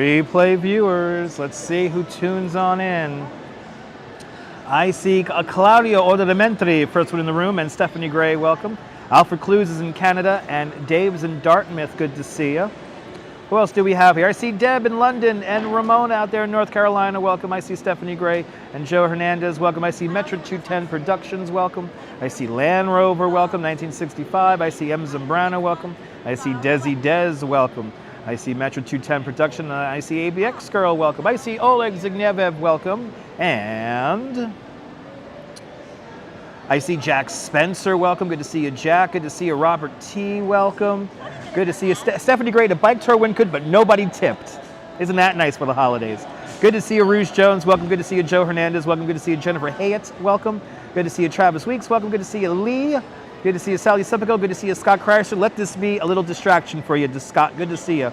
Replay viewers, let's see who tunes on in. I see Claudio Odoramentri, first one in the room, and Stephanie Gray, welcome. Alfred Clues is in Canada, and Dave's in Dartmouth, good to see you. Who else do we have here? I see Deb in London, and Ramona out there in North Carolina, welcome. I see Stephanie Gray and Joe Hernandez, welcome. I see Metro 210 Productions, welcome. I see Land Rover, welcome, 1965. I see M. Zambrano, welcome. I see Desi Dez, welcome. I see Metro 210 Production. I see ABX Girl, welcome. I see Oleg Zignevev, welcome. And I see Jack Spencer, welcome. Good to see you, Jack. Good to see you, Robert T, welcome. Good to see you, Stephanie Gray. The bike tour went good, but nobody tipped. Isn't that nice for the holidays? Good to see you, Rouge Jones, welcome. Good to see you, Joe Hernandez, welcome. Good to see you, Jennifer Hayett, welcome. Good to see you, Travis Weeks, welcome. Good to see you, Lee. Good to see you, Sally Sepico. Good to see you, Scott Kreischer. Let this be a little distraction for you, Scott. Good to see you.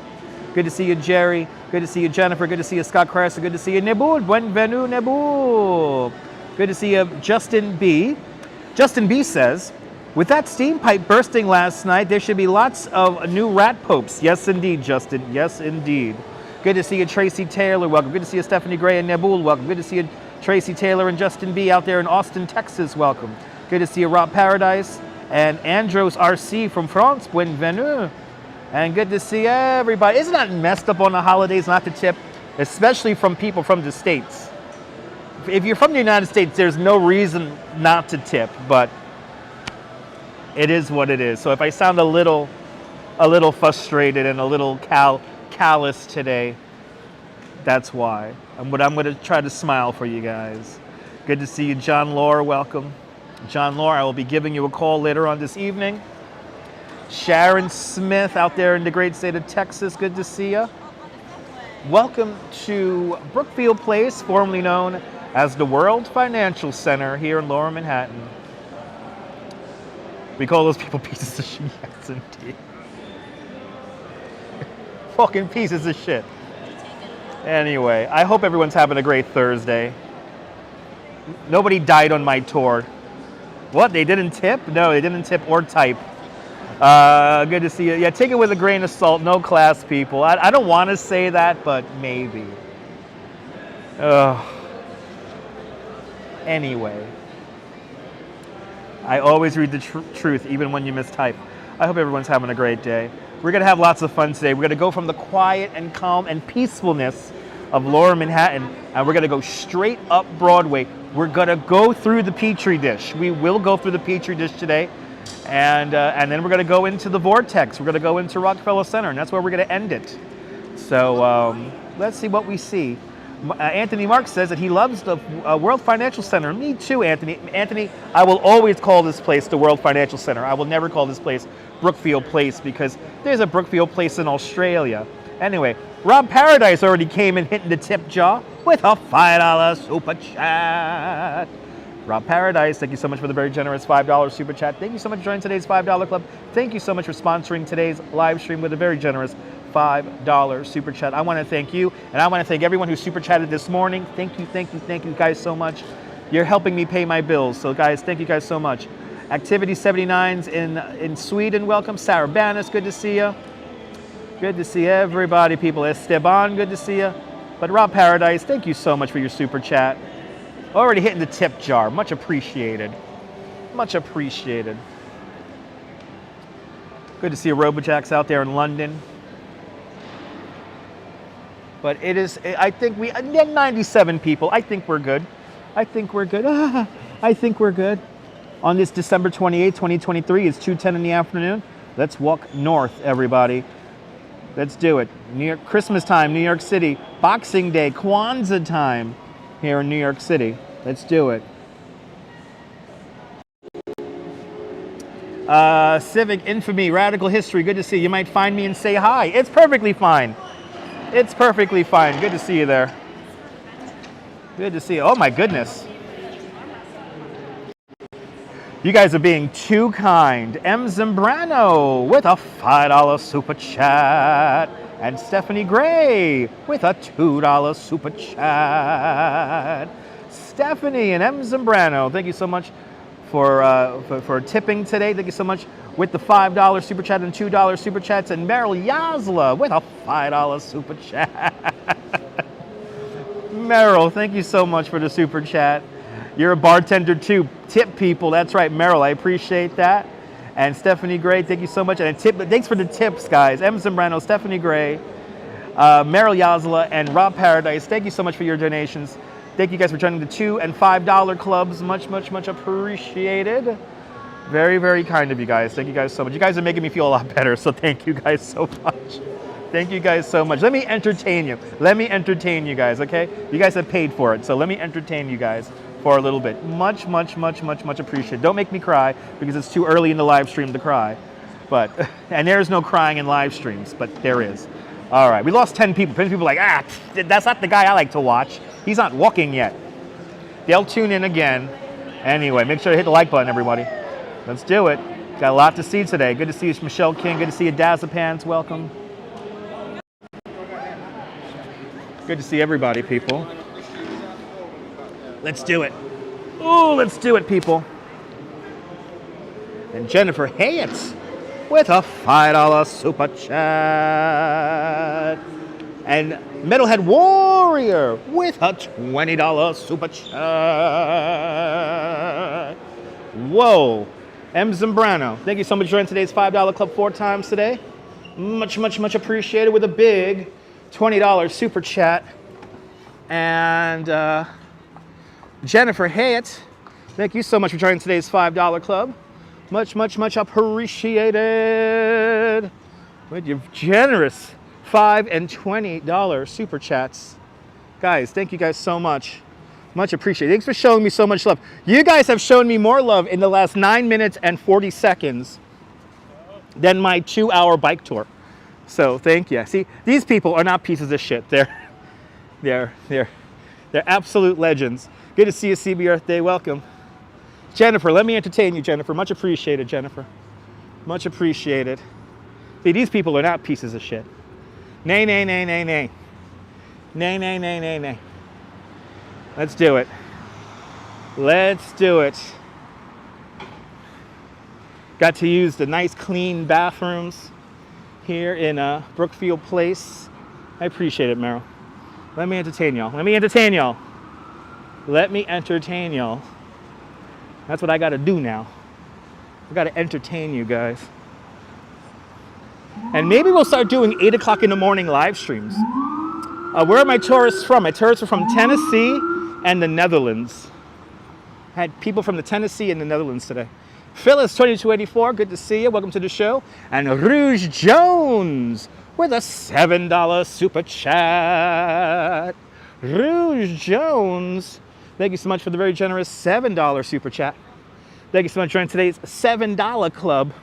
Good to see you, Jerry. Good to see you, Jennifer. Good to see you, Scott Kreischer. Good to see you, Nebul. Bienvenue, Nebul. Good to see you, Justin B. Justin B says, with that steam pipe bursting last night, there should be lots of new rat popes. Yes, indeed, Justin. Yes, indeed. Good to see you, Tracy Taylor. Welcome. Good to see you, Stephanie Gray and Nebul. Welcome. Good to see you, Tracy Taylor and Justin B. out there in Austin, Texas. Welcome. Good to see you, Rob Paradise. And Andros RC from France, bienvenue. And good to see everybody. Isn't that messed up on the holidays not to tip? Especially from people from the States. If you're from the United States, there's no reason not to tip, but it is what it is. So if I sound a little frustrated and a little callous today, that's why. But I'm gonna try to smile for you guys. Good to see you, John Laura, welcome. John Laura, I will be giving you a call later on this evening. Sharon Smith out there in the great state of Texas, good to see you. Welcome to Brookfield Place, formerly known as the World Financial Center here in Lower Manhattan. We call those people pieces of shit. Yes, indeed. Fucking pieces of shit. Anyway, I hope everyone's having a great Thursday. Nobody died on my tour. What, they didn't tip? No, they didn't tip or type. Good to see you. Yeah, take it with a grain of salt. No class, people. I don't want to say that, but maybe. Anyway. I always read the truth, even when you mistype. I hope everyone's having a great day. We're going to have lots of fun today. We're going to go from the quiet and calm and peacefulness of Lower Manhattan, and we're going to go straight up Broadway. We're going to go through the Petri dish. We will go through the Petri dish today, and then we're going to go into the Vortex. We're going to go into Rockefeller Center, and that's where we're going to end it. So let's see what we see. Anthony Mark says that he loves the World Financial Center. Me too, Anthony. Anthony, I will always call this place the World Financial Center. I will never call this place Brookfield Place because there's a Brookfield Place in Australia. Anyway, Rob Paradise already came and hit the tip jar with a $5 super chat. Rob Paradise, thank you so much for the very generous $5 super chat. Thank you so much for joining today's $5 club. Thank you so much for sponsoring today's live stream with a very generous $5 super chat. I want to thank you, and I want to thank everyone who super chatted this morning. Thank you guys so much. You're helping me pay my bills. So guys, thank you guys so much. Activity 79's in Sweden, welcome. Sarah Banis, good to see you. Good to see everybody, people. Esteban, good to see you. But Rob Paradise, thank you so much for your super chat. Already hitting the tip jar. Much appreciated. Much appreciated. Good to see Robojacks out there in London. But it is, I think we, 97 people. I think we're good. I think we're good. I think we're good. On this December 28th, 2023, it's 2:10 in the afternoon. Let's walk north, everybody. Let's do it. New York, Christmas time, New York City. Boxing Day, Kwanzaa time here in New York City. Let's do it. Civic Infamy, Radical History, good to see you. You might find me and say hi. It's perfectly fine. It's perfectly fine. Good to see you there. Good to see you. Oh my goodness. You guys are being too kind. M. Zambrano with a $5 super chat. And Stephanie Gray with a $2 super chat. Stephanie and M. Zambrano, thank you so much for tipping today. Thank you so much with the $5 super chat and $2 super chats. And Meryl Yazla with a $5 super chat. Meryl, thank you so much for the super chat. You're a bartender too. Tip people. That's right, Meryl. I appreciate that. And Stephanie Gray, thank you so much. And thanks for the tips, guys. M. Zambrano, Stephanie Gray, Meryl Yazla, and Rob Paradise. Thank you so much for your donations. Thank you guys for joining the $2 and $5 clubs. Much, much, much appreciated. Very, very kind of you guys. Thank you guys so much. You guys are making me feel a lot better, so thank you guys so much. Thank you guys so much. Let me entertain you. Let me entertain you guys, okay? You guys have paid for it, so let me entertain you guys for a little bit. Much, much, much, much, much appreciated. Don't make me cry because it's too early in the live stream to cry. But, and there's no crying in live streams, but there is. All right, we lost 10 people. 10 people like, that's not the guy I like to watch. He's not walking yet. They'll tune in again. Anyway, make sure to hit the like button, everybody. Let's do it. Got a lot to see today. Good to see you, Michelle King. Good to see you, Dazapans. Welcome. Good to see everybody, people. Let's do it. Ooh, let's do it, people. And Jennifer Hayes with a $5 super chat. And Metalhead Warrior with a $20 super chat. Whoa. M. Zambrano, thank you so much for joining today's $5 club 4 times today. Much, much, much appreciated with a big $20 super chat. And Jennifer Hayes, thank you so much for joining today's $5 club. Much, much, much appreciated with your generous $5 and $20 super chats. Guys, thank you guys so much. Much appreciated. Thanks for showing me so much love. You guys have shown me more love in the last 9 minutes and 40 seconds than my 2-hour bike tour. So thank you. See, these people are not pieces of shit. They're absolute legends. Good to see you, CB Earth Day. Welcome. Jennifer, let me entertain you, Jennifer. Much appreciated, Jennifer. Much appreciated. See, these people are not pieces of shit. Nay, nay, nay, nay, nay. Nay, nay, nay, nay, nay. Let's do it. Let's do it. Got to use the nice clean bathrooms here in Brookfield Place. I appreciate it, Meryl. Let me entertain y'all. Let me entertain y'all. Let me entertain y'all. That's what I got to do now. I got to entertain you guys. And maybe we'll start doing 8 o'clock in the morning live streams. Where are my tourists from? My tourists are from Tennessee and the Netherlands. I had people from the Tennessee and the Netherlands today. Phyllis 2284, good to see you. Welcome to the show. And Rouge Jones with a $7 super chat. Rouge Jones, thank you so much for the very generous $7 super chat. Thank you so much for joining today's $7 club.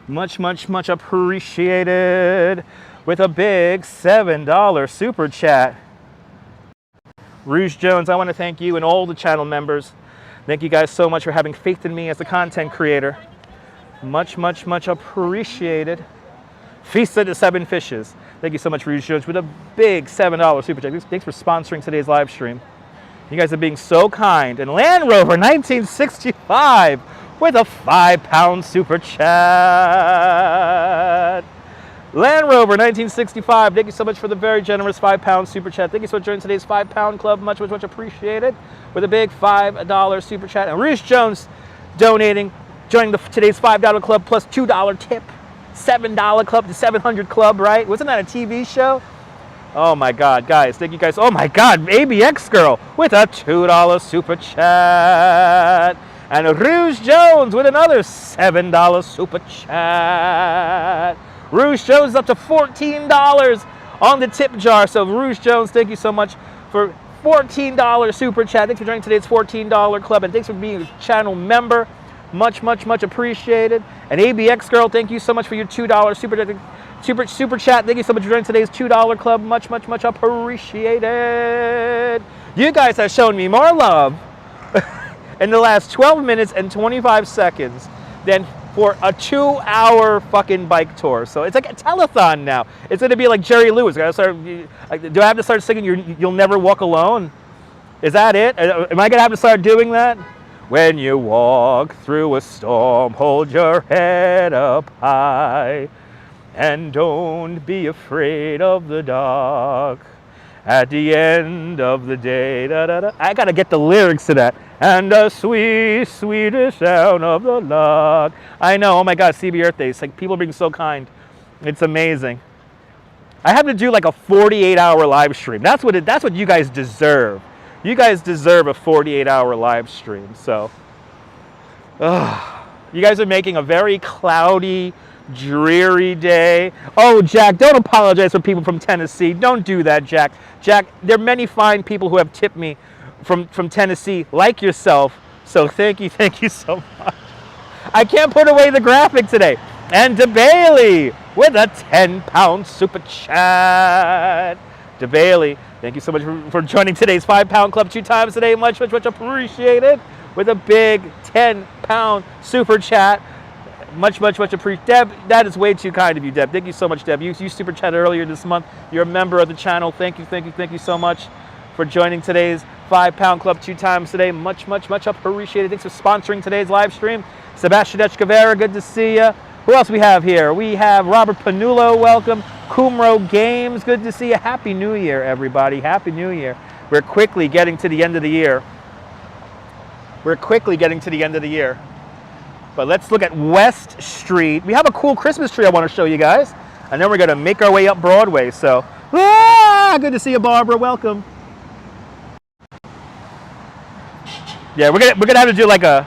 Much, much, much appreciated with a big $7 super chat. Rouge Jones, I want to thank you and all the channel members. Thank you guys so much for having faith in me as a content creator. Much, much, much appreciated. Feast of the Seven Fishes. Thank you so much, Rouge Jones, with a big $7 super chat. Thanks for sponsoring today's live stream. You guys are being so kind. And Land Rover 1965 with a £5 super chat. Land Rover 1965, thank you so much for the very generous £5 super chat. Thank you so much for joining today's £5 club. Much, much, much appreciated. With a big $5 super chat. And Rouge Jones donating, joining today's $5 club plus $2 tip. $7 club to 700 club, right? Wasn't that a TV show? Oh my God, guys, thank you guys. Oh my God, ABX Girl with a $2 super chat. And Rouge Jones with another $7 super chat. Rouge Jones is up to $14 on the tip jar. So Rouge Jones, thank you so much for $14 super chat. Thanks for joining today's $14 club. And thanks for being a channel member. Much, much, much appreciated. And ABX Girl, thank you so much for your $2 super chat. Thank you so much for joining today's $2 club. Much, much, much appreciated. You guys have shown me more love in the last 12 minutes and 25 seconds than for a 2-hour fucking bike tour. So it's like a telethon now. It's going to be like Jerry Lewis. Do I have to start singing You'll Never Walk Alone? Is that it? Am I going to have to start doing that? When you walk through a storm, hold your head up high. And don't be afraid of the dark. At the end of the day, da, da, da. I gotta get the lyrics to that. And the sweet, sweetest sound of the lark. I know, oh my God, CB Earth Day. It's like people are being so kind. It's amazing. I have to do like a 48-hour live stream. That's what you guys deserve. You guys deserve a 48-hour live stream. So, you guys are making a very cloudy, dreary day. Oh, Jack, don't apologize for people from Tennessee. Don't do that, Jack. Jack, there are many fine people who have tipped me from Tennessee, like yourself. So thank you so much. I can't put away the graphic today. And DeBailey with a 10-pound super chat. DeBailey, thank you so much for joining today's 5-pound club 2 times today. Much appreciated. With a big 10-pound super chat. Much appreciated. Deb, that is way too kind of you, Deb. Thank you so much, Deb. You super chatted earlier this month. You're a member of the channel. Thank you so much for joining today's 5-pound club 2 times today. Much appreciated. Thanks for sponsoring today's live stream. Sebastian Echkavera, good to see you. Who else we have here? We have Robert Panulo, welcome. Kumro Games, good to see you. Happy New Year, everybody. Happy New Year. We're quickly getting to the end of the year. But let's look at West Street. We have a cool Christmas tree I want to show you guys. And then we're going to make our way up Broadway. So, good to see you, Barbara. Welcome. Yeah, we're gonna have to do like a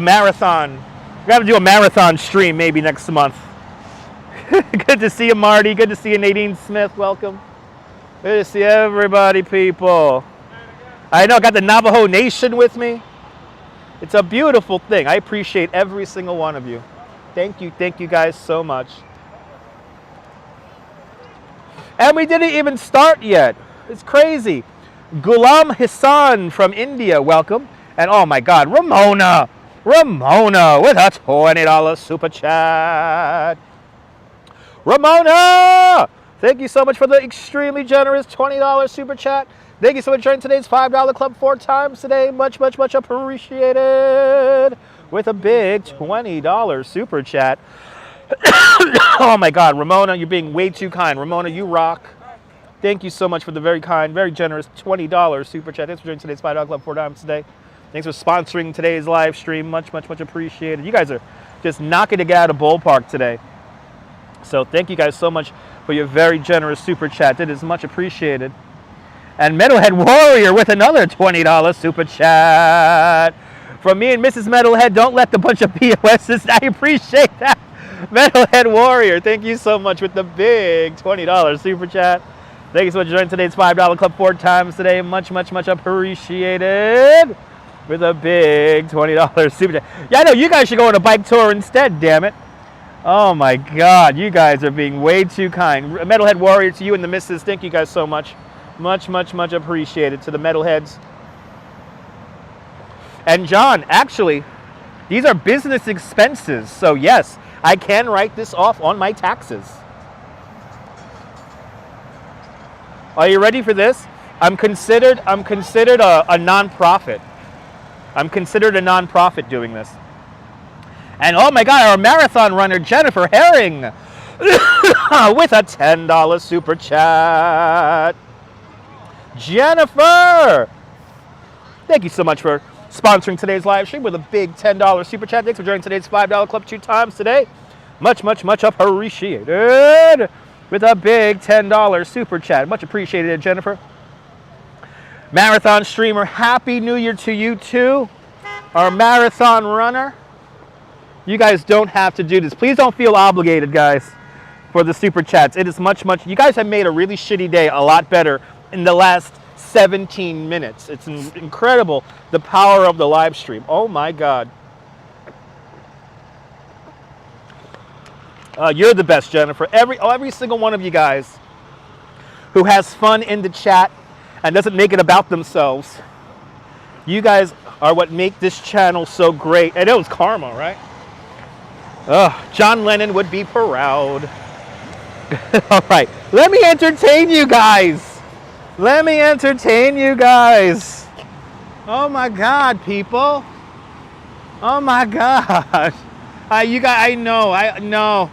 marathon. We're gonna have to do a marathon stream maybe next month. Good to see you, Marty. Good to see you, Nadine Smith. Welcome. Good to see everybody, people. I know I got the Navajo Nation with me. It's a beautiful thing. I appreciate every single one of you. Thank you guys so much. And we didn't even start yet. It's crazy. Ghulam Hassan from India, welcome. And oh my God, Ramona with a $20 super chat. Ramona! Thank you so much for the extremely generous $20 super chat. Thank you so much for joining today's $5 club 4 times today. Much appreciated. With a big $20 super chat. Oh my God, Ramona, you're being way too kind. Ramona, you rock. Thank you so much for the very kind, very generous $20 super chat. Thanks for joining today's $5 club 4 times today. Thanks for sponsoring today's live stream. Much appreciated. You guys are just knocking it out of ballpark today. So thank you guys so much for your very generous super chat. It is much appreciated. And Metalhead Warrior with another $20 super chat. From me and Mrs. Metalhead, don't let the bunch of POSs. I appreciate that. Metalhead Warrior, thank you so much with the big $20 super chat. Thank you so much for joining today's $5 club 4 times today. Much appreciated. With a big $20 super chat. Yeah, I know you guys should go on a bike tour instead, damn it. Oh my God, you guys are being way too kind. Metalhead Warrior, to you and the missus, thank you guys so much. Much appreciated to the Metalheads. And John, actually, these are business expenses. So yes, I can write this off on my taxes. Are you ready for this? I'm considered a nonprofit. I'm considered a nonprofit doing this. And oh my God, our marathon runner, Jennifer Herring, with a $10 super chat. Jennifer! Thank you so much for sponsoring today's live stream with a big $10 super chat. Thanks for joining today's $5 club 2 times today. Much appreciated. With a big $10 super chat. Much appreciated, Jennifer. Marathon streamer, Happy New Year to you too. Our marathon runner. You guys don't have to do this. Please don't feel obligated, guys, for the super chats. It is much. You guys have made a really shitty day a lot better in the last 17 minutes. It's incredible, the power of the live stream. Oh my God. You're the best, Jennifer. Every single one of you guys who has fun in the chat and doesn't make it about themselves. You guys are what make this channel so great. And it was karma, right? John Lennon would be proud. All right, let me entertain you guys. Oh my God, people. Oh my gosh. You guys, I know.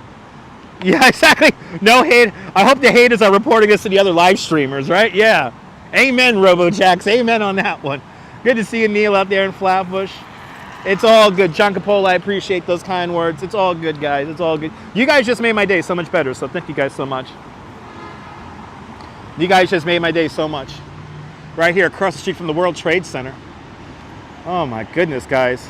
Yeah, exactly. No hate. I hope the haters are reporting this to the other live streamers, right? Yeah. Amen, RoboJax. Amen on that one. Good to see you, Neil, out there in Flatbush. It's all good. John Capola, I appreciate those kind words. It's all good, guys. It's all good. You guys just made my day so much better, so thank you guys so much. You guys just made my day so much. Right here across the street from the World Trade Center. Oh my goodness, guys.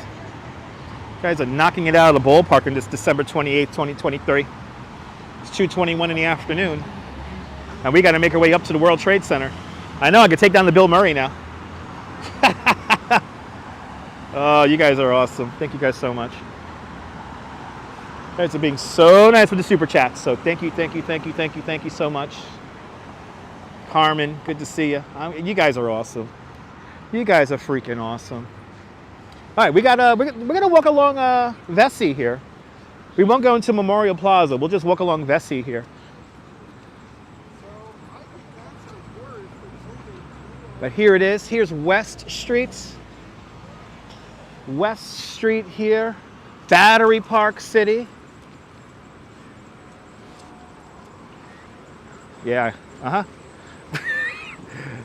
You guys are knocking it out of the ballpark on this December 28th, 2023. It's 2:21 in the afternoon. And we got to make our way up to the World Trade Center. I know I could take down the Bill Murray now. Oh, you guys are awesome. Thank you guys so much. You guys are being so nice with the super chats. So thank you so much. Carmen, good to see you. You guys are awesome. You guys are freaking awesome. All right, we're gonna walk along Vesey here. We won't go into Memorial Plaza. We'll just walk along Vesey here. But here it is. Here's West Street. West Street here. Battery Park City. Yeah,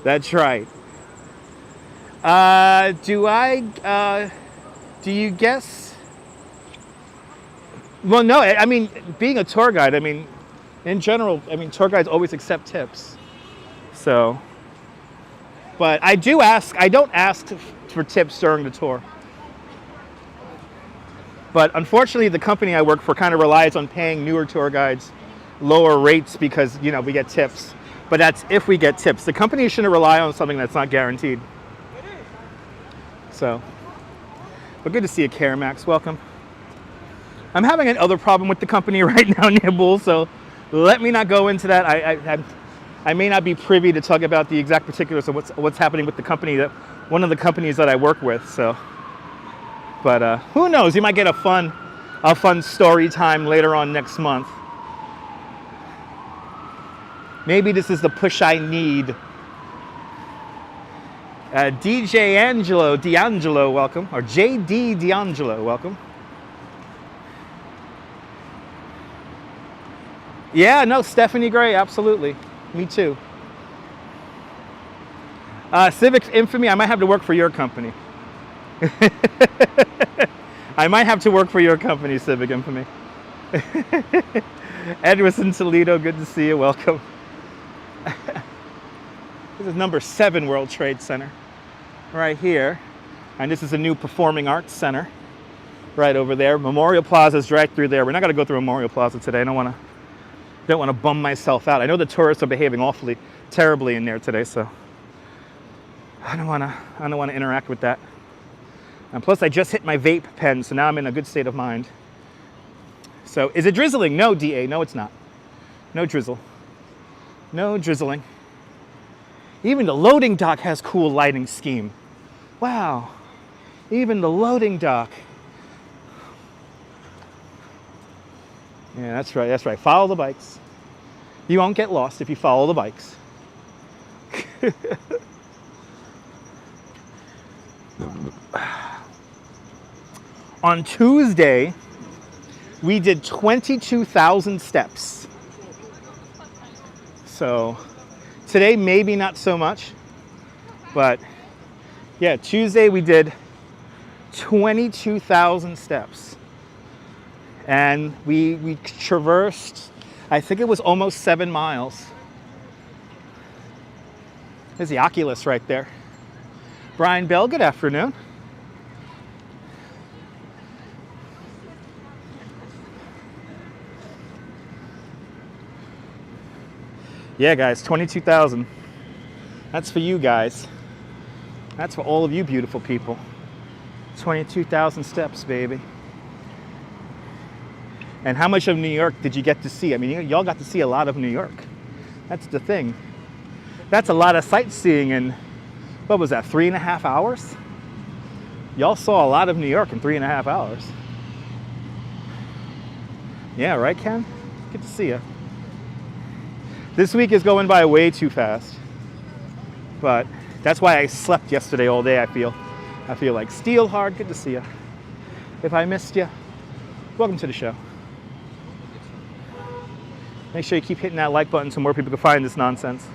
That's right. Do you guess? Well, no, I mean, being a tour guide, I mean, in general, I mean, tour guides always accept tips. So, but I don't ask for tips during the tour. But unfortunately, the company I work for kind of relies on paying newer tour guides lower rates because, you know, we get tips. But that's if we get tips. The company shouldn't rely on something that's not guaranteed. So, but good to see you, Caramax. Welcome. I'm having another problem with the company right now, Nibble, so let me not go into that. I may not be privy to talk about the exact particulars of what's happening with the company, one of the companies that I work with. So, but who knows? You might get a fun story time later on next month. Maybe this is the push I need. DJ D'Angelo, welcome. Or JD D'Angelo, welcome. Yeah, no, Stephanie Gray, absolutely. Me too. Civic Infamy, I might have to work for your company. I might have to work for your company, Civic Infamy. Edwison Toledo, good to see you, welcome. This is number 7 World Trade Center, right here. And this is a new Performing Arts Center, right over there. Memorial Plaza is right through there. We're not gonna go through Memorial Plaza today. I don't want to bum myself out. I know the tourists are behaving awfully terribly in there today, so I don't want to interact with that. And plus, I just hit my vape pen, so now I'm in a good state of mind. So, is it drizzling? No, DA. No, it's not. No drizzle. No drizzling. Even the loading dock has cool lighting scheme. Wow. Even the loading dock. Yeah, that's right, that's right. Follow the bikes. You won't get lost if you follow the bikes. On Tuesday, we did 22,000 steps. So today, maybe not so much, but yeah, Tuesday we did 22,000 steps. And we traversed, I think it was almost 7 miles. There's the Oculus right there. Brian Bell, good afternoon. Yeah, guys, 22,000. That's for you guys. That's for all of you beautiful people. 22,000 steps, baby. And how much of New York did you get to see? I mean, y'all got to see a lot of New York. That's the thing. That's a lot of sightseeing in, what was that, 3.5 hours? Y'all saw a lot of New York in 3.5 hours. Yeah, right, Ken? Good to see you. This week is going by way too fast. But that's why I slept yesterday all day, I feel like. Steel Hard, good to see you. If I missed you, welcome to the show. Make sure you keep hitting that like button so more people can find this nonsense.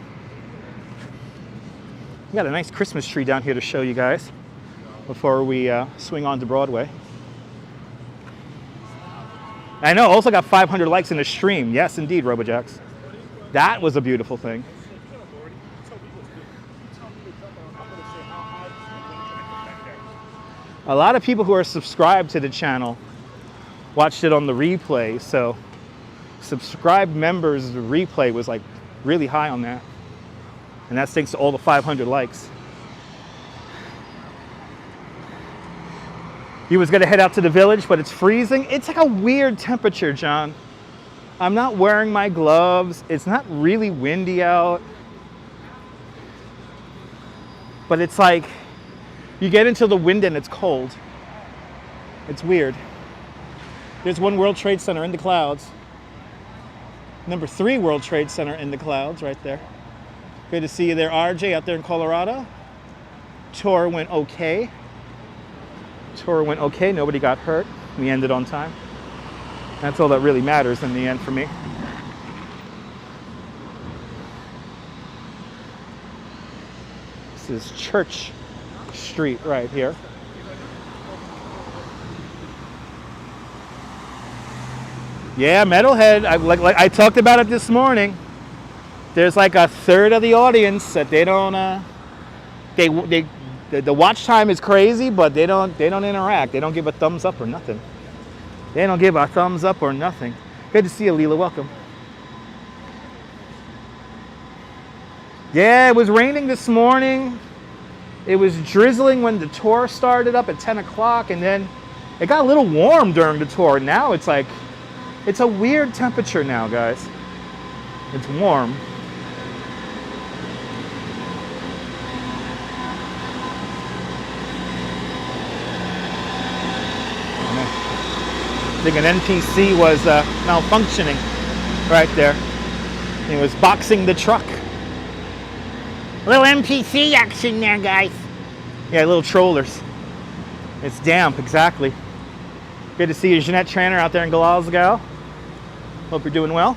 We got a nice Christmas tree down here to show you guys before we swing on to Broadway. I know, also got 500 likes in the stream. Yes, indeed, RoboJax. That was a beautiful thing. A lot of people who are subscribed to the channel watched it on the replay, so subscribed members, the replay was like really high on that. And that's thanks to all the 500 likes. You was gonna head out to the village, but it's freezing. It's like a weird temperature, John. I'm not wearing my gloves. It's not really windy out. But it's like, you get into the wind and it's cold. It's weird. There's one World Trade Center in the clouds. Number 3 World Trade Center in the clouds right there. Good to see you there, RJ, out there in Colorado. Tour went okay. Tour went okay, nobody got hurt. We ended on time. That's all that really matters in the end for me. This is Church Street right here. Yeah, Metalhead, like I talked about it this morning. There's like a third of the audience that they don't, the watch time is crazy, but they don't interact. They don't give a thumbs up or nothing. They don't give a thumbs up or nothing. Good to see you, Leela. Welcome. Yeah, it was raining this morning. It was drizzling when the tour started up at 10 o'clock, and then it got a little warm during the tour. Now it's like, it's a weird temperature now, guys. It's warm. I think an NPC was malfunctioning right there. He was boxing the truck. A little NPC action there, guys. Yeah, little trollers. It's damp, exactly. Good to see you, Jeanette Tranter, out there in Glasgow. Hope you're doing well.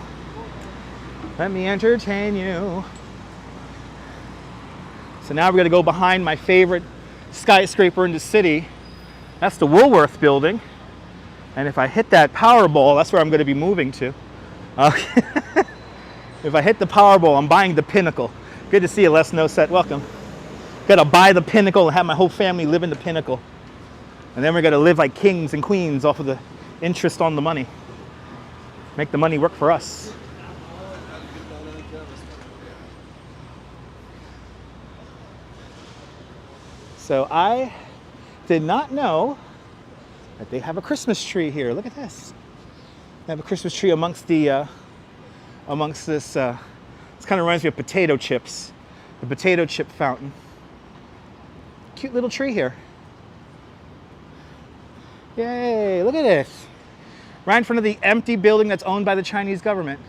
Let me entertain you. So now we're going to go behind my favorite skyscraper in the city. That's the Woolworth Building. And if I hit that Powerball, that's where I'm going to be moving to. If I hit the Powerball, I'm buying the Pinnacle. Good to see you, Les No Set. Welcome. Got to buy the Pinnacle and have my whole family live in the Pinnacle. And then we're going to live like kings and queens off of the interest on the money. Make the money work for us. So I did not know that they have a Christmas tree here. Look at this. They have a Christmas tree amongst the, amongst this, this kind of reminds me of potato chips. The potato chip fountain. Cute little tree here. Yay, look at this. Right in front of the empty building that's owned by the Chinese government.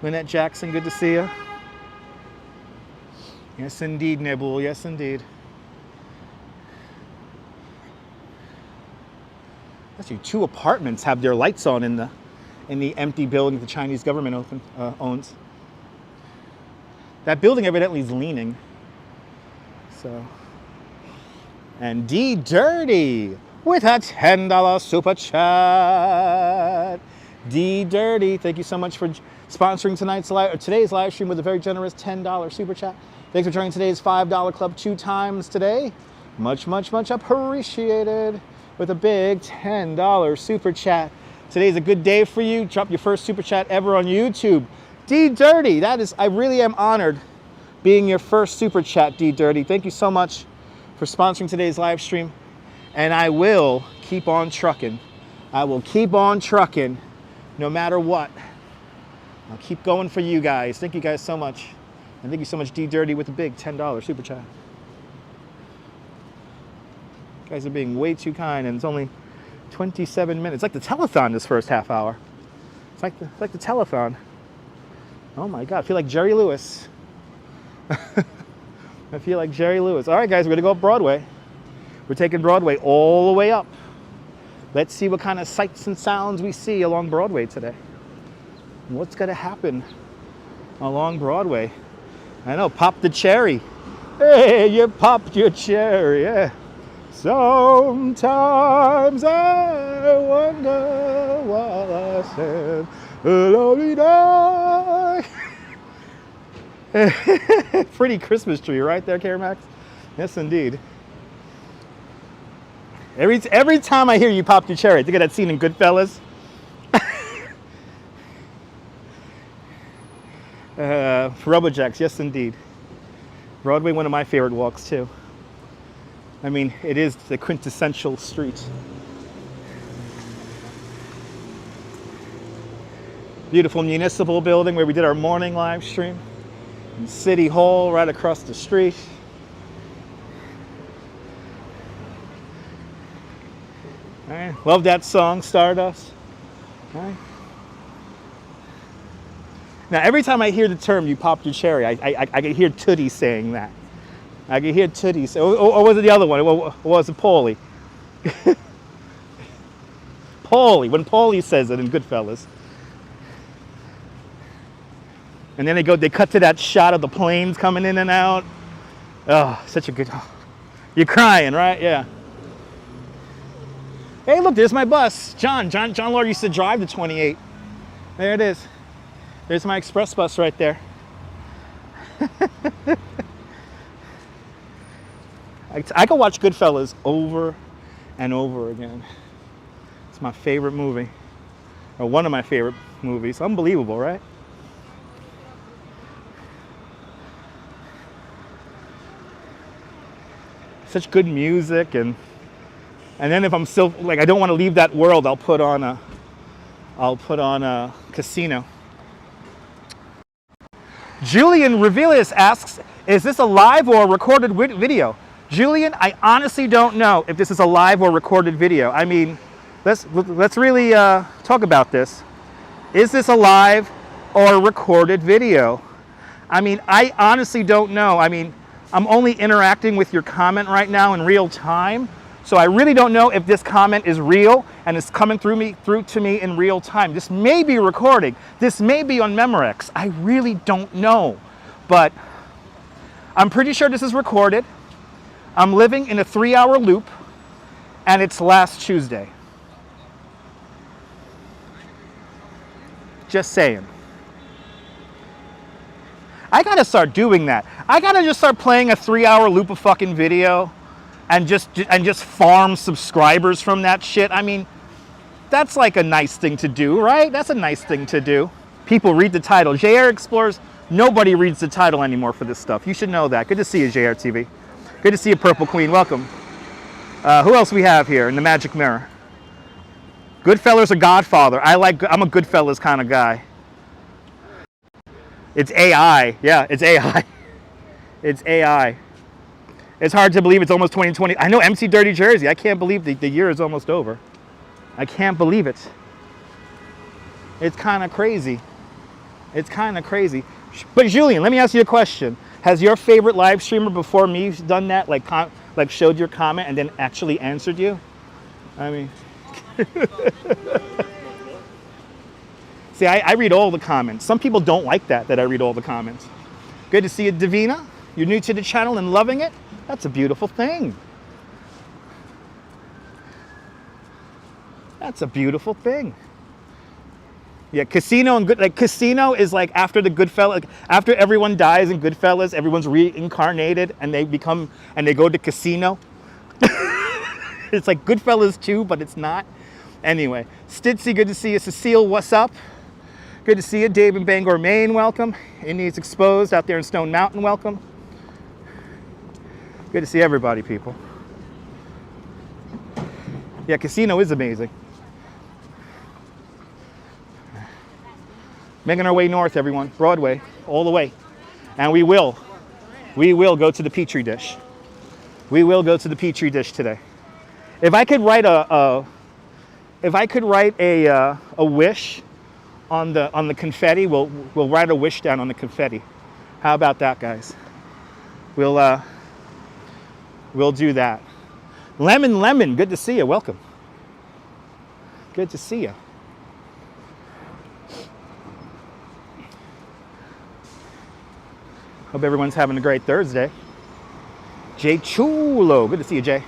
Lynette Jackson, good to see you. Yes, indeed, Nibble. Yes, indeed. Actually, 2 apartments have their lights on in the empty building the Chinese government owns. That building evidently is leaning. So, and D Dirty with a $10 super chat. D Dirty, thank you so much for sponsoring today's live stream with a very generous $10 super chat. Thanks for joining today's $5 club 2 times today. Much, much, much appreciated. With a big $10 super chat. Today's a good day for you. Drop your first super chat ever on YouTube. D Dirty, that is, I really am honored being your first super chat, D Dirty. Thank you so much for sponsoring today's live stream. And I will keep on trucking. I will keep on trucking no matter what. I'll keep going for you guys. Thank you guys so much. And thank you so much, D Dirty, with a big $10 super chat. You guys are being way too kind, and it's only 27 minutes. It's like the telethon this first half hour. It's like the telethon. Oh my God, I feel like Jerry Lewis. I feel like Jerry Lewis. All right, guys, we're gonna go up Broadway. We're taking Broadway all the way up. Let's see what kind of sights and sounds we see along Broadway today. What's going to happen along Broadway? I know, pop the cherry. Hey, you popped your cherry, yeah. Sometimes I wonder what I said. Pretty Christmas tree right there, Caramax. Yes, indeed. Every time I hear you pop your cherry, I think of that scene in Goodfellas. Rubberjacks, yes, indeed. Broadway, one of my favorite walks too. I mean, it is the quintessential street. Beautiful municipal building where we did our morning live stream. And City Hall right across the street. All right. Love that song, Stardust. All right. Now, every time I hear the term "you popped your cherry," I can hear Tootie saying that. I can hear Tootie say, or was it the other one? Or was it Paulie? Paulie, when Paulie says it in Goodfellas. And then they cut to that shot of the planes coming in and out. Oh, such a good, oh. You're crying, right? Yeah. Hey, look, there's my bus. John Lord used to drive the 28. There it is. There's my express bus right there. I could watch Goodfellas over and over again. It's my favorite movie, or one of my favorite movies. Unbelievable, right? Such good music, and then if I'm still like I don't want to leave that world, I'll put on a Casino. Julian Revelius asks, "Is this a live or a recorded video?" Julian, I honestly don't know if this is a live or recorded video. I mean, let's really talk about this. Is this a live or a recorded video? I mean, I honestly don't know. I mean, I'm only interacting with your comment right now in real time, so I really don't know if this comment is real and it's coming through to me in real time. This may be recording. This may be on Memorex. I really don't know, but I'm pretty sure this is recorded. I'm living in a 3-hour loop, and it's last Tuesday. Just saying. I gotta start doing that. I gotta just start playing a 3-hour loop of fucking video and just farm subscribers from that shit. I mean, that's like a nice thing to do, right? That's a nice thing to do. People read the title. JR Explorers, nobody reads the title anymore for this stuff. You should know that. Good to see you, JR TV. Good to see you, Purple Queen. Welcome. Who else we have here in the Magic Mirror? Goodfellas or Godfather? I'm a Goodfellas kind of guy. It's AI. Yeah, it's AI. It's AI. It's hard to believe it's almost 2020. I know MC Dirty Jersey. I can't believe the year is almost over. I can't believe it. It's kind of crazy. It's kind of crazy. But Julian, let me ask you a question. Has your favorite live streamer before me done that? Like showed your comment and then actually answered you? I mean... See, I read all the comments. Some people don't like that I read all the comments. Good to see you, Davina. You're new to the channel and loving it? That's a beautiful thing. That's a beautiful thing. Yeah, Casino and Casino is like after the Goodfellas, like after everyone dies in Goodfellas, everyone's reincarnated and they go to Casino. It's like Goodfellas 2, but it's not. Anyway, Stitzy, good to see you. Cecile, what's up? Good to see you. Dave in Bangor, Maine, welcome. Indies Exposed out there in Stone Mountain, welcome. Good to see everybody, people. Yeah, Casino is amazing. Making our way north, everyone. Broadway, all the way. And we will go to the Petri dish. We will go to the Petri dish today. If I could write a wish on the confetti, we'll write a wish down on the confetti. How about that, guys? We'll do that. Lemon, good to see you. Welcome. Good to see you. Hope everyone's having a great Thursday. Jay Chulo, good to see you, Jay.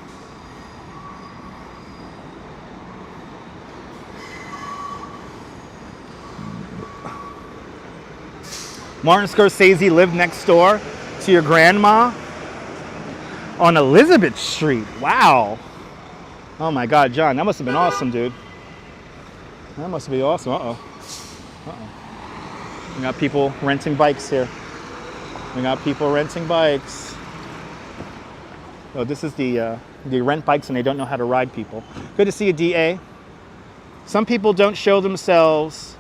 Martin Scorsese lived next door to your grandma on Elizabeth Street. Wow. Oh my God, John, that must have been awesome, dude. That must be awesome. We got people renting bikes here. We got people renting bikes. Oh, this is the rent bikes and they don't know how to ride people. Good to see you, DA. Some people don't show themselves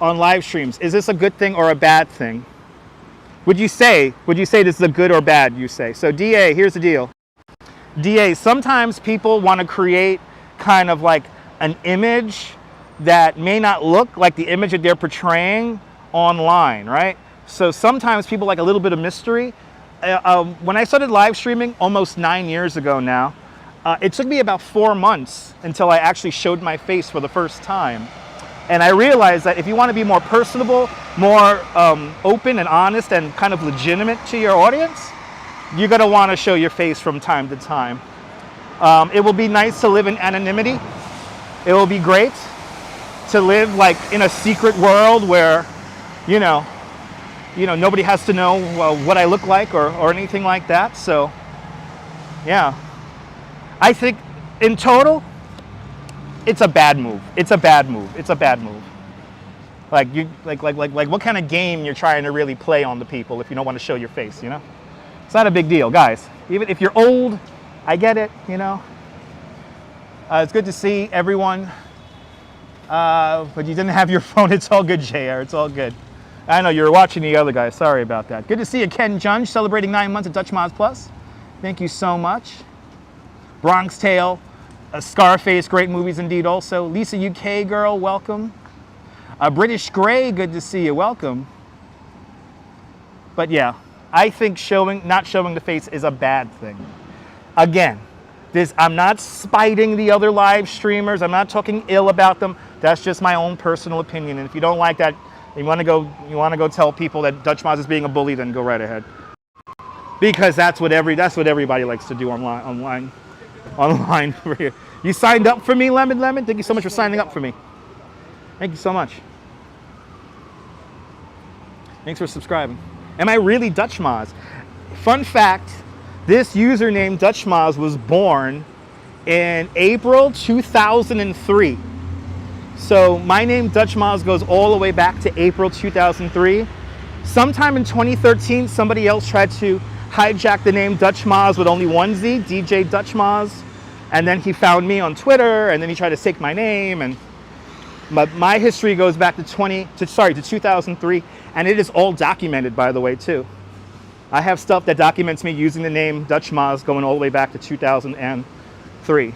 on live streams. Is this a good thing or a bad thing? Would you say this is a good or bad, you say? So DA, here's the deal. DA, sometimes people want to create kind of like an image that may not look like the image that they're portraying online, right? So sometimes people like a little bit of mystery. When I started live streaming almost 9 years ago now, it took me about 4 months until I actually showed my face for the first time. And I realized that if you want to be more personable, more open and honest and kind of legitimate to your audience, you're going to want to show your face from time to time. It will be nice to live in anonymity. It will be great to live like in a secret world where, you know, nobody has to know what I look like or anything like that. So, yeah. I think in total, it's a bad move. It's a bad move. It's a bad move. Like what kind of game you're trying to really play on the people if you don't want to show your face, you know? It's not a big deal, guys. Even if you're old, I get it, you know? It's good to see everyone. But you didn't have your phone. It's all good, JR. It's all good. I know you were watching the other guy. Sorry about that. Good to see you, Ken Junge, celebrating 9 months at Dutch Moz Plus. Thank you so much. Bronx Tale, Scarface, great movies indeed also. Lisa UK girl, welcome. British Grey, good to see you, welcome. But yeah, I think not showing the face is a bad thing. Again, I'm not spiting the other live streamers. I'm not talking ill about them. That's just my own personal opinion. And if you don't like that, you want to go tell people that Dutch Moz is being a bully, then go right ahead. Because that's what everybody likes to do online. You signed up for me, Lemon. Thank you so much for signing up for me. Thank you so much. Thanks for subscribing. Am I really Dutch Moz? Fun fact, this username Dutch Moz was born in April 2003. So my name Dutch Moz goes all the way back to April 2003. Sometime in 2013, somebody else tried to hijack the name Dutch Moz with only one Z, DJ Dutch Moz. And then he found me on Twitter, and then he tried to take my name. But my history goes back to 2003, and it is all documented, by the way, too. I have stuff that documents me using the name Dutch Moz going all the way back to 2003.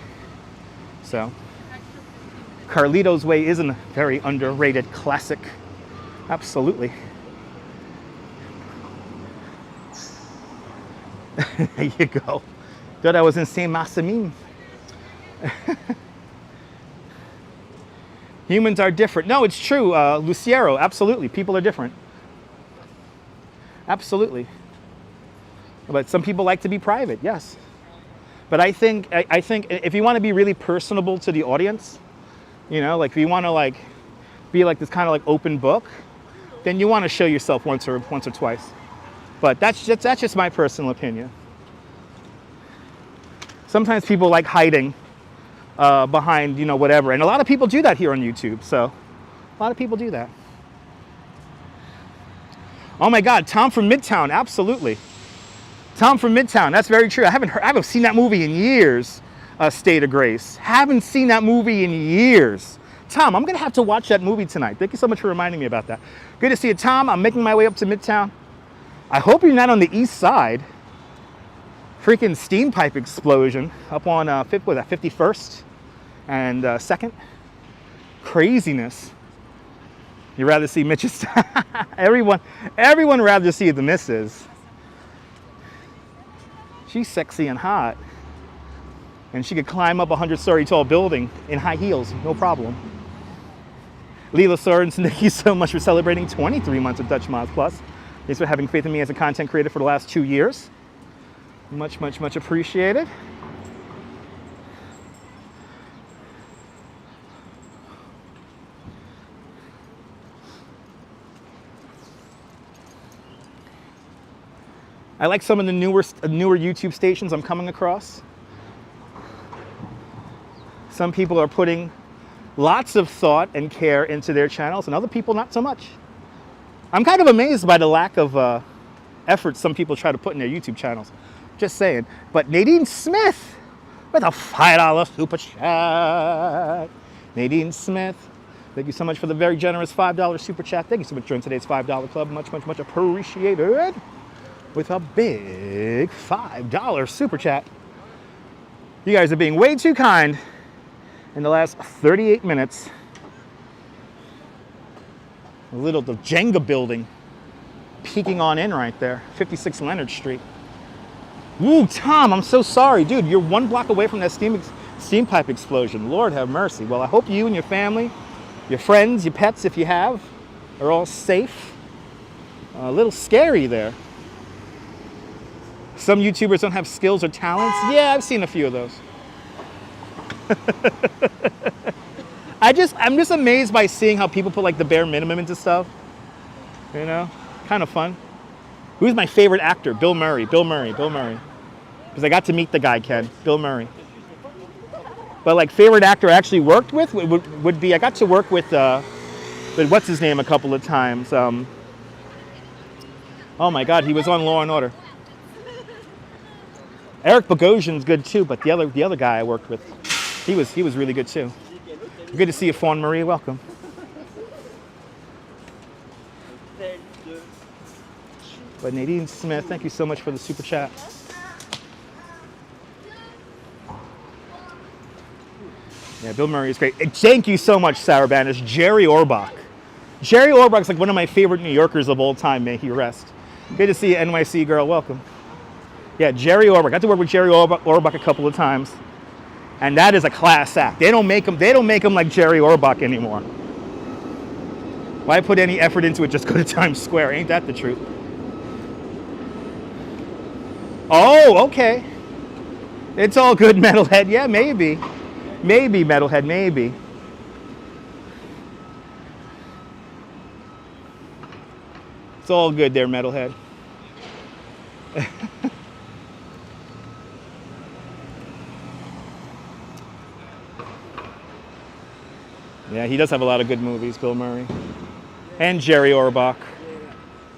So, Carlito's Way is a very underrated classic. Absolutely. There you go. Thought I was in Saint-Maximin. Humans are different. No, it's true, Luciero. Absolutely, people are different. Absolutely. But some people like to be private. Yes. But I think if you want to be really personable to the audience, you know, like if you want to be like this kind of like open book, then you want to show yourself once or twice. But that's just my personal opinion. Sometimes people like hiding behind, whatever. And a lot of people do that here on YouTube. So a lot of people do that. Oh my God, Tom from Midtown, absolutely. Tom from Midtown, that's very true. I haven't seen that movie in years, State of Grace. Haven't seen that movie in years. Tom, I'm gonna have to watch that movie tonight. Thank you so much for reminding me about that. Good to see you, Tom. I'm making my way up to Midtown. I hope you're not on the east side. Freaking steam pipe explosion up on 51st and 2nd. Craziness. You rather see Mitch's? everyone rather see the missus. She's sexy and hot. And she could climb up a 100-story tall building in high heels, no problem. Leela Sorensen, thank you so much for celebrating 23 months of Dutch Moz Plus. Thanks for having faith in me as a content creator for the last 2 years. Much, much, much appreciated. I like some of the newer YouTube stations I'm coming across. Some people are putting lots of thought and care into their channels, and other people not so much. I'm kind of amazed by the lack of effort some people try to put in their YouTube channels. Just saying. But Nadine Smith with a $5 super chat. Nadine Smith, thank you so much for the very generous $5 super chat. Thank you so much for joining today's $5 club. Much, much, much appreciated. With a big $5 super chat. You guys are being way too kind in the last 38 minutes. A little the Jenga building peeking on in right there, 56 Leonard Street. Woo, Tom, I'm so sorry. Dude, you're 1 block away from that steam pipe explosion. Lord have mercy. Well, I hope you and your family, your friends, your pets, if you have, are all safe. A little scary there. Some YouTubers don't have skills or talents. Yeah, I've seen a few of those. I'm just amazed by seeing how people put like the bare minimum into stuff. You know, kind of fun. Who's my favorite actor? Bill Murray. Bill Murray. Bill Murray. Because I got to meet the guy, Ken. Bill Murray. But like favorite actor I actually worked with would be, I got to work with what's his name a couple of times. Oh my God, he was on Law and Order. Eric Bogosian's good too, but the other guy I worked with, he was really good too. Good to see you, Fawn Marie. Welcome. But Nadine Smith, thank you so much for the super chat. Yeah, Bill Murray is great. Thank you so much, Sarah Banish. Jerry Orbach. Jerry Orbach's like one of my favorite New Yorkers of all time. May he rest. Good to see you, NYC girl. Welcome. Yeah, Jerry Orbach. I got to work with Jerry Orbach a couple of times, and that is a class act. They don't make him like Jerry Orbach anymore. Why put any effort into it? Just go to Times Square. Ain't that the truth? Oh, okay. It's all good, Metalhead. Yeah, maybe. Maybe, Metalhead, maybe. It's all good there, Metalhead. Yeah, he does have a lot of good movies, Bill Murray. And Jerry Orbach.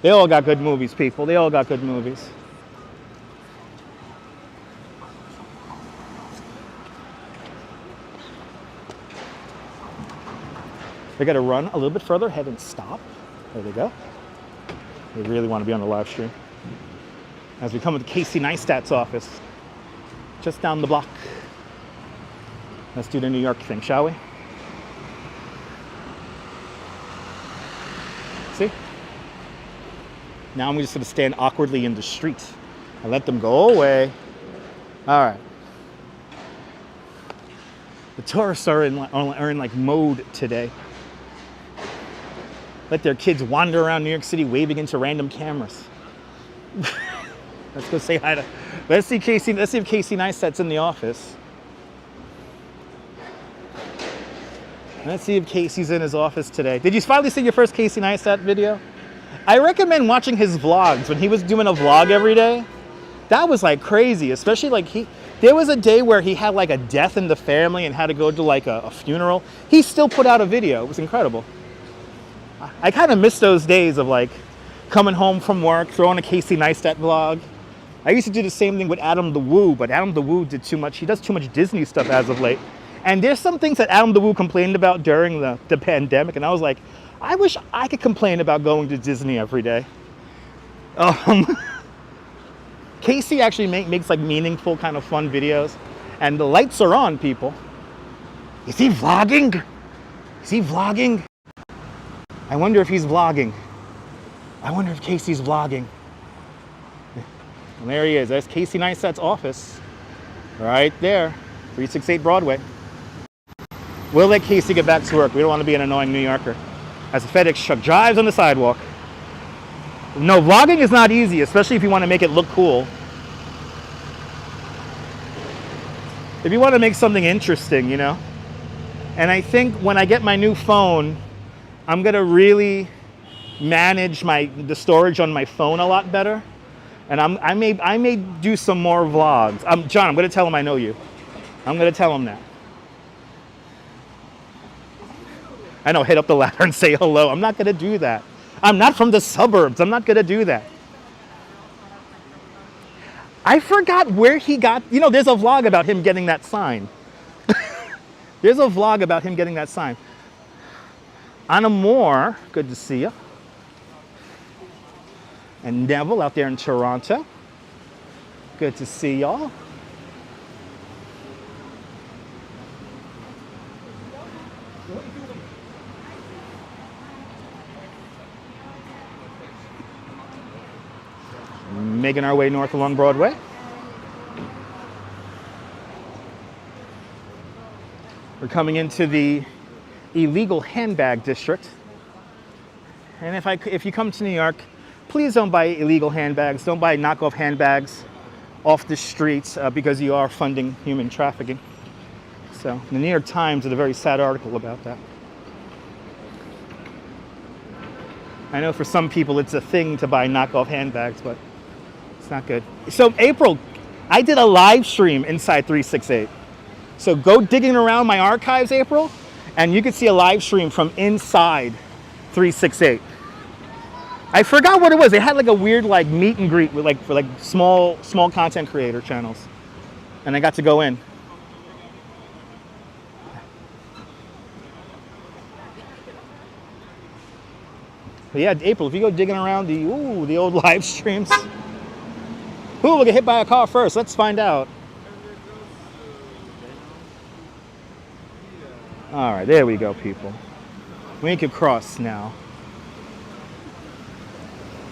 They all got good movies, people. They all got good movies. They got to run a little bit further ahead and stop. There they go. They really want to be on the live stream. As we come to Casey Neistat's office, just down the block. Let's do the New York thing, shall we? See? Now I'm just going to stand awkwardly in the street and let them go away. All right. The tourists are in like mode today. Let their kids wander around New York City waving into random cameras. Let's go say hi to. Let's see if Casey Neistat's in the office. Let's see if Casey's in his office today. Did you finally see your first Casey Neistat video? I recommend watching his vlogs when he was doing a vlog every day. That was like crazy, especially like there was a day where he had like a death in the family and had to go to like a funeral. He still put out a video. It was incredible. I kind of miss those days of like coming home from work, throwing a Casey Neistat vlog. I used to do the same thing with Adam the Woo, but Adam the Woo did too much. He does too much Disney stuff as of late. And there's some things that Adam the Woo complained about during the pandemic, and I was like, I wish I could complain about going to Disney every day. Casey actually makes like meaningful, kind of fun videos, and the lights are on, people. Is he vlogging? Is he vlogging? I wonder if he's vlogging. I wonder if Casey's vlogging. And there he is. That's Casey Neistat's office. Right there. 368 Broadway. We'll let Casey get back to work. We don't want to be an annoying New Yorker as a FedEx truck drives on the sidewalk. No, vlogging is not easy, especially if you want to make it look cool. If you want to make something interesting, you know. And I think when I get my new phone, I'm going to really manage the storage on my phone a lot better. And I may do some more vlogs. John, I'm going to tell him I know you. I'm going to tell him that. I know, head up the ladder and say hello. I'm not going to do that. I'm not from the suburbs. I'm not going to do that. I forgot where he got, you know, there's a vlog about him getting that sign. There's a vlog about him getting that sign. Anna Moore, good to see you. And Neville out there in Toronto. Good to see y'all. Making our way north along Broadway. We're coming into the illegal handbag district. And if you come to New York, please don't buy illegal handbags. Don't buy knockoff handbags off the streets because you are funding human trafficking. So the New York Times did a very sad article about that. I know for some people it's a thing to buy knockoff handbags, but it's not good. So April, I did a live stream inside 368. So go digging around my archives, April, and you can see a live stream from inside 368. I forgot what it was. They had like a weird like meet and greet with for small content creator channels, and I got to go in. But yeah, April, if you go digging around the old live streams. Who will get hit by a car first? Let's find out. All right, there we go, people. We can cross now.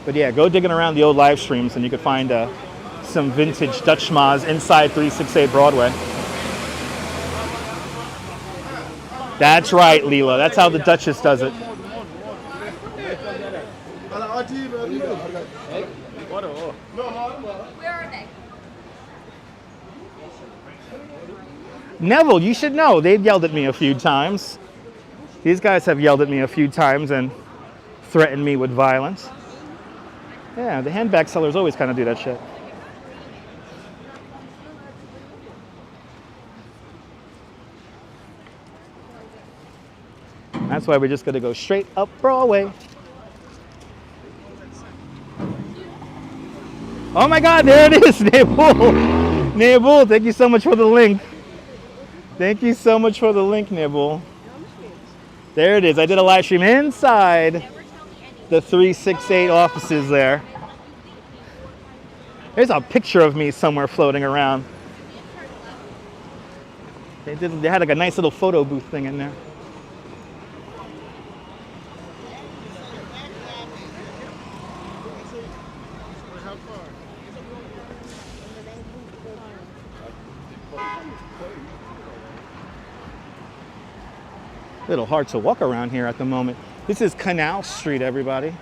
But yeah, go digging around the old live streams and you can find some vintage Dutch schmas inside 368 Broadway. That's right, Leela. That's how the Duchess does it. Where are they? Neville, you should know. They've yelled at me a few times. These guys have yelled at me a few times and threatened me with violence. Yeah, the handbag sellers always kind of do that shit. That's why we're just going to go straight up Broadway. Oh my God, there it is, Nebul. Nebul, thank you so much for the link. Thank you so much for the link, Nebul. There it is. I did a live stream inside the 368 offices there. There's a picture of me somewhere floating around. They had like a nice little photo booth thing in there. A little hard to walk around here at the moment. This is Canal Street, everybody.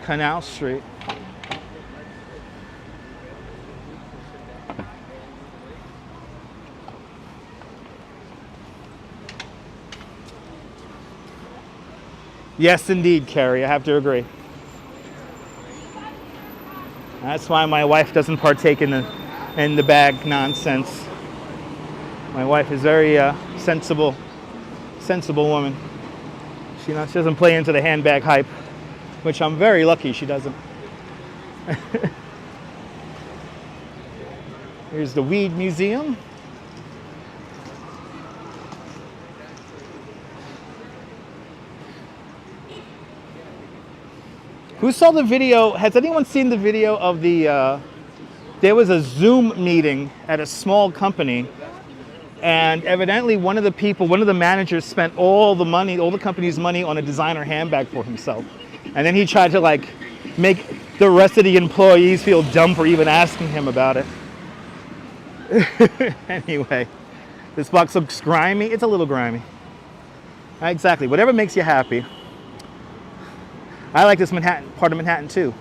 Canal Street. Yes, indeed, Carrie, I have to agree. That's why my wife doesn't partake in the bag nonsense. My wife is very sensible woman. She doesn't play into the handbag hype, which I'm very lucky she doesn't. Here's the Weed Museum. Who saw the video? Has anyone seen the video of there was a Zoom meeting at a small company, and evidently one of the managers spent all the company's money on a designer handbag for himself. And then he tried to like make the rest of the employees feel dumb for even asking him about it. Anyway, This box looks grimy. It's a little grimy. Exactly. Whatever makes you happy. I like this Manhattan, part of Manhattan too.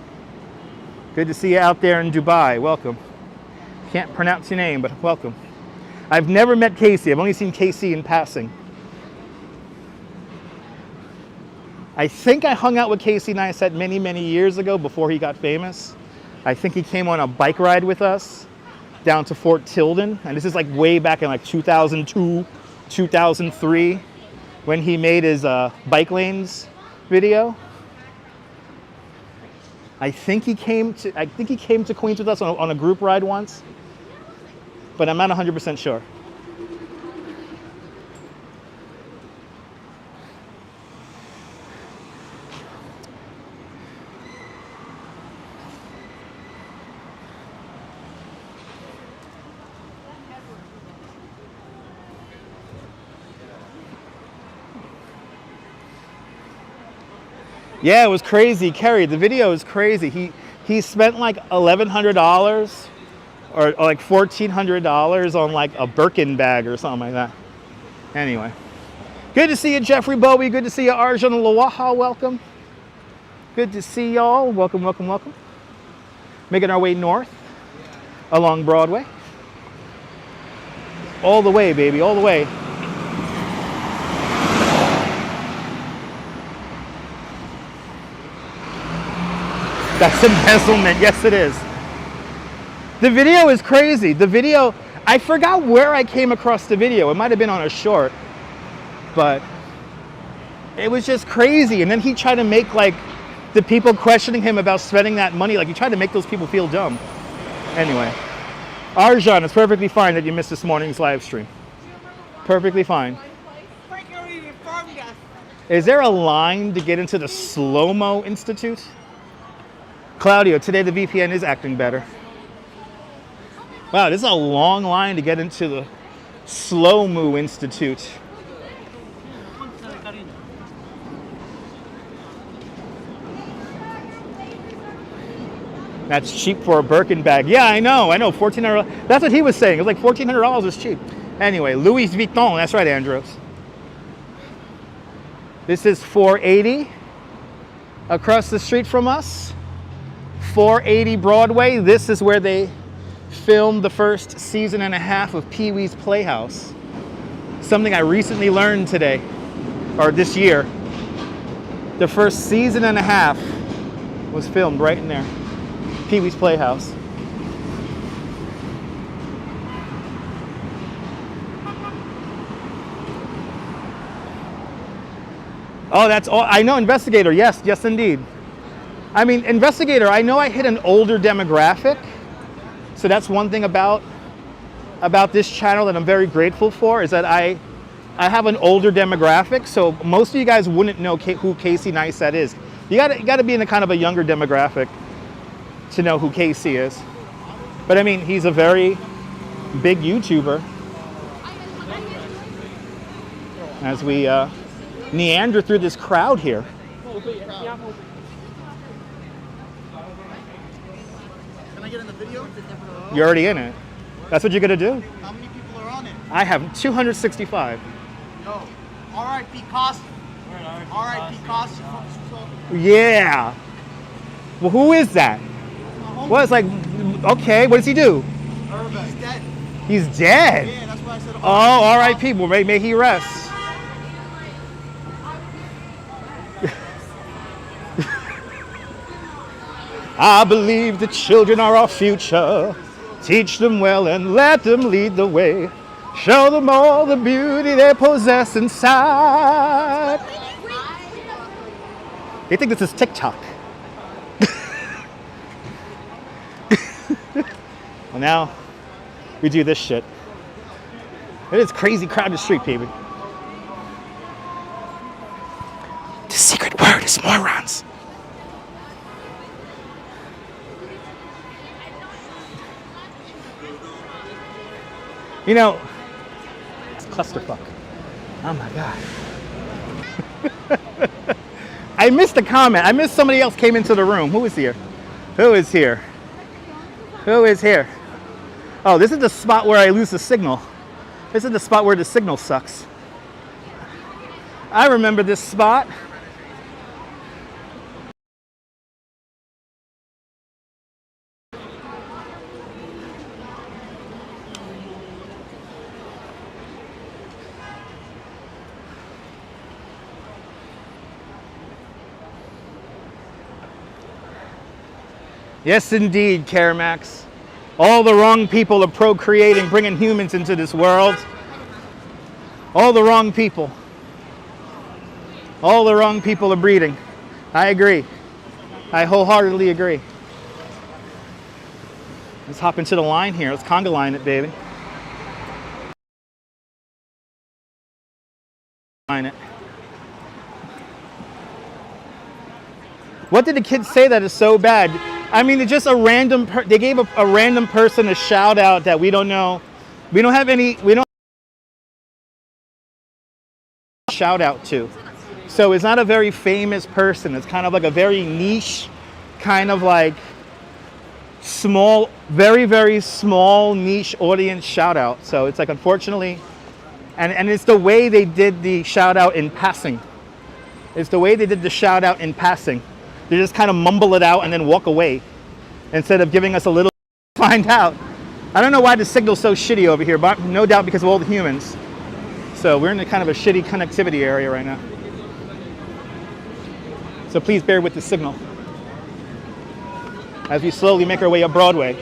Good to see you out there in Dubai. Welcome. Can't pronounce your name, but welcome. I've never met Casey. I've only seen Casey in passing. I think I hung out with Casey Neistat many, many years ago before he got famous. I think he came on a bike ride with us down to Fort Tilden. And this is like way back in like 2002, 2003, when he made his bike lanes video. I think he came to Queens with us on a group ride once, but I'm not 100% sure. Yeah, it was crazy, Kerry. The video is crazy. He spent like $1,100 or like $1,400 on like a Birkin bag or something like that. Anyway, good to see you, Jeffrey Bowie. Good to see you, Arjun Lawaha. Welcome. Good to see y'all. Welcome, welcome, welcome. Making our way north along Broadway. All the way, baby, all the way. That's embezzlement. Yes, it is. The video is crazy. The video, I forgot where I came across the video. It might have been on a short, but it was just crazy. And then he tried to make like the people questioning him about spending that money, like he tried to make those people feel dumb. Anyway, Arjan, it's perfectly fine that you missed this morning's live stream. Perfectly fine. Is there a line to get into the Slow-Mo Institute? Claudio, today the VPN is acting better. Wow, this is a long line to get into the Slow-Mo Institute. That's cheap for a Birkin bag. Yeah, I know, $1,400. That's what he was saying. It was like $1,400 is cheap. Anyway, Louis Vuitton. That's right, Andros. This is 480 across the street from us. 480 Broadway. This is where they filmed the first season and a half of Pee-wee's Playhouse. Something I recently learned today, or this year. The first season and a half was filmed right in there. Pee-wee's Playhouse. Oh, that's all. I know, Investigator. Yes, yes, indeed. I mean, Investigator, I know I hit an older demographic. So that's one thing about this channel that I'm very grateful for, is that I have an older demographic. So most of you guys wouldn't know who Casey Neistat is. You gotta be in a kind of a younger demographic to know who Casey is. But I mean, he's a very big YouTuber. As we meander through this crowd here. Can I get in the video? You're already in it. That's what you're gonna do? How many people are on it? I have 265. Yo, R.I.P. Costa. R.I.P. Costa. Yeah. Well, who is that? Well, it's like, okay, what does he do? He's dead. He's dead? Yeah, that's why I said Oh, R.I.P. Well, may he rest. I believe the children are our future. Teach them well and let them lead the way. Show them all the beauty they possess inside. They think this is TikTok. Well, now we do this shit. It is crazy crowded street, baby. The secret word is morons. You know, it's clusterfuck. Oh my God. I missed a comment. I missed somebody else came into the room. Who is here? Who is here? Who is here? Oh, this is the spot where I lose the signal. This is the spot where the signal sucks. I remember this spot. Yes, indeed, Caramax. All the wrong people are procreating, bringing humans into this world. All the wrong people. All the wrong people are breeding. I agree. I wholeheartedly agree. Let's hop into the line here. Let's conga line it, baby. Line it. What did the kids say that is so bad? I mean, it's just a random, they gave a random person a shout out that we don't know. We don't have any, we don't shout out to. So it's not a very famous person. It's kind of like a very niche, kind of like small, very, very small niche audience shout out. So it's like, unfortunately, and it's the way they did the shout out in passing. It's the way they did the shout out in passing. They just kind of mumble it out and then walk away instead of giving us a little to find out. I don't know why the signal's so shitty over here, but no doubt because of all the humans. So we're in a kind of a shitty connectivity area right now. So please bear with the signal as we slowly make our way up Broadway.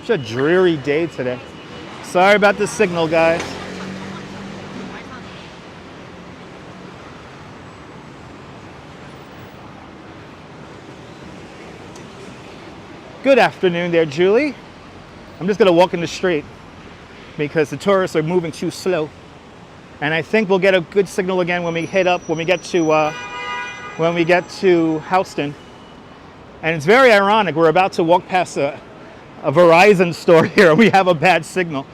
It's a dreary day today. Sorry about the signal, guys. Good afternoon there, Julie. I'm just gonna walk in the street because the tourists are moving too slow. And I think we'll get a good signal again when we head up, when we get to Houston. And it's very ironic, we're about to walk past a Verizon store here and we have a bad signal.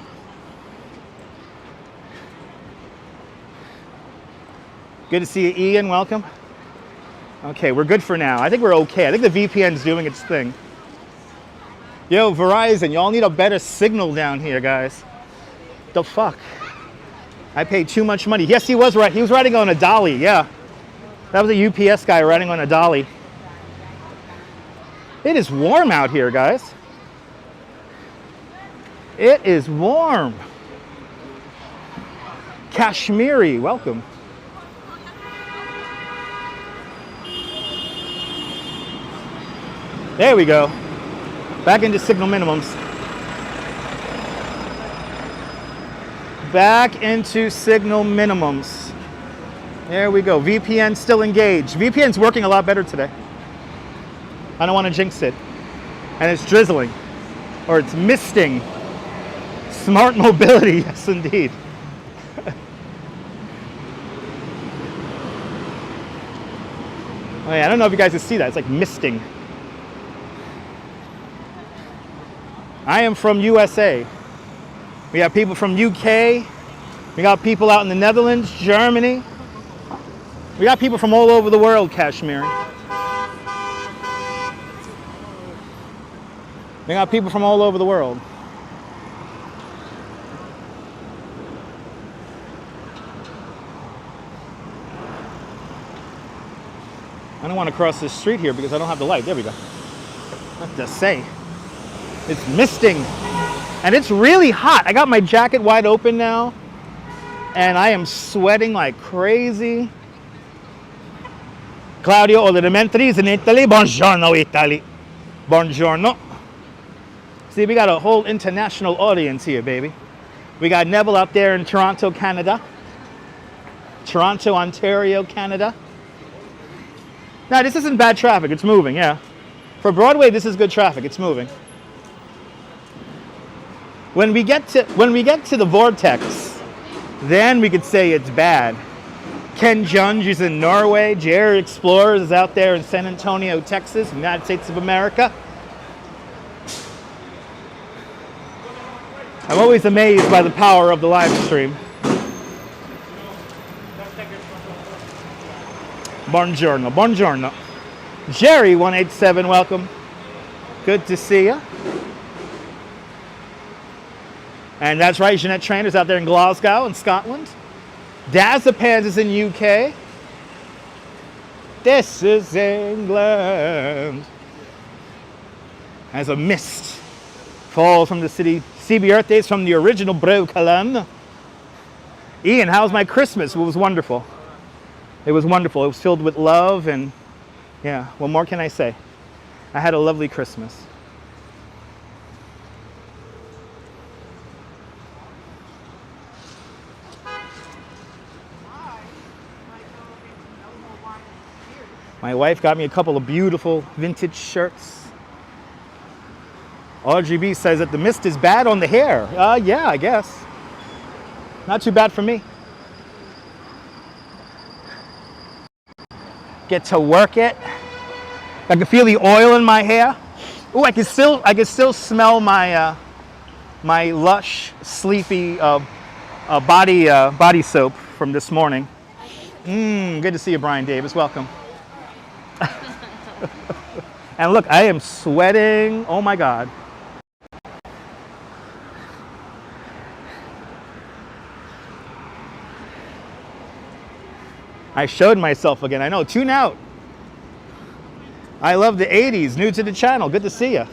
Good to see you, Ian, welcome. Okay, we're good for now. I think we're okay. I think the VPN's doing its thing. Yo, Verizon, y'all need a better signal down here, guys. The fuck? I paid too much money. Yes, he was right. He was riding on a dolly, yeah. That was a UPS guy riding on a dolly. It is warm out here, guys. It is warm. Kashmiri, welcome. There we go. Back into signal minimums. Back into signal minimums. There we go. VPN still engaged. VPN's working a lot better today. I don't want to jinx it. And it's drizzling. Or it's misting. Smart mobility, yes indeed. Oh yeah, I don't know if you guys can see that. It's like misting. I am from USA. We have people from UK. We got people out in the Netherlands, Germany. We got people from all over the world, Kashmir. We got people from all over the world. I don't want to cross this street here because I don't have the light. There we go. What to say? It's misting. And it's really hot. I got my jacket wide open now. And I am sweating like crazy. Claudio Olementary is in Italy. Buongiorno, Italy. Buongiorno. See, we got a whole international audience here, baby. We got Neville out there in Toronto, Canada. Toronto, Ontario, Canada. Now, this isn't bad traffic. It's moving, yeah. For Broadway, this is good traffic. It's moving. When we get to the vortex, then we could say it's bad. Ken Junge is in Norway. Jerry Explorers is out there in San Antonio, Texas, United States of America. I'm always amazed by the power of the live stream. Buongiorno, buongiorno. Jerry 187, welcome. Good to see you. And that's right, Jeanette Trainer's out there in Glasgow in Scotland. Dazapans is in UK. This is England. As a mist falls from the city. CB Earth Days from the original Brooklyn. Ian, how was my Christmas? It was wonderful. It was wonderful. It was filled with love and, yeah, what more can I say? I had a lovely Christmas. My wife got me a couple of beautiful vintage shirts. Audrey B says that the mist is bad on the hair. Yeah, I guess. Not too bad for me. Get to work it. I can feel the oil in my hair. Oh, I can still smell my my Lush Sleepy body soap from this morning. Good to see you, Brian Davis. Welcome. And look, I am sweating. Oh my God. I showed myself again. I know, tune out. I love the 80s, new to the channel. Good to see you.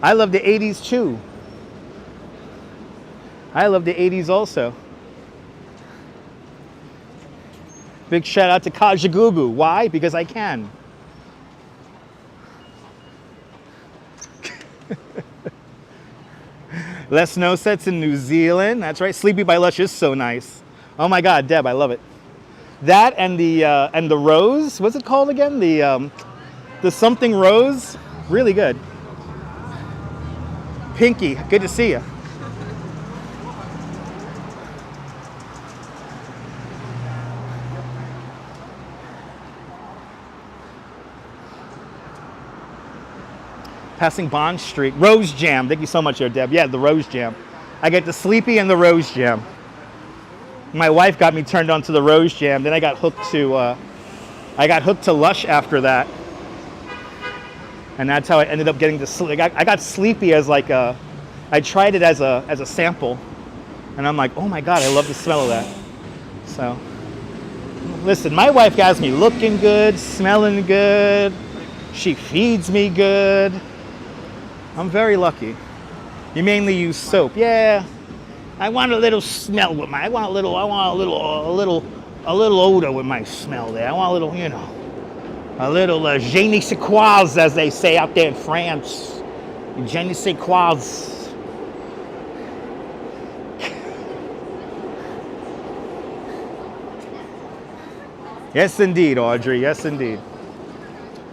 I love the 80s too. I love the 80s also. Big shout out to Kajagoogoo. Why? Because I can. Les Snow Sets in New Zealand. That's right. Sleepy by Lush is so nice. Oh my God, Deb, I love it. That and the rose. What's it called again? The something rose. Really good. Pinky, good to see you. Passing Bond Street. Rose Jam. Thank you so much, Deb. Yeah, the Rose Jam. I get the Sleepy and the Rose Jam. My wife got me turned on to the Rose Jam. Then I got hooked to Lush after that. And that's how I ended up getting to sleep. I got Sleepy as like I tried it as a sample. And I'm like, oh my God, I love the smell of that. So, listen, my wife has me looking good, smelling good. She feeds me good. I'm very lucky. You mainly use soap. Yeah. I want a little smell with my. I want a little odor with my smell there. I want a little, you know, a little je ne sais quoi, as they say out there in France. Je ne sais quoi. Yes, indeed, Audrey. Yes, indeed.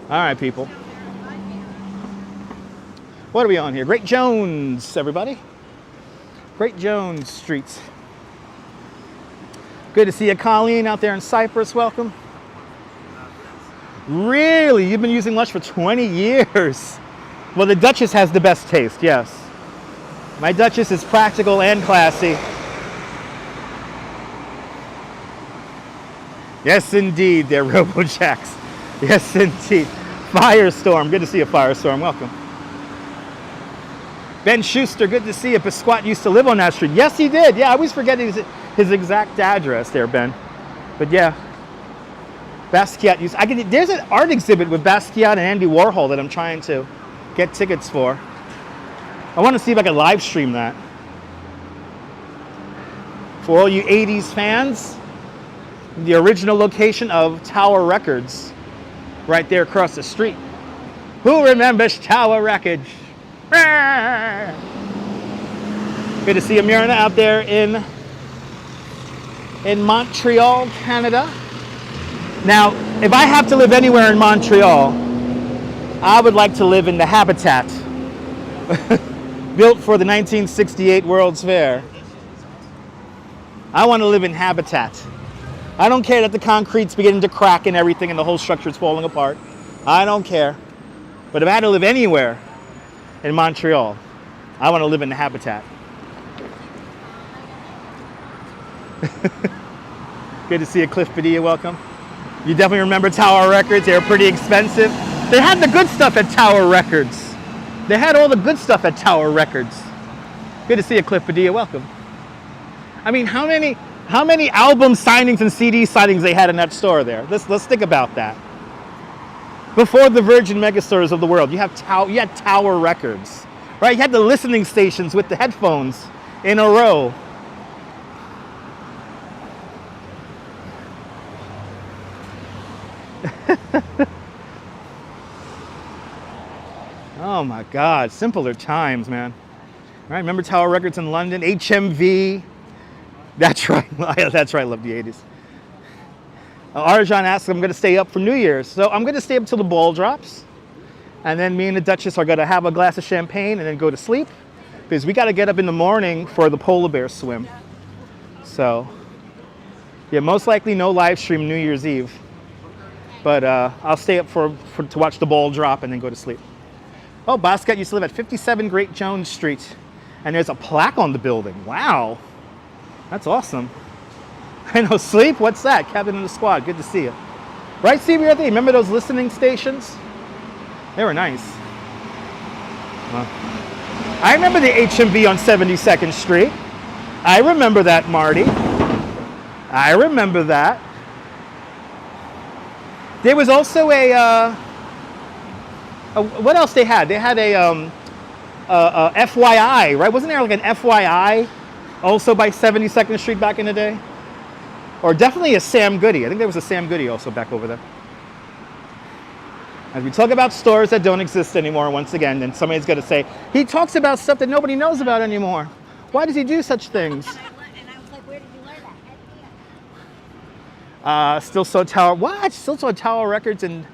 All right, people. What are we on here? Great Jones, everybody. Great Jones Streets. Good to see you, Colleen, out there in Cyprus. Welcome. Really? You've been using Lush for 20 years? Well, the Duchess has the best taste, yes. My Duchess is practical and classy. Yes, indeed, they're Robo-Jacks. Yes, indeed. Firestorm. Good to see you, Firestorm. Welcome. Ben Schuster, good to see you. Pasquat used to live on that street. Yes, he did. Yeah, I always forget his exact address there, Ben. But yeah, Basquiat used. There's an art exhibit with Basquiat and Andy Warhol that I'm trying to get tickets for. I want to see if I can live stream that. For all you 80s fans, the original location of Tower Records, right there across the street. Who remembers Tower Records? Good to see you, Myrna, out there in Montreal, Canada. Now, if I have to live anywhere in Montreal, I would like to live in the Habitat, built for the 1968 World's Fair. I want to live in habitat. I don't care that the concrete's beginning to crack and everything and the whole structure's falling apart. I don't care. But if I had to live anywhere in Montreal, I want to live in the habitat. Good to see you, Cliff Padilla, welcome. You definitely remember Tower Records. They were pretty expensive. They had the good stuff at Tower Records. They had all the good stuff at Tower Records. Good to see you, Cliff Padilla, welcome. I mean, how many album signings and CD signings they had in that store there? Let's think about that. Before the Virgin Megastores of the world, you had Tower Records, right? You had the listening stations with the headphones in a row. Oh my God, simpler times, man. Right? Remember Tower Records in London, HMV. That's right. That's right. I love the 80s. Arjan asks, I'm going to stay up for New Year's. So I'm going to stay up till the ball drops. And then me and the Duchess are going to have a glass of champagne and then go to sleep. Because we got to get up in the morning for the polar bear swim. So, yeah, most likely no live stream New Year's Eve. But I'll stay up to watch the ball drop and then go to sleep. Oh, Boscat used to live at 57 Great Jones Street. And there's a plaque on the building. Wow. That's awesome. I know, sleep? What's that? Captain in the Squad. Good to see you. Right, CBRD? Remember those listening stations? They were nice. Well, I remember the HMV on 72nd Street. I remember that, Marty. I remember that. There was also what else they had? They had a FYI, right? Wasn't there like an FYI also by 72nd Street back in the day? Or definitely a Sam Goody. I think there was a Sam Goody also back over there. As we talk about stores that don't exist anymore, once again, then somebody's going to say, he talks about stuff that nobody knows about anymore. Why does he do such things? And I was like, where did you learn that? Still saw Tower, what? Still saw Tower Records in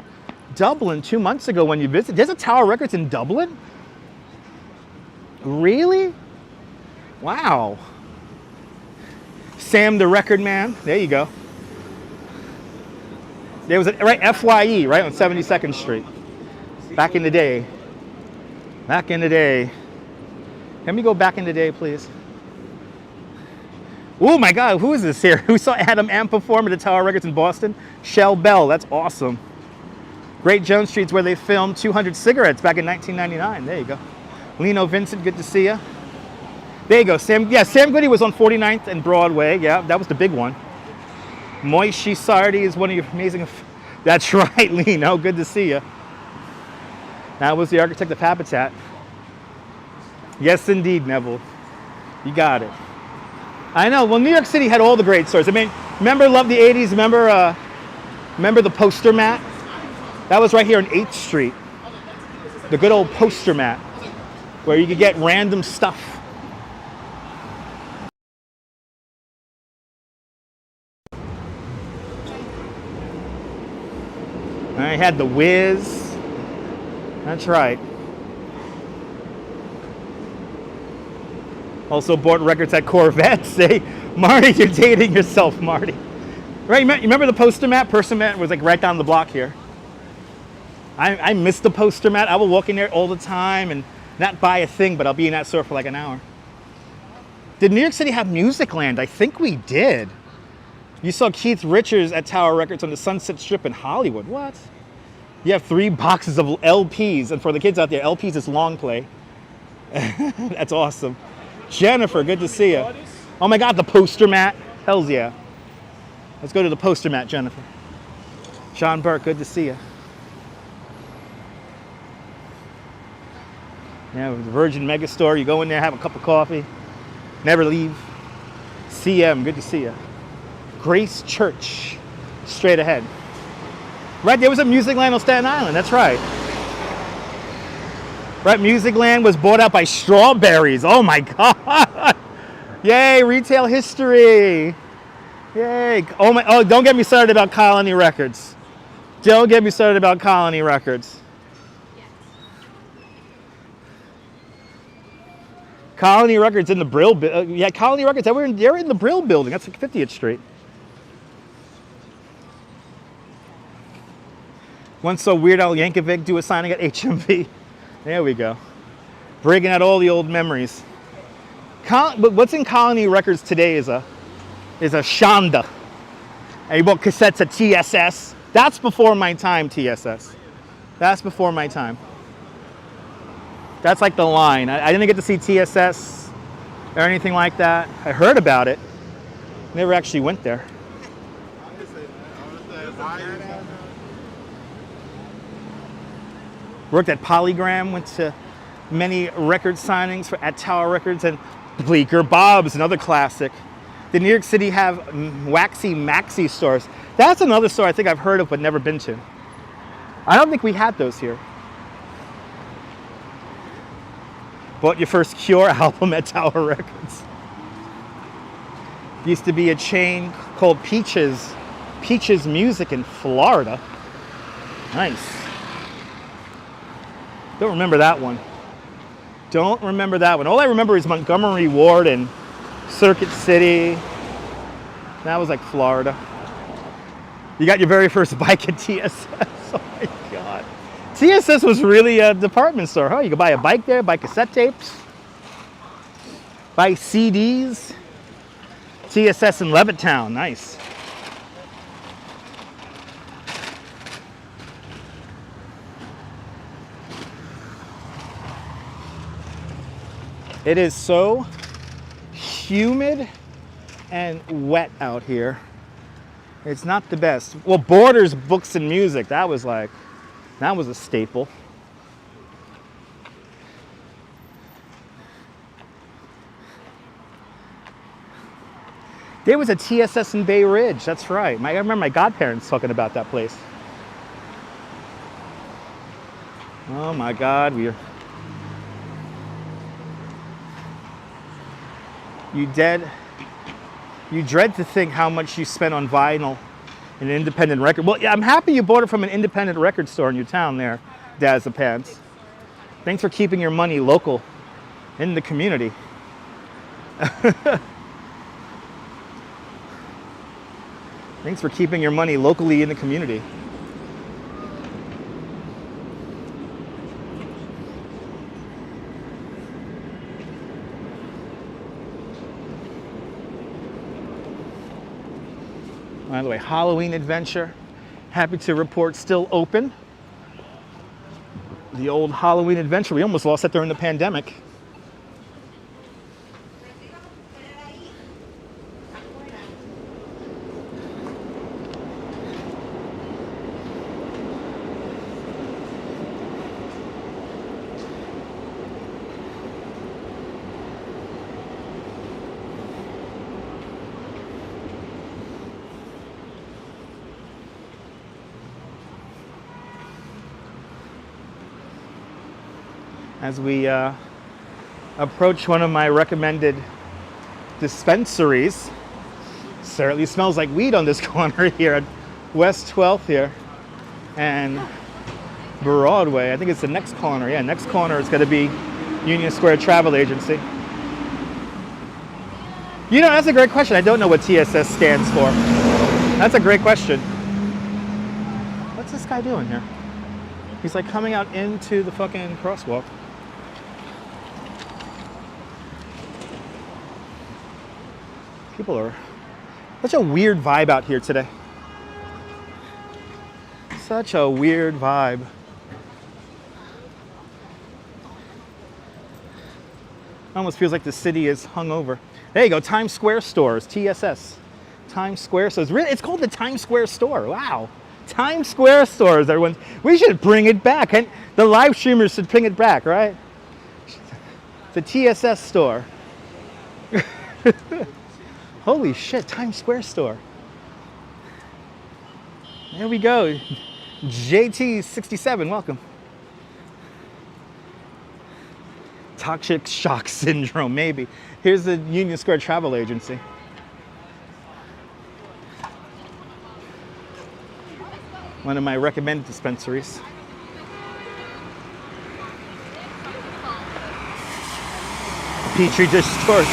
Dublin 2 months ago when you visited. There's a Tower Records in Dublin? Really? Wow. Sam the Record Man. There you go. There was right, FYE, right, on 72nd Street. Back in the day. Back in the day. Let me go back in the day, please. Oh my God, who is this here? Who saw Adam Ant perform at the Tower Records in Boston? Shell Bell, that's awesome. Great Jones Street's where they filmed 200 Cigarettes back in 1999. There you go. Lino Vincent, good to see you. There you go, Sam. Yeah, Sam Goody was on 49th and Broadway. Yeah, that was the big one. Moishi Sardi is one of your amazing. That's right, Lino. Good to see you. That was the architect of Habitat. Yes, indeed, Neville. You got it. I know. Well, New York City had all the great stores. I mean, remember, love the 80s. Remember the poster mat? That was right here on 8th Street. The good old poster mat, where you could get random stuff. I had the Wiz. That's right. Also bought records at Corvettes. Hey, Marty, you're dating yourself, Marty. Right? You remember the poster mat? Poster mat was like right down the block here. I missed the poster mat. I would walk in there all the time and not buy a thing, but I'll be in that store for like an hour. Did New York City have Musicland? I think we did. You saw Keith Richards at Tower Records on the Sunset Strip in Hollywood. What? You have 3 boxes of LPs. And for the kids out there, LPs is long play. That's awesome. Jennifer, good to see you. Oh my God, the poster mat. Hells yeah. Let's go to the poster mat, Jennifer. Sean Burke, good to see you. Yeah, the Virgin Megastore. You go in there, have a cup of coffee. Never leave. CM, good to see you. Grace Church, straight ahead. Right, there was a Musicland on Staten Island, that's right. Right, Musicland was bought out by Strawberries. Oh my God. Yay, retail history. Yay. Oh, don't get me started about Colony Records. Don't get me started about Colony Records. Colony Records in the Brill. Yeah, Colony Records. They're in the Brill Building. That's like 50th Street. Once saw Weird Al Yankovic do a signing at HMV. There we go. Breaking out all the old memories. But what's in Colony Records today is a Shonda. And you bought cassettes at TSS. That's before my time, TSS. That's before my time. That's like the line. I didn't get to see TSS or anything like that. I heard about it. Never actually went there. Worked at Polygram, went to many record signings at Tower Records, and Bleecker Bob's, another classic. Did New York City have waxy maxi stores? That's another store I think I've heard of but never been to. I don't think we had those here. Bought your first Cure album at Tower Records. Used to be a chain called Peaches Music in Florida. Nice. Don't remember that one. Don't remember that one. All I remember is Montgomery Ward and Circuit City. That was like Florida. You got your very first bike at TSS. Oh my God. TSS was really a department store, huh? You could buy a bike there, buy cassette tapes, buy CDs. TSS in Levittown, nice. It is so humid and wet out here. It's not the best. Well, Borders Books and Music, that was a staple. There was a TSS in Bay Ridge, that's right. I remember my godparents talking about that place. Oh my God, You dread to think how much you spent on vinyl and an independent record. Well, yeah, I'm happy you bought it from an independent record store in your town there, Daz the Pants. Thanks for keeping your money local in the community. Thanks for keeping your money locally in the community. By the way, Halloween Adventure, happy to report, still open. The old Halloween Adventure, we almost lost it during the pandemic. As we approach one of my recommended dispensaries. Certainly smells like weed on this corner here at West 12th here and Broadway. I think it's the next corner. Yeah, next corner is going to be Union Square Travel Agency. You know, that's a great question. I don't know what TSS stands for. That's a great question. What's this guy doing here? He's like coming out into the fucking crosswalk. People are such a weird vibe out here today. Such a weird vibe. Almost feels like the city is hungover. There you go, Times Square stores, TSS. Times Square stores. Really, it's called the Times Square store. Wow. Times Square stores, everyone. We should bring it back. And the live streamers should bring it back, right? The TSS store. Holy shit, Times Square store. There we go. JT67, welcome. Toxic shock syndrome, maybe. Here's the Union Square Travel Agency. One of my recommended dispensaries. Petri dish stores.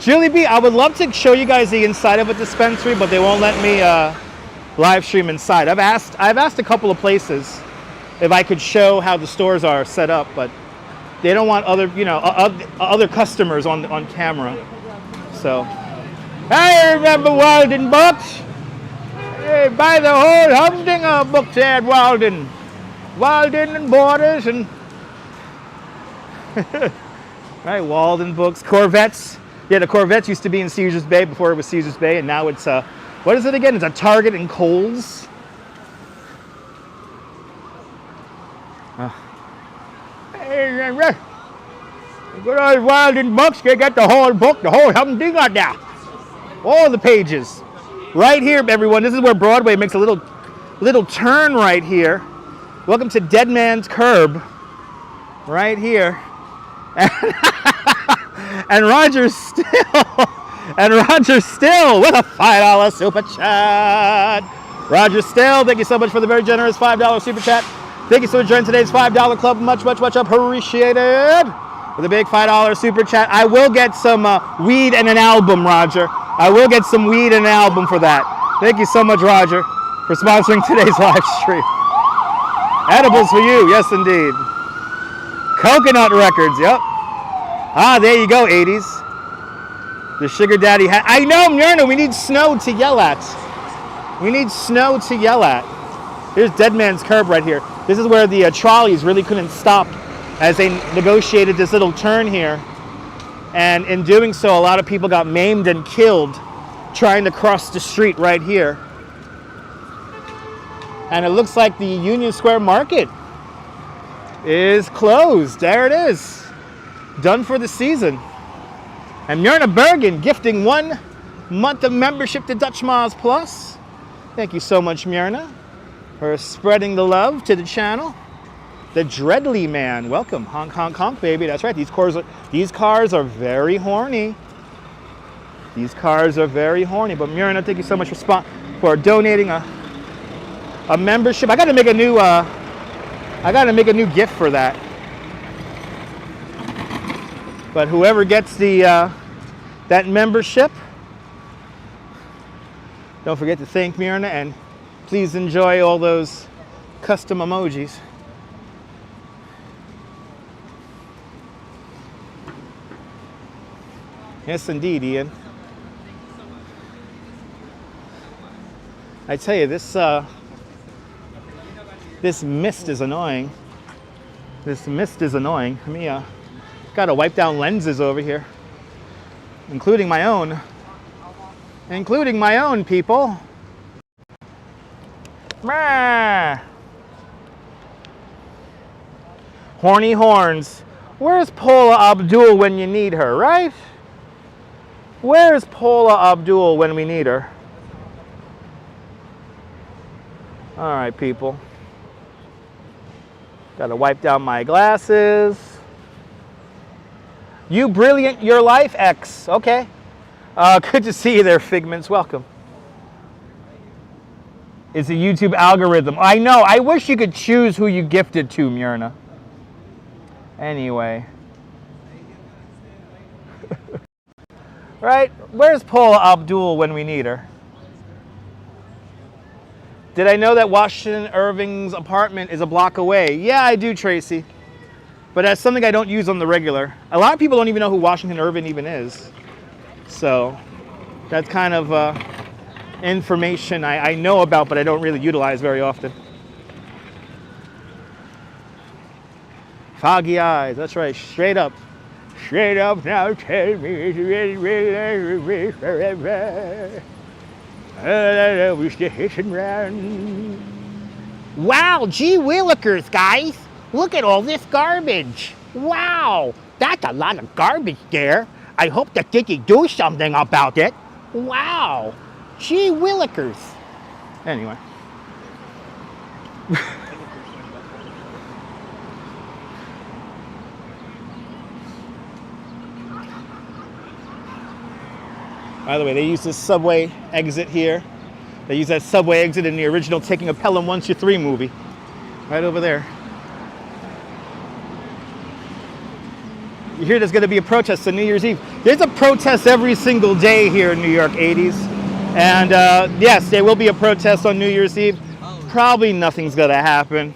Julie B, I would love to show you guys the inside of a dispensary, but they won't let me live stream inside. I've asked a couple of places if I could show how the stores are set up, but they don't want other, other customers on camera. So, I remember Walden books. Hey, buy the whole humdinger books at Walden. Walden and Borders and right, Walden books, Corvettes. Yeah, the Corvettes used to be in Caesars Bay before it was Caesars Bay, and now it's what is it again? It's a Target and Kohl's. Good old Walden books. They got the whole book, the whole humdinger there. All the pages. Right here, everyone. This is where Broadway makes a little turn right here. Welcome to Dead Man's Curb. Right here. And Roger Still with a $5 super chat. Roger Still, thank you so much for the very generous $5 super chat. Thank you so much for joining today's $5 club. Much appreciated. With a big $5 super chat. I will get some weed and an album, Roger. I will get some weed and an album for that. Thank you so much, Roger, for sponsoring today's live stream. Edibles for you, yes indeed. Coconut Records, yep. Ah, there you go, 80s. The Sugar Daddy hat. I know, Myrna, we need snow to yell at. We need snow to yell at. Here's Dead Man's Curb right here. This is where the trolleys really couldn't stop as they negotiated this little turn here. And in doing so, a lot of people got maimed and killed trying to cross the street right here. And it looks like the Union Square Market is closed. There it is. Done for the season. And Myrna Bergen gifting 1 month of membership to Dutch Miles Plus. Thank you so much, Myrna, for spreading the love to the channel. The Dreadly Man, welcome. Honk, honk, honk, baby. That's right. These cars are very horny. These cars are very horny. But Myrna, thank you so much for donating a membership. I got to make a new gift for that. But whoever gets the that membership, don't forget to thank Myrna, and please enjoy all those custom emojis. Yes, indeed, Ian. I tell you, this mist is annoying. This mist is annoying. Let me gotta wipe down lenses over here, including my own. Including my own, people. Rah! Horny horns. Where's Paula Abdul when you need her, right? Where's Paula Abdul when we need her? All right, people. Got to wipe down my glasses. You brilliant, your life, X. Okay. Good to see you there, Figments. Welcome. It's a YouTube algorithm. I know. I wish you could choose who you gifted to, Myrna. Anyway. Right? Where's Paula Abdul when we need her? Did I know that Washington Irving's apartment is a block away? Yeah, I do, Tracy. But that's something I don't use on the regular. A lot of people don't even know who Washington Irving even is. So that's kind of information I know about, but I don't really utilize very often. Foggy eyes, that's right, straight up. Straight up now, tell me it's really forever. We still hit and run. Wow, gee willikers, guys. Look at all this garbage. Wow, that's a lot of garbage there. I hope that they can do something about it. Wow, gee willikers. Anyway. By the way, they use this subway exit here. They use that subway exit in the original Taking a Pelham 1, 2, 3 movie. Right over there. You hear there's going to be a protest on New Year's Eve. There's a protest every single day here in New York, 80s. And yes, there will be a protest on New Year's Eve. Probably nothing's going to happen.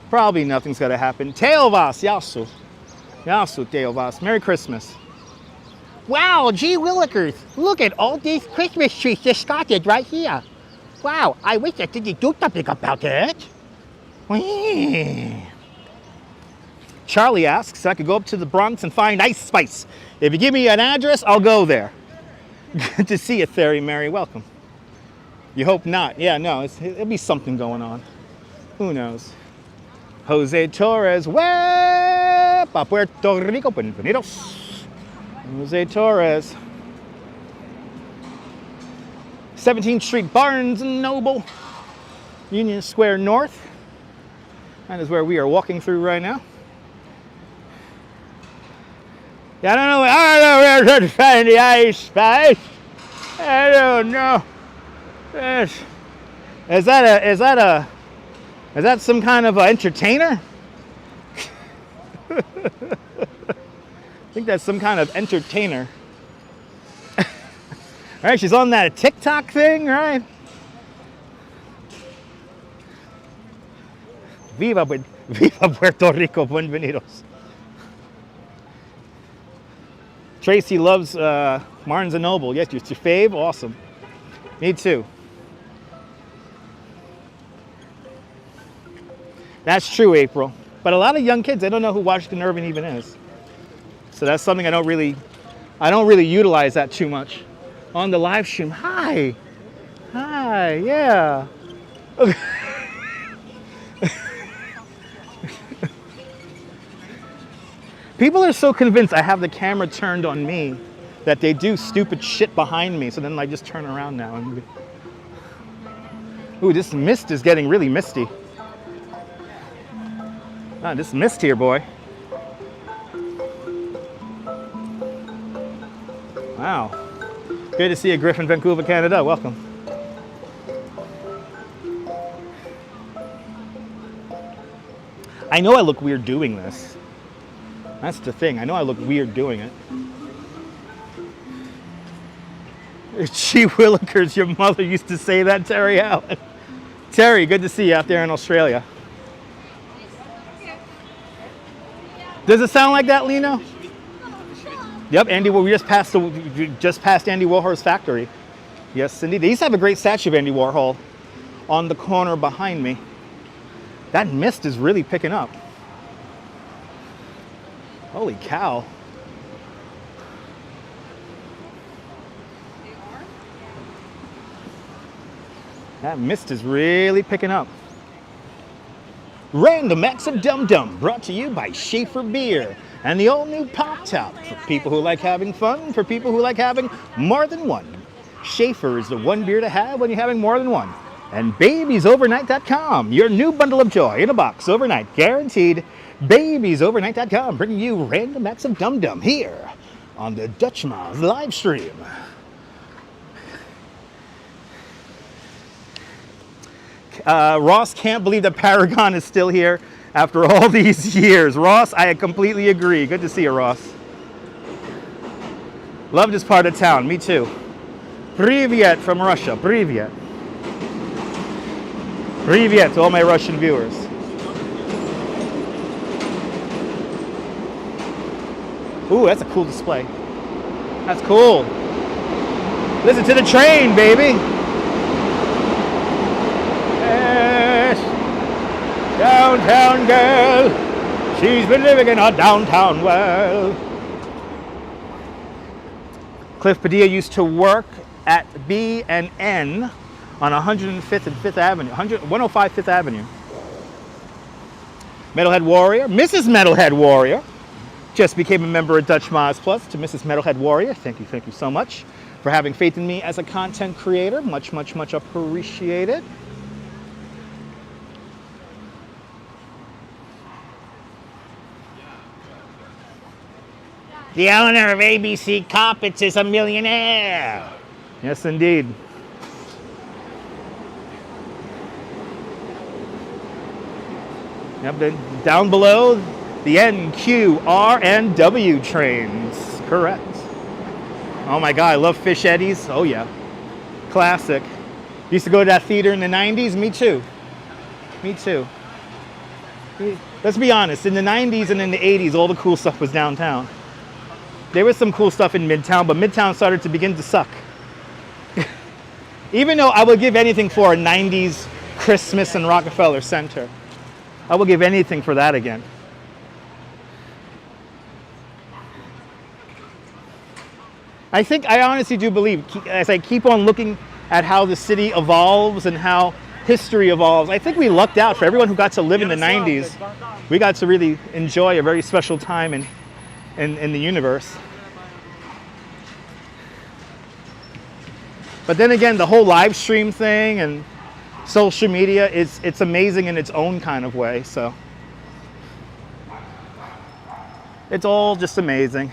Probably nothing's going to happen. Teo vas, yasu. Yasu, Teo vas. Merry Christmas. Wow, gee willikers. Look at all these Christmas trees just started right here. Wow, I wish I could do something about it. Whee. Charlie asks, I could go up to the Bronx and find Ice Spice. If you give me an address, I'll go there. Good to see you, Theory Mary. Welcome. You hope not. Yeah, no, it'll be something going on. Who knows? Jose Torres, pa Puerto Rico, bienvenidos. Jose Torres. 17th Street, Barnes & Noble, Union Square North. That is where we are walking through right now. Yeah, I don't know where to find the Ice Spice. I don't know. Is that some kind of entertainer? I think that's some kind of entertainer. All right, she's on that TikTok thing, right? Viva Puerto Rico, bienvenidos. Tracy loves Barnes & Noble. Yes, it's your fave? Awesome. Me too. That's true, April. But a lot of young kids, they don't know who Washington Irving even is. So that's something I don't really utilize that too much. On the live stream, hi, yeah. Okay. People are so convinced I have the camera turned on me that they do stupid shit behind me, so then I just turn around now. And... Ooh, this mist is getting really misty. Ah, this mist here, boy. Wow. Good to see you, Griffin, Vancouver, Canada. Welcome. I know I look weird doing this. That's the thing. I know I look weird doing it. Gee willikers, your mother used to say that, Terry Allen. Terry, good to see you out there in Australia. Does it sound like that, Lino? Yep, Andy. Well, we just passed Andy Warhol's factory. Yes, indeed. They used to have a great statue of Andy Warhol on the corner behind me. That mist is really picking up. Holy cow. That mist is really picking up. Random Acts of Dum Dum, brought to you by Schaefer Beer and the all-new Pop Top, for people who like having fun, for people who like having more than one. Schaefer is the one beer to have when you're having more than one. And babiesovernight.com, your new bundle of joy in a box overnight, guaranteed. Babiesovernight.com, bringing you Random Acts of Dum Dum here on the Dutchman's live stream. Ross can't believe that Paragon is still here after all these years. Ross, I completely agree. Good to see you, Ross. Love this part of town. Me too. Privyet from Russia. Privyet. Privyet to all my Russian viewers. Ooh, that's a cool display. That's cool. Listen to the train, baby. Yes. Downtown girl. She's been living in a downtown world. Cliff Padilla used to work at B&N on 105th and 5th Avenue, 105 5th Avenue. Metalhead Warrior, Mrs. Metalhead Warrior, just became a member of Dutch Moz Plus. To Mrs. Metalhead Warrior, thank you so much for having faith in me as a content creator. Much, much, much appreciated. The owner of ABC Carpets is a millionaire. Yes, indeed. Yep, down below, The N, Q, R, and W trains. Correct. Oh my God, I love Fish Eddie's. Oh yeah. Classic. Used to go to that theater in the 90s. Me too. Me too. Let's be honest, in the 90s and in the 80s, all the cool stuff was downtown. There was some cool stuff in Midtown, but Midtown started to begin to suck. Even though I would give anything for a 90s Christmas in Rockefeller Center. I will give anything for that again. I honestly do believe, as I keep on looking at how the city evolves and how history evolves, I think we lucked out. For everyone who got to live in the 90s, we got to really enjoy a very special time in the universe. But then again, the whole live stream thing and social media, it's amazing in its own kind of way. So it's all just amazing.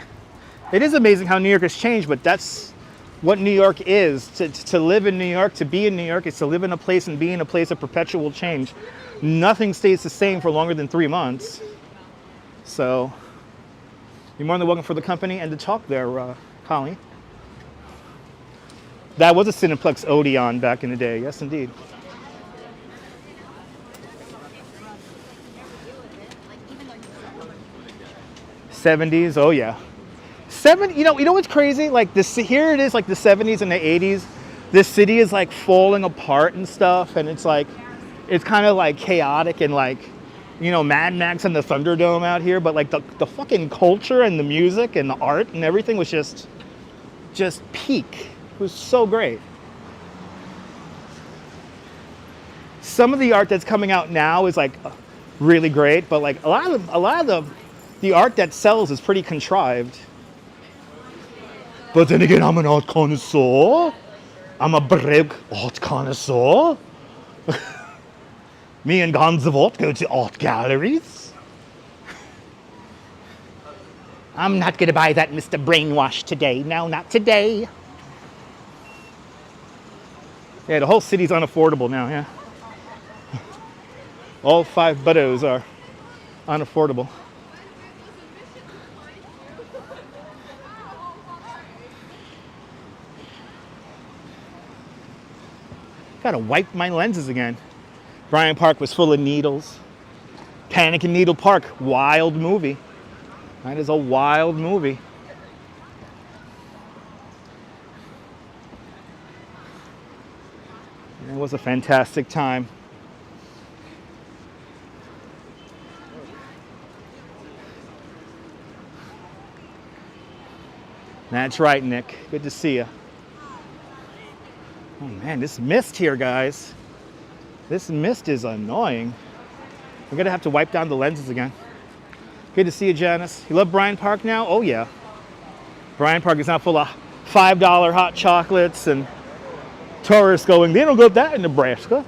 It is amazing how New York has changed, but that's what New York is. To live in New York, to be in New York, is to live in a place and be in a place of perpetual change. Nothing stays the same for longer than 3 months. So you're more than welcome for the company and to talk there, Colleen. That was a Cineplex Odeon back in the day. Yes, indeed. '70s, oh yeah. You know what's crazy? Like here it is, like the '70s and the '80s. This city is like falling apart and stuff, and it's kind of like chaotic and like, you know, Mad Max and the Thunderdome out here. But like the fucking culture and the music and the art and everything was just peak. It was so great. Some of the art that's coming out now is like really great, but like a lot of the art that sells is pretty contrived. But then again, I'm an art connoisseur. I'm a big art connoisseur. Me and Gonzavot go to art galleries. I'm not going to buy that Mr. Brainwash today. No, not today. Yeah, the whole city's unaffordable now, yeah. All 5 boroughs are unaffordable. Gotta wipe my lenses again. Bryant Park was full of needles. Panic in Needle Park, wild movie. That is a wild movie. It was a fantastic time. That's right, Nick. Good to see you. Oh man, this mist here, guys. This mist is annoying. We're gonna have to wipe down the lenses again. Good to see you, Janice. You love Bryant Park now? Oh yeah. Bryant Park is now full of $5 hot chocolates and tourists going, they don't got that in Nebraska.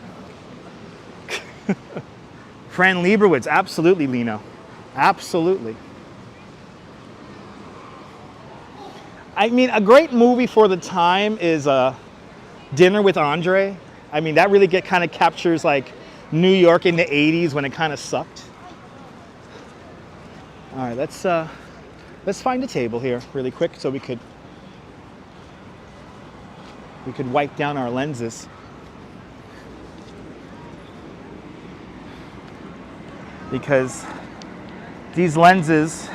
Fran Lieberwitz, absolutely, Lino. Absolutely. I mean, a great movie for the time is Dinner with Andre. I mean, that really kind of captures like New York in the 80s when it kind of sucked. All right, let's find a table here really quick so we could wipe down our lenses. Because these lenses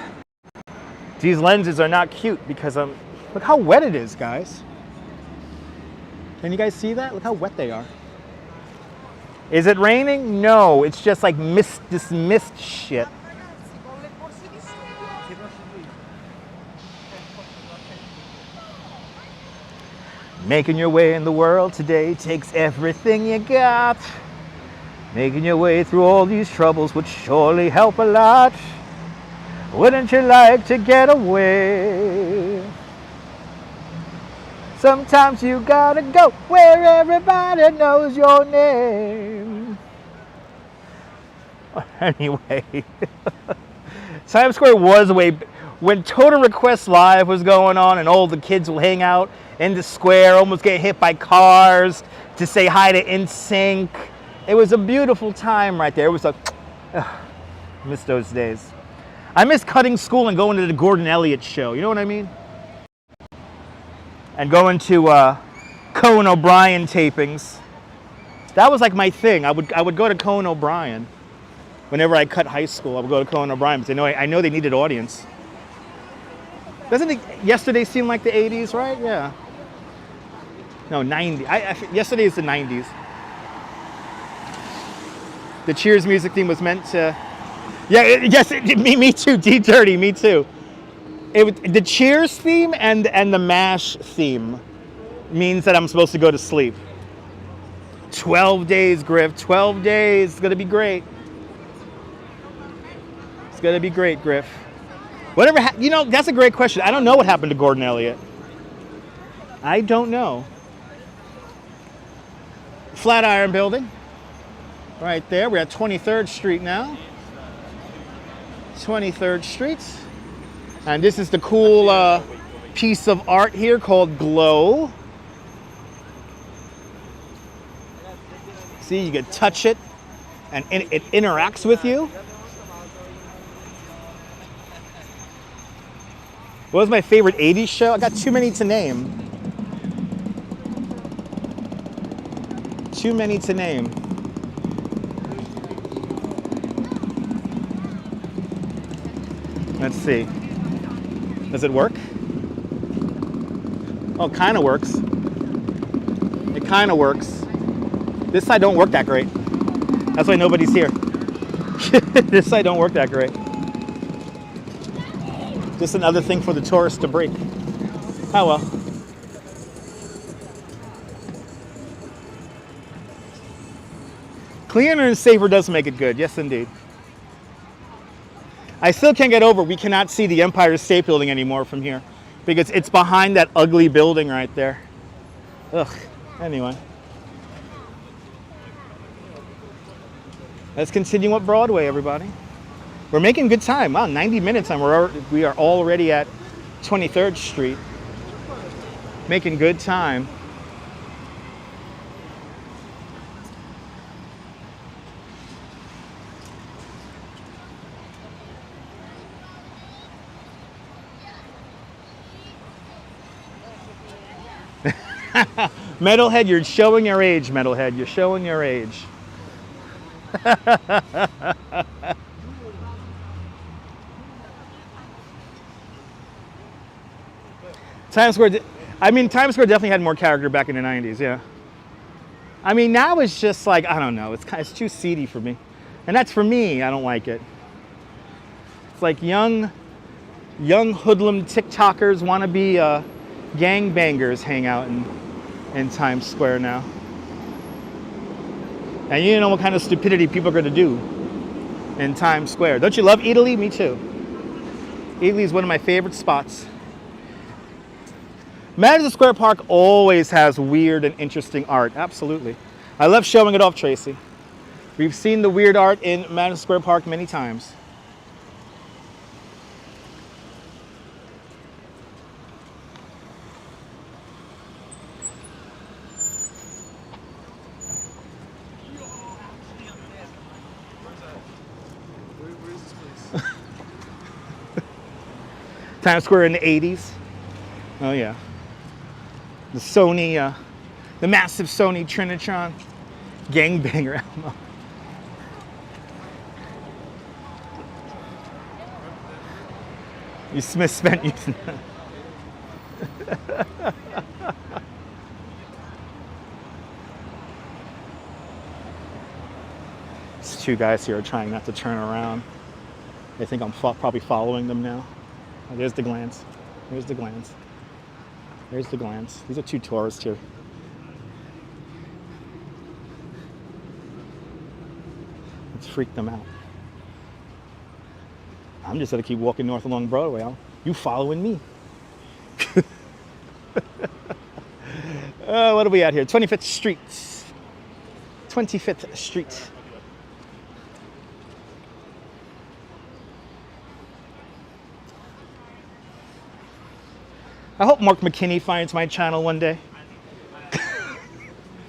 are not cute because look how wet it is, guys. Can you guys see that? Look how wet they are. Is it raining? No, it's just like this mist shit. Making your way in the world today takes everything you got. Making your way through all these troubles would surely help a lot. Wouldn't you like to get away? Sometimes you gotta go where everybody knows your name. Anyway, Times Square was a way when Total Request Live was going on and all the kids will hang out in the square, almost get hit by cars to say hi to NSYNC. It was a beautiful time right there. It was miss those days. I miss cutting school and going to the Gordon Elliott show. You know what I mean? And going to Conan O'Brien tapings. That was like my thing. I would go to Conan O'Brien. Whenever I cut high school, I would go to Conan O'Brien because I know they needed audience. Doesn't it yesterday seem like the 80s, right? Yeah. No, 90. Yesterday is the 90s. The Cheers music theme was meant to... Yeah, me too, D-Dirty, me too. The Cheers theme and the MASH theme means that I'm supposed to go to sleep. 12 days, Griff, 12 days. It's going to be great. It's going to be great, Griff. Whatever, that's a great question. I don't know what happened to Gordon Elliott. I don't know. Flatiron Building. Right there. We're at 23rd Street now. 23rd Street. And this is the cool piece of art here called Glow. See, you can touch it and it interacts with you. What was my favorite 80s show? I got too many to name. Too many to name. Let's see. Does it work? Oh, it kind of works. It kind of works. This side don't work that great. That's why nobody's here. This side don't work that great. Just another thing for the tourists to break. Oh well. Cleaner and safer does make it good. Yes, indeed. I still can't get over we cannot see the Empire State Building anymore from here because it's behind that ugly building right there. Ugh. Anyway. Let's continue up Broadway, everybody. We're making good time. Wow, 90 minutes and we are already at 23rd Street. Making good time. Metalhead, you're showing your age, Metalhead. You're showing your age. Times Square definitely had more character back in the 90s, yeah. I mean, now it's just like, I don't know, it's too seedy for me. And that's for me, I don't like it. It's like young hoodlum TikTokers want to be gangbangers hang out in Times Square now. And you know what kind of stupidity people are going to do in Times Square. Don't you love Italy? Me too. Italy is one of my favorite spots. Madison Square Park always has weird and interesting art. Absolutely. I love showing it off, Tracy. We've seen the weird art in Madison Square Park many times. Times Square in the 80s. Oh yeah. The Sony, the massive Sony Trinitron gangbanger album. You misspent using that. These two guys here are trying not to turn around. They think I'm probably following them now. Oh, there's the glance. There's the glance. There's the glance. These are two tourists here. Let's freak them out. I'm just gonna keep walking north along Broadway. You following me? What are we at here? 25th Street. 25th Street. I hope Mark McKinney finds my channel one day.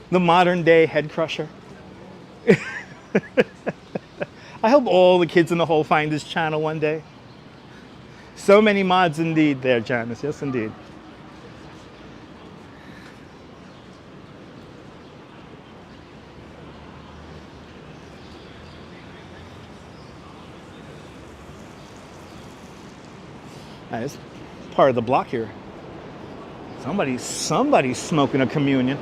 The modern day head crusher. I hope all the kids in the hole find this channel one day. So many mods indeed there, Janice. Yes, indeed. It's part of the block here. Somebody's smoking a communion.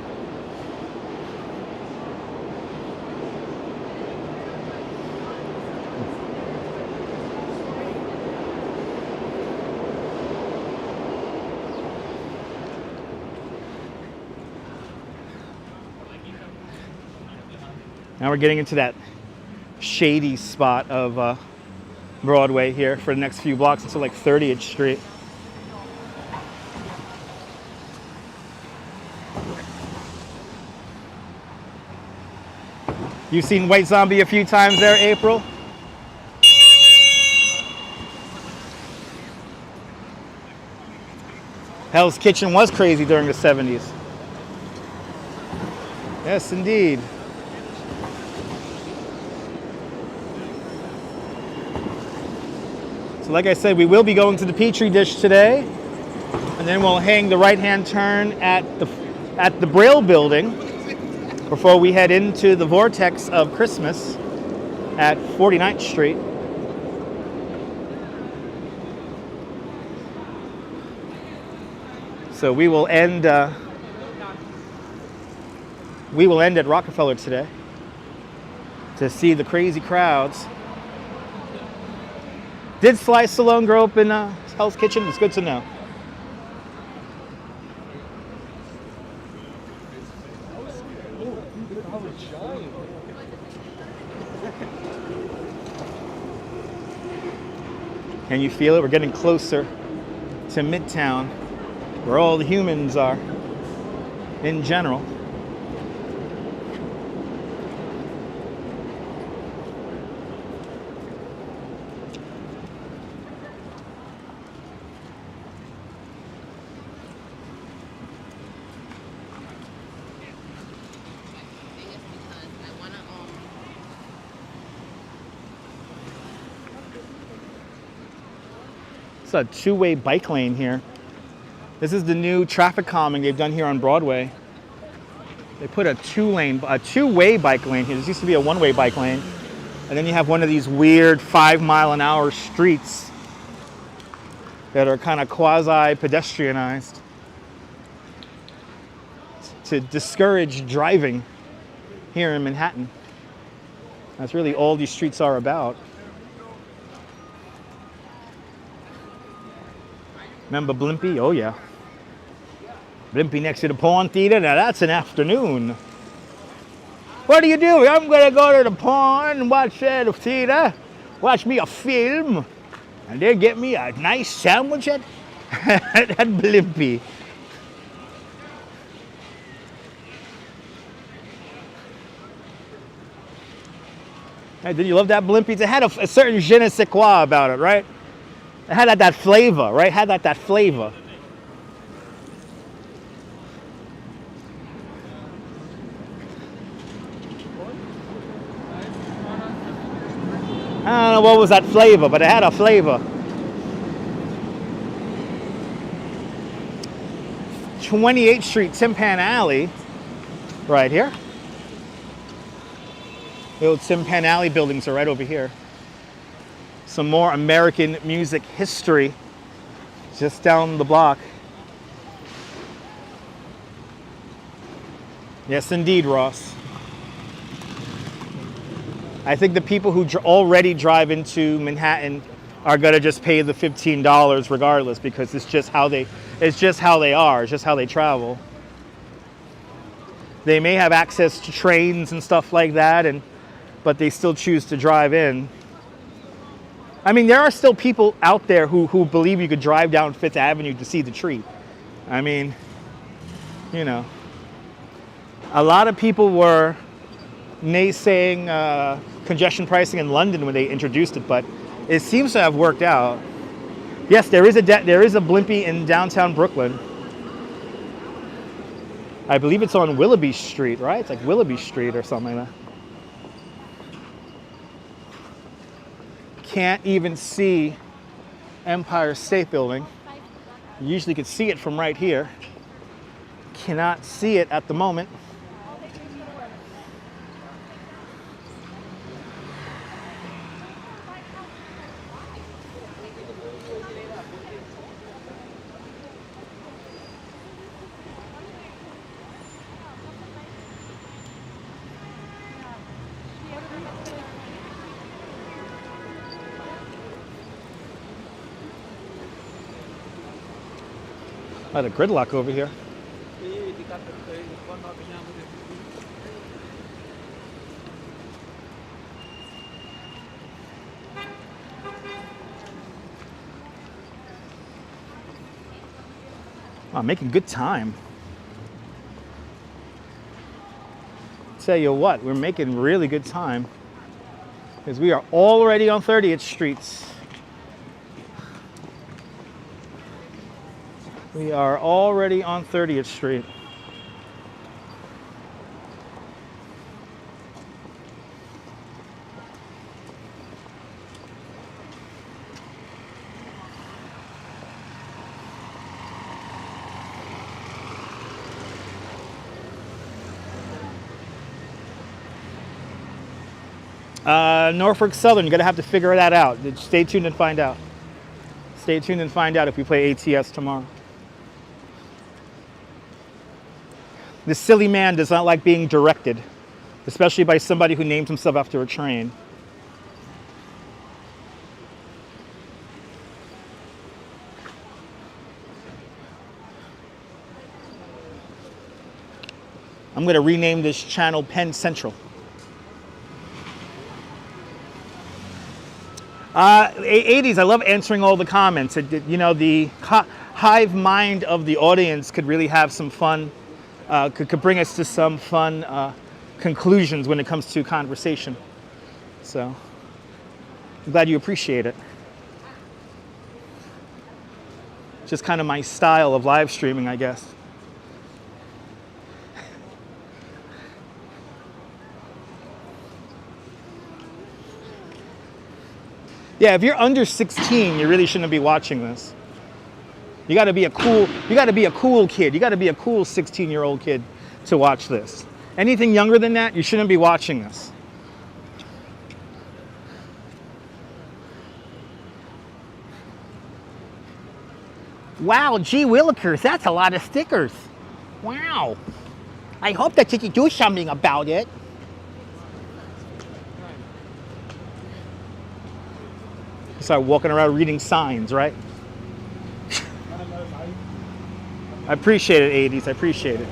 Now we're getting into that shady spot of Broadway here for the next few blocks until like 30th Street. You've seen White Zombie a few times there, April? Hell's Kitchen was crazy during the 70s. Yes, indeed. So like I said, we will be going to the Petri dish today, and then we'll hang the right-hand turn at the Brill Building before we head into the vortex of Christmas at 49th Street. So we will end at Rockefeller today to see the crazy crowds. Did Sly Stallone grow up in Hell's Kitchen? It's good to know. Can you feel it? We're getting closer to Midtown, where all the humans are in general. It's a two-way bike lane here. This is the new traffic calming they've done here on Broadway. They put a two-way bike lane here. This used to be a one-way bike lane. And then you have one of these weird 5-mile-an-hour streets that are kind of quasi-pedestrianized to discourage driving here in Manhattan. That's really all these streets are about. Remember Blimpie? Oh yeah. Blimpie next to the Pawn Theater? Now that's an afternoon. What do? I'm gonna go to the Pawn and watch the theater, watch me a film, and then get me a nice sandwich at Blimpie. Hey, did you love that Blimpie? It had a certain je ne sais quoi about it, right? It had that flavor, right? Had that flavor. I don't know what was that flavor, but it had a flavor. 28th Street, Tin Pan Alley, right here. The old Tin Pan Alley buildings are right over here. Some more American music history just down the block. Yes, indeed, Ross. I think the people who already drive into Manhattan are going to just pay the $15 regardless, because it's just how they are. It's just how they travel. They may have access to trains and stuff like that, but they still choose to drive in. I mean, there are still people out there who believe you could drive down Fifth Avenue to see the tree. I mean, you know, a lot of people were naysaying congestion pricing in London when they introduced it, but it seems to have worked out. Yes, there is a Blimpie in downtown Brooklyn. I believe it's on Willoughby Street, right? It's like Willoughby Street or something like that. Can't even see Empire State Building. You usually could see it from right here. Cannot see it at the moment. A lot of gridlock over here. Wow, making good time. Tell you what, we're making really good time because we are already on 30th Street. We are already on 30th Street. Norfolk Southern, you're gonna have to figure that out. Stay tuned and find out. Stay tuned and find out if we play ATS tomorrow. This silly man does not like being directed, especially by somebody who names himself after a train. I'm going to rename this channel Penn Central. 80s, I love answering all the comments. You know, the hive mind of the audience could really have some fun, could bring us to some fun conclusions when it comes to conversation. So I'm glad you appreciate it. Just kind of my style of live streaming, I guess. Yeah, if you're under 16, you really shouldn't be watching this. You got to be a cool kid. You got to be a cool 16-year-old kid to watch this. Anything younger than that, you shouldn't be watching this. Wow, gee willikers, that's a lot of stickers. Wow. I hope that you can do something about it. Start walking around reading signs, right? I appreciate it, 80s. I appreciate it.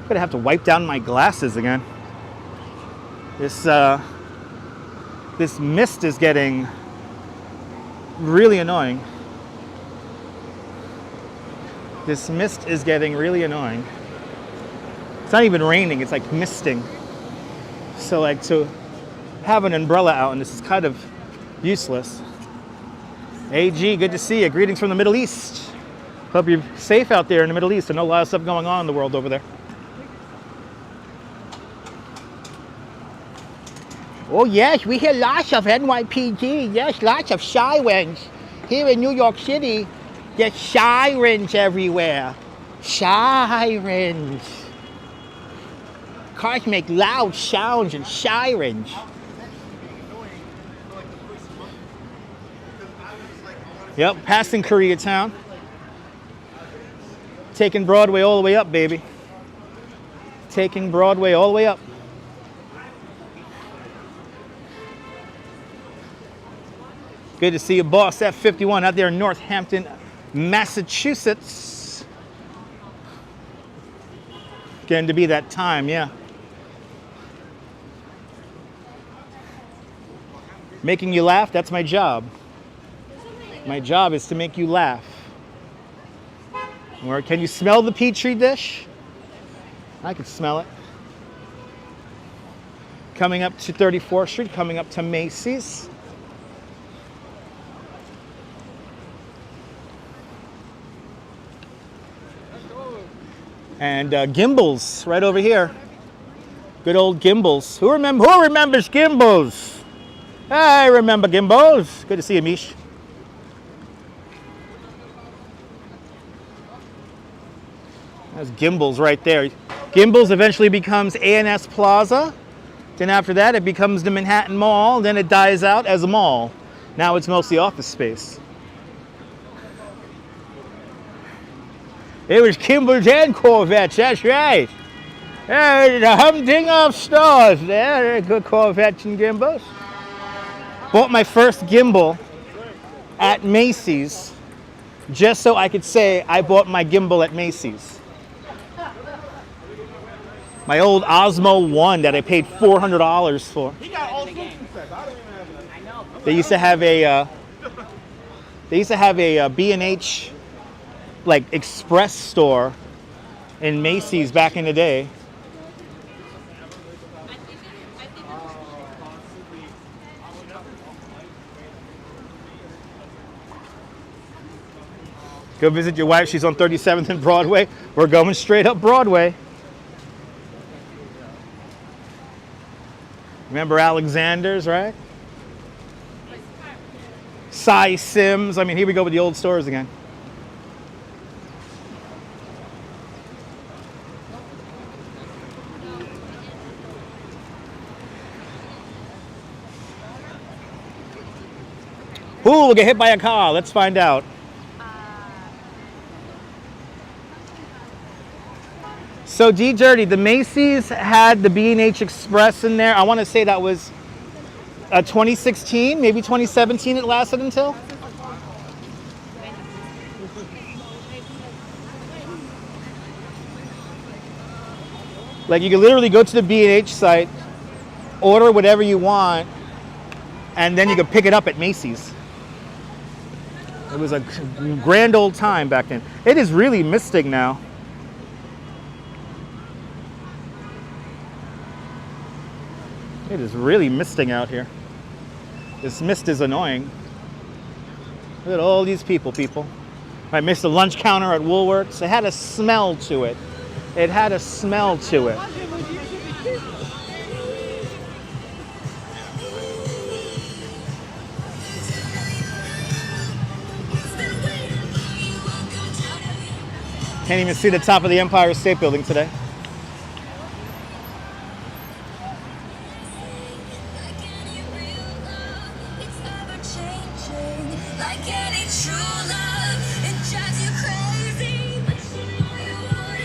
I'm gonna have to wipe down my glasses again. This mist is getting really annoying. This mist is getting really annoying. It's not even raining, it's like misting. So like to have an umbrella out and this is kind of useless. AG, good to see you. Greetings from the Middle East. Hope you're safe out there in the Middle East. I know a lot of stuff going on in the world over there. Oh yes, we hear lots of NYPD. Yes, lots of sirens. Here in New York City, there's sirens everywhere. Sirens. Cars make loud sounds and sirens. Yep, passing Koreatown. Taking Broadway all the way up, baby. Taking Broadway all the way up. Good to see you, boss F51 out there in Northampton, Massachusetts. Getting to be that time, yeah. Making you laugh, that's my job. My job is to make you laugh. Or can you smell the Petri dish? I can smell it. Coming up to 34th Street, coming up to Macy's. And Gimble's right over here. Good old Gimble's. Who remembers Gimble's? I remember Gimble's. Good to see you, Mish. That's Gimble's right there. Gimble's eventually becomes A&S Plaza. Then after that, it becomes the Manhattan Mall. Then it dies out as a mall. Now it's mostly office space. It was Gimble's and Corvettes, that's right. The Humdinger of stores. There, good Corvettes and Gimbals. Bought my first gimbal at Macy's just so I could say I bought my gimbal at Macy's. My old Osmo 1 that I paid $400 for. They used to have a B&H like express store in Macy's back in the day. Go visit your wife. She's on 37th and Broadway. We're going straight up Broadway. Remember Alexander's, right? Cy Sims. I mean, here we go with the old stores again. Who will get hit by a car? Let's find out. So D Dirty, the Macy's had the B&H Express in there. I want to say that was 2016, maybe 2017 it lasted until. Like you could literally go to the B&H site, order whatever you want, and then you could pick it up at Macy's. It was a grand old time back then. It is really misting now. It is really misting out here. This mist is annoying. Look at all these people. I missed the lunch counter at Woolworths. It had a smell to it. It had a smell to it. Can't even see the top of the Empire State Building today.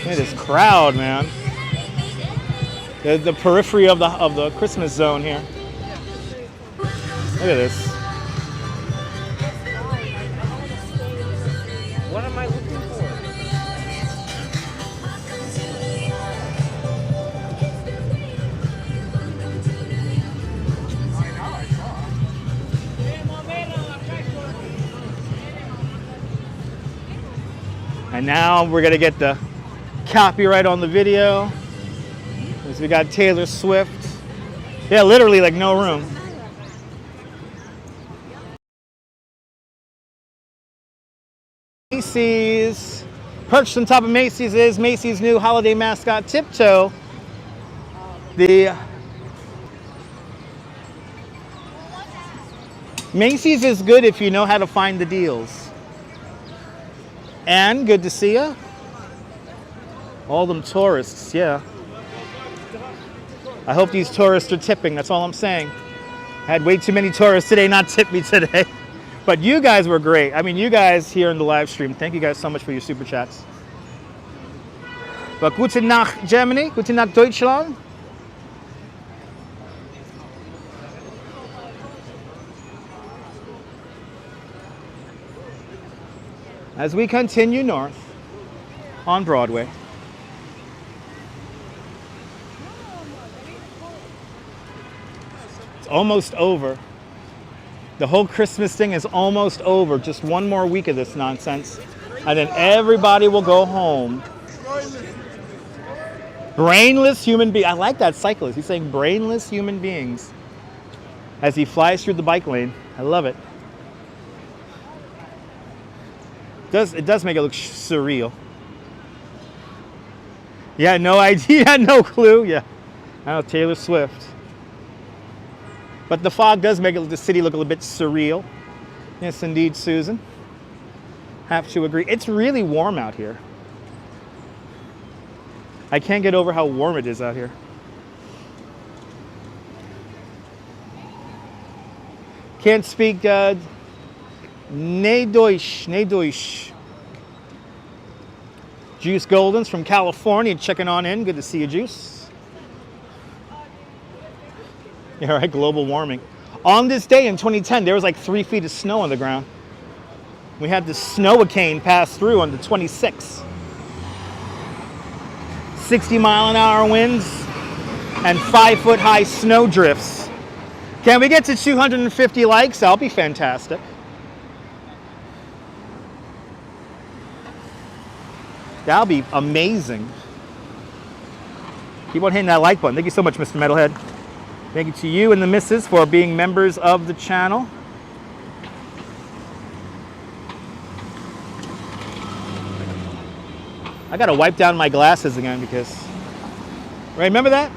Look at this crowd, man. The periphery of the Christmas zone here. Look at this. What am I looking for? And now we're gonna get the copyright on the video. Because we got Taylor Swift. Yeah, literally like no room. Macy's. Perched on top of Macy's is Macy's new holiday mascot, Tiptoe. Macy's is good if you know how to find the deals. And good to see you. All them tourists, yeah. I hope these tourists are tipping, that's all I'm saying. I had way too many tourists today not tip me today. But you guys were great. I mean, you guys here in the live stream, thank you guys so much for your super chats. But guten Nacht, Germany. Guten Nacht, Deutschland. As we continue north on Broadway. It's almost over. The whole Christmas thing is almost over. Just one more week of this nonsense. And then everybody will go home. Brainless human beings. I like that cyclist. He's saying brainless human beings as he flies through the bike lane. I love it. It does make it look surreal. Yeah, no idea, no clue. Yeah, oh, Taylor Swift. But the fog does make the city look a little bit surreal. Yes, indeed, Susan. Have to agree. It's really warm out here. I can't get over how warm it is out here. Can't speak Nee Deutsch. Juice Golden's from California, checking on in. Good to see you, Juice. Yeah, right, global warming. On this day in 2010, there was like 3 feet of snow on the ground. We had the snow-a-cane pass through on the 26th. 60-mile-an-hour winds and 5-foot-high snow drifts. Can we get to 250 likes? That'll be fantastic. That'll be amazing. Keep on hitting that like button. Thank you so much, Mr. Metalhead. Thank you to you and the missus for being members of the channel. I gotta wipe down my glasses again because, right, remember that?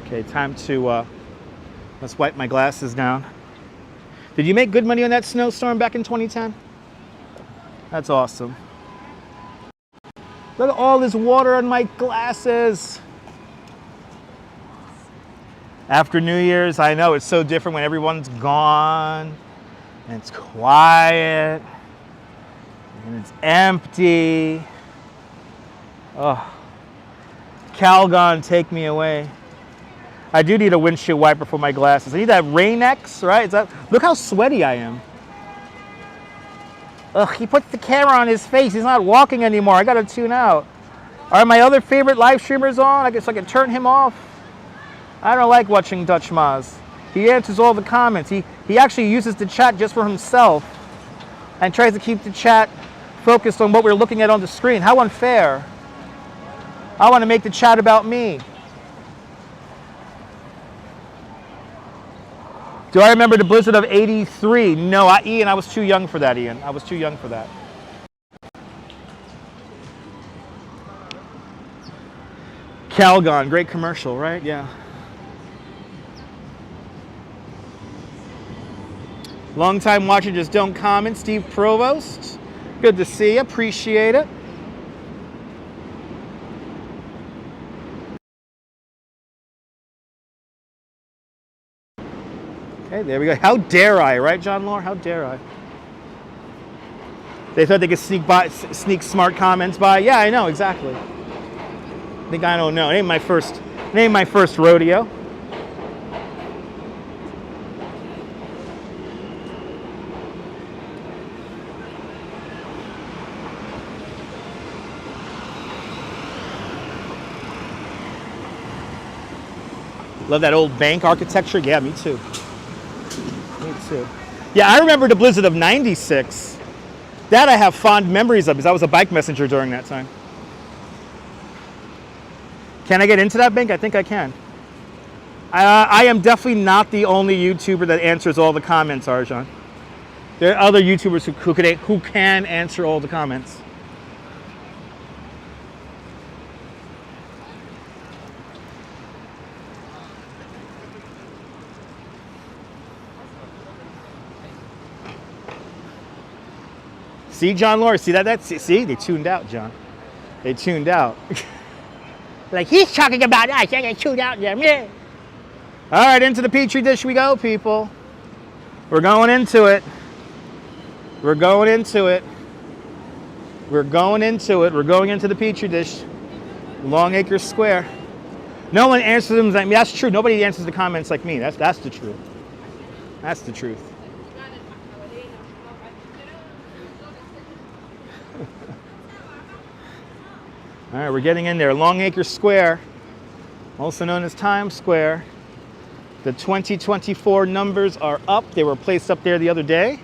Okay, time to, let's wipe my glasses down. Did you make good money on that snowstorm back in 2010? That's awesome. Look at all this water on my glasses. After New Year's, I know it's so different when everyone's gone and it's quiet and it's empty. Oh, Calgon, take me away. I do need a windshield wiper for my glasses. I need that Rain-X, right? Look how sweaty I am. Ugh, he puts the camera on his face. He's not walking anymore. I gotta tune out. Are my other favorite live streamers on? I guess I can turn him off. I don't like watching Dutch Maz. He answers all the comments. He actually uses the chat just for himself and tries to keep the chat focused on what we're looking at on the screen. How unfair. I want to make the chat about me. Do I remember the blizzard of '83? No, Ian, I was too young for that, Ian. I was too young for that. Calgon, great commercial, right? Yeah. Long time watcher, just don't comment. Steve Provost, good to see you. Appreciate it. Okay, there we go. How dare I, right, John Lore? How dare I? They thought they could sneak smart comments by. Yeah, I know, exactly. I think I don't know. It ain't my first rodeo. Love that old bank architecture. Yeah, me too. Me too. Yeah, I remember the blizzard of '96. That I have fond memories of because I was a bike messenger during that time. Can I get into that bank? I think I can. I am definitely not the only YouTuber that answers all the comments, Arjan. There are other YouTubers who can answer all the comments. See, John Lawrence, see that? See, they tuned out, John. They tuned out. Like, he's talking about us, I get tuned out there. Yeah. All right, into the Petri dish we go, people. We're going into it. We're going into it. We're going into it. We're going into the Petri dish. Longacre Square. No one answers them like me. That's true. Nobody answers the comments like me. That's the truth. That's the truth. All right, we're getting in there. Longacre Square, also known as Times Square. The 2024 numbers are up. They were placed up there the other day.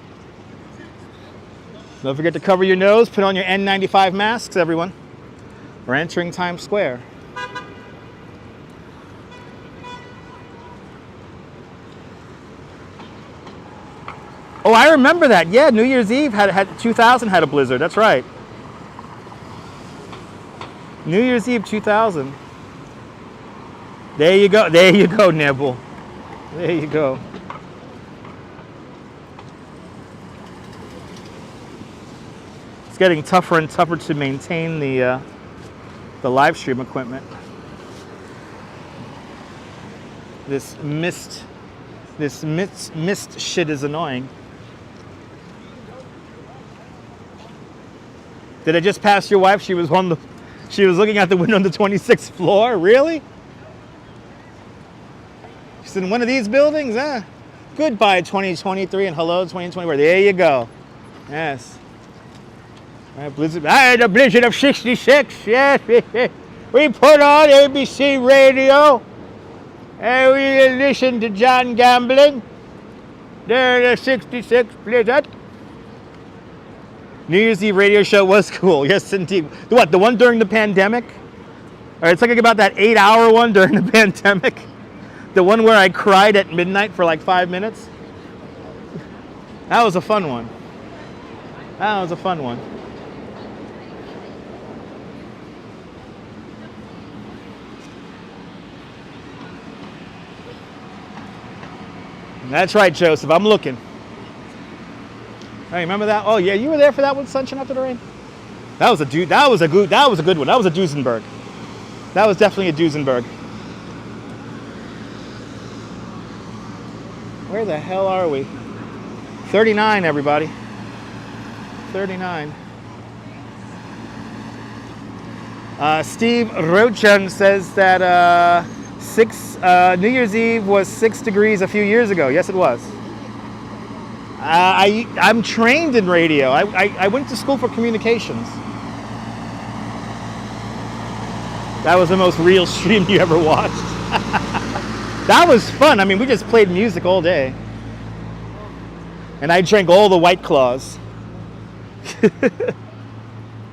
Don't forget to cover your nose. Put on your N95 masks, everyone. We're entering Times Square. Oh, I remember that. Yeah, New Year's Eve had 2000 had a blizzard. That's right. New Year's Eve 2000. There you go. There you go, Nibble. There you go. It's getting tougher and tougher to maintain the live stream equipment. This mist shit is annoying. Did I just pass your wife? She was looking out the window on the 26th floor. Really? She's in one of these buildings? Goodbye 2023 and hello 2024. There you go. Yes. Blizzard. I had a blizzard of 66. Yes. We put on ABC radio. And we listened to John Gambling. There, the 66 blizzard. New Year's Eve radio show was cool. Yes, indeed. What, the one during the pandemic? Or it's like about that 8-hour one during the pandemic. The one where I cried at midnight for like 5 minutes. That was a fun one. That was a fun one. That's right, Joseph. I'm looking. Hey, remember that? Oh yeah, you were there for that one, Sunshine After the Rain. That was a good one. That was a Duesenberg. That was definitely a Duesenberg. Where the hell are we? 39, everybody. 39. Steve Rochan says that New Year's Eve was 6 degrees a few years ago. Yes, it was. I'm trained in radio. I went to school for communications. That was the most real stream you ever watched. That was fun. I mean, we just played music all day. And I drank all the White Claws.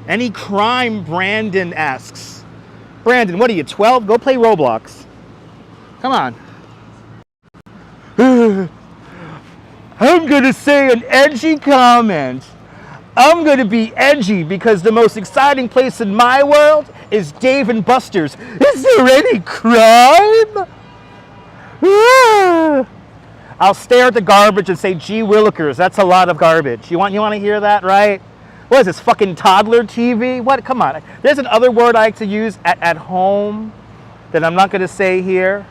Any crime, Brandon asks. Brandon, what are you, 12? Go play Roblox. Come on. I'm going to say an edgy comment. I'm going to be edgy because the most exciting place in my world is Dave & Buster's. Is there any crime? I'll stare at the garbage and say, gee willikers, that's a lot of garbage. You want to hear that, right? What is this, fucking toddler TV? What? Come on. There's another word I like to use at home that I'm not going to say here.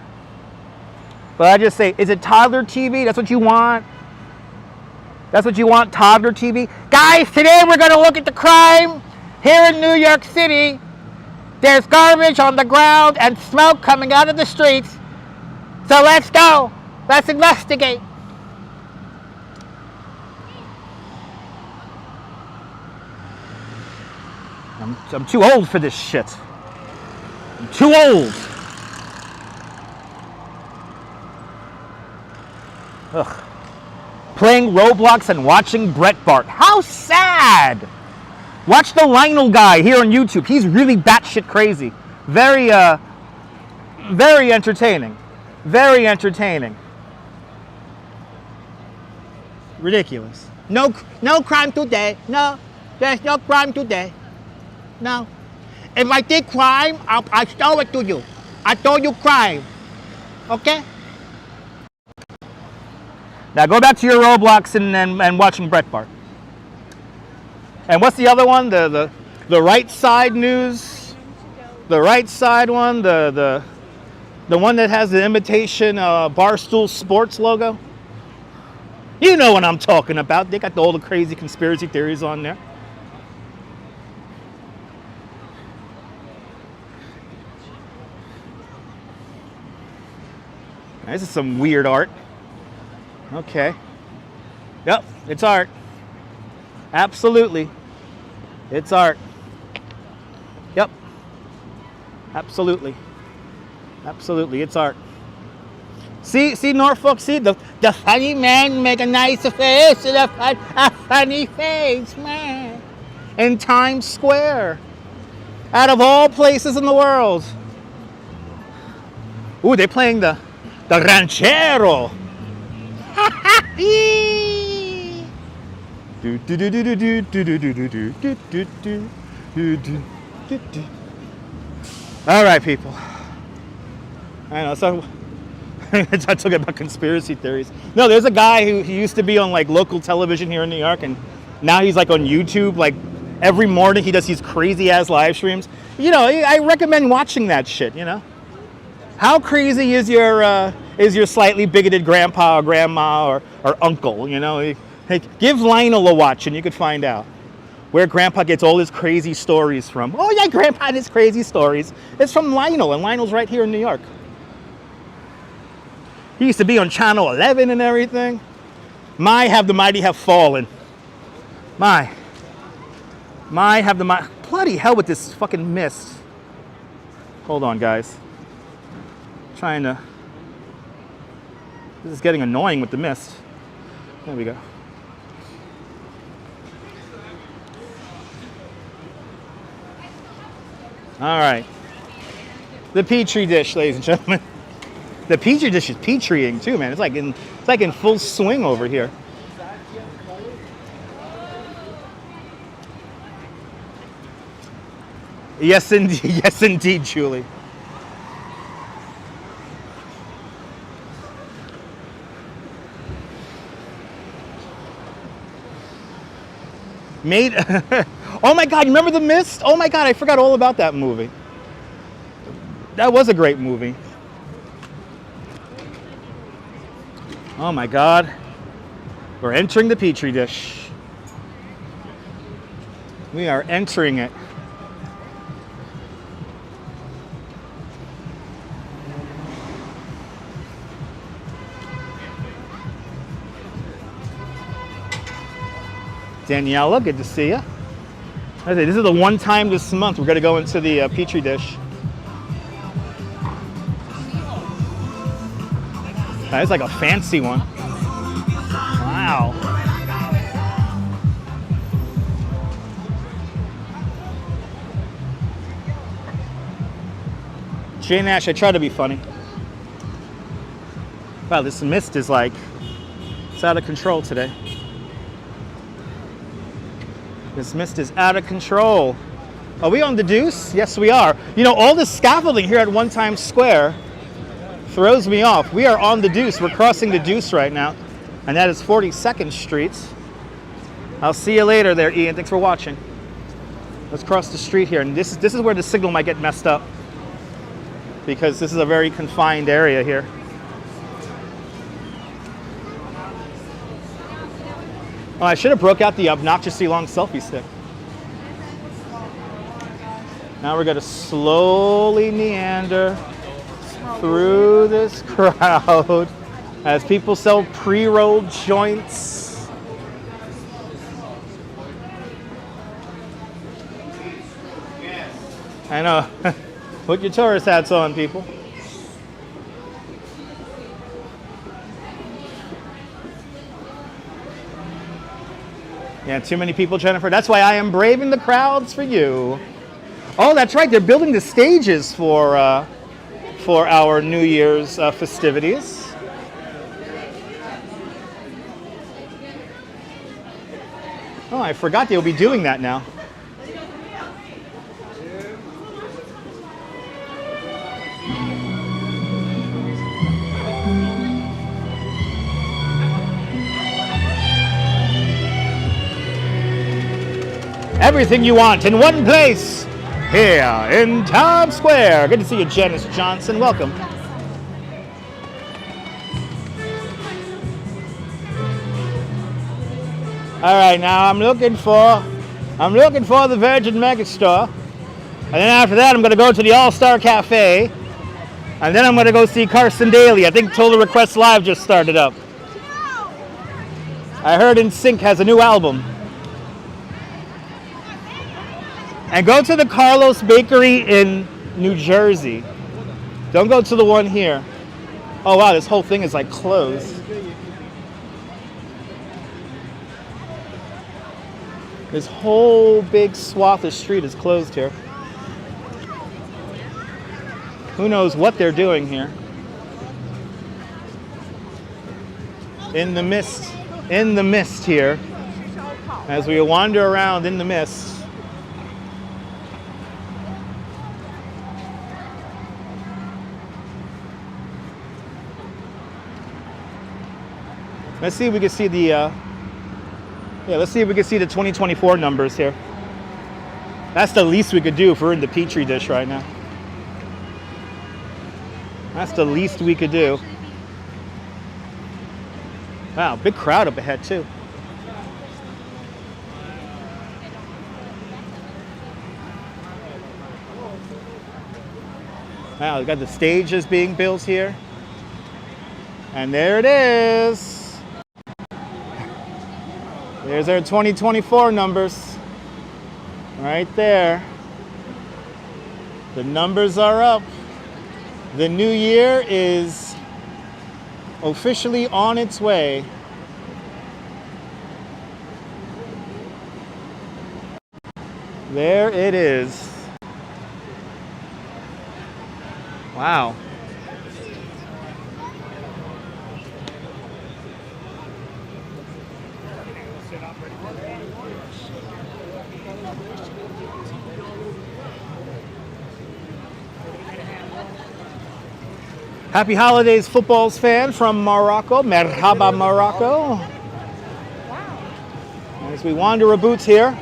But I just say, is it toddler TV? That's what you want? That's what you want, toddler TV? Guys, today we're going to look at the crime here in New York City. There's garbage on the ground and smoke coming out of the streets. So let's go. Let's investigate. I'm too old for this shit. I'm too old. Ugh. Playing Roblox and watching Bret Bart. How sad! Watch the Lionel guy here on YouTube. He's really batshit crazy. Very entertaining. Very entertaining. Ridiculous. No crime today. No, there's no crime today. No. If I did crime, I show it to you. I told you crime. Okay? Now go back to your Roblox and watching Bret Bart. And what's the other one? The right side news? The right side one? The one that has the imitation Barstool Sports logo? You know what I'm talking about. They got all the crazy conspiracy theories on there. This is some weird art. Okay. Yep, it's art. Absolutely. It's art. Yep. Absolutely. Absolutely, it's art. See Norfolk, see the funny man make a nice face, a funny face, man. In Times Square. Out of all places in the world. Ooh, they're playing the ranchero. All right, people. I know, so I talk about conspiracy theories. No, there's a guy who he used to be on like local television here in New York, and now he's like on YouTube. Like every morning he does these crazy ass live streams. You know, I recommend watching that shit. You know, how crazy is your slightly bigoted grandpa or grandma or uncle? You know, hey, give Lionel a watch and you could find out where Grandpa gets all his crazy stories from. Oh yeah, Grandpa and his crazy stories. It's from Lionel, and Lionel's right here in New York. He used to be on Channel 11 and everything. My, have the mighty have fallen. My, have the mighty. Bloody hell with this fucking mist. Hold on, guys. Trying to. This is getting annoying with the mist. There we go. All right. The Petri dish, ladies and gentlemen. The Petri dish is Petriing too, man. It's like in full swing over here. Yes, indeed. Yes, indeed, Julie. Made. Oh my God! You remember The Mist? Oh my God! I forgot all about that movie. That was a great movie. Oh my God. We're entering the Petri dish. We are entering it. Daniela, good to see you. This is the one time this month we're going to go into the Petri dish. That's like a fancy one. Wow. Jane Ash, I try to be funny. Wow, this mist is like, it's out of control today. This mist is out of control. Are we on the Deuce? Yes, we are. You know, all this scaffolding here at One Times Square throws me off. We are on the Deuce. We're crossing the Deuce right now, and that is 42nd Street. I'll see you later there, Ian. Thanks for watching. Let's cross the street here, and this is where the signal might get messed up because this is a very confined area here. Oh, I should have broke out the obnoxiously long selfie stick. Now we're going to slowly meander through this crowd as people sell pre-rolled joints. I know. Put your tourist hats on, people. Yeah, too many people, Jennifer. That's why I am braving the crowds for you. Oh, that's right. They're building the stages for our New Year's festivities. Oh, I forgot they'll be doing that now. Everything you want in one place, here in Times Square. Good to see you, Janice Johnson. Welcome. All right, now I'm looking for the Virgin Megastore, and then after that I'm going to go to the All-Star Cafe, and then I'm going to go see Carson Daly. I think Total Request Live just started up. I heard NSYNC has a new album. And go to the Carlos Bakery in New Jersey. Don't go to the one here. Oh wow, this whole thing is like closed. This whole big swath of street is closed here. Who knows what they're doing here? In the mist here. as we wander around in the mist. Let's see if we can see the let's see if we can see the 2024 numbers here. That's the least we could do if we're in the Petri dish right now. That's the least we could do. Wow, big crowd up ahead too. Wow, we got the stages being built here. And there it is. There's our 2024 numbers. Right there. The numbers are up. The new year is officially on its way. There it is. Wow. Happy holidays, footballs fan from Morocco. Merhaba, Morocco. As we wander a boots here.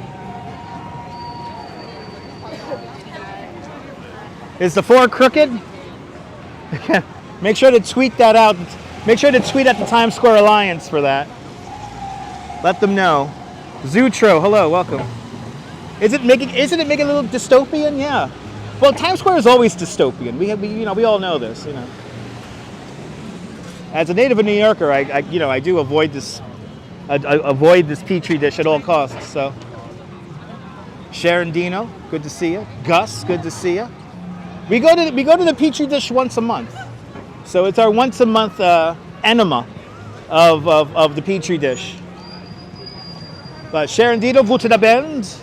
Is the 4 crooked? Make sure to tweet that out. Make sure to tweet at the Times Square Alliance for that. Let them know. Zutro, hello, welcome. Isn't it making a little dystopian? Yeah. Well, Times Square is always dystopian. We all know this, you know. As a native of New Yorker, I do avoid this Petri dish at all costs. So, Sharon Dino, good to see you. Gus, good to see you. We go to the Petri dish once a month, so it's our once a month enema of the Petri dish. But Sharon Dino, guten Abend.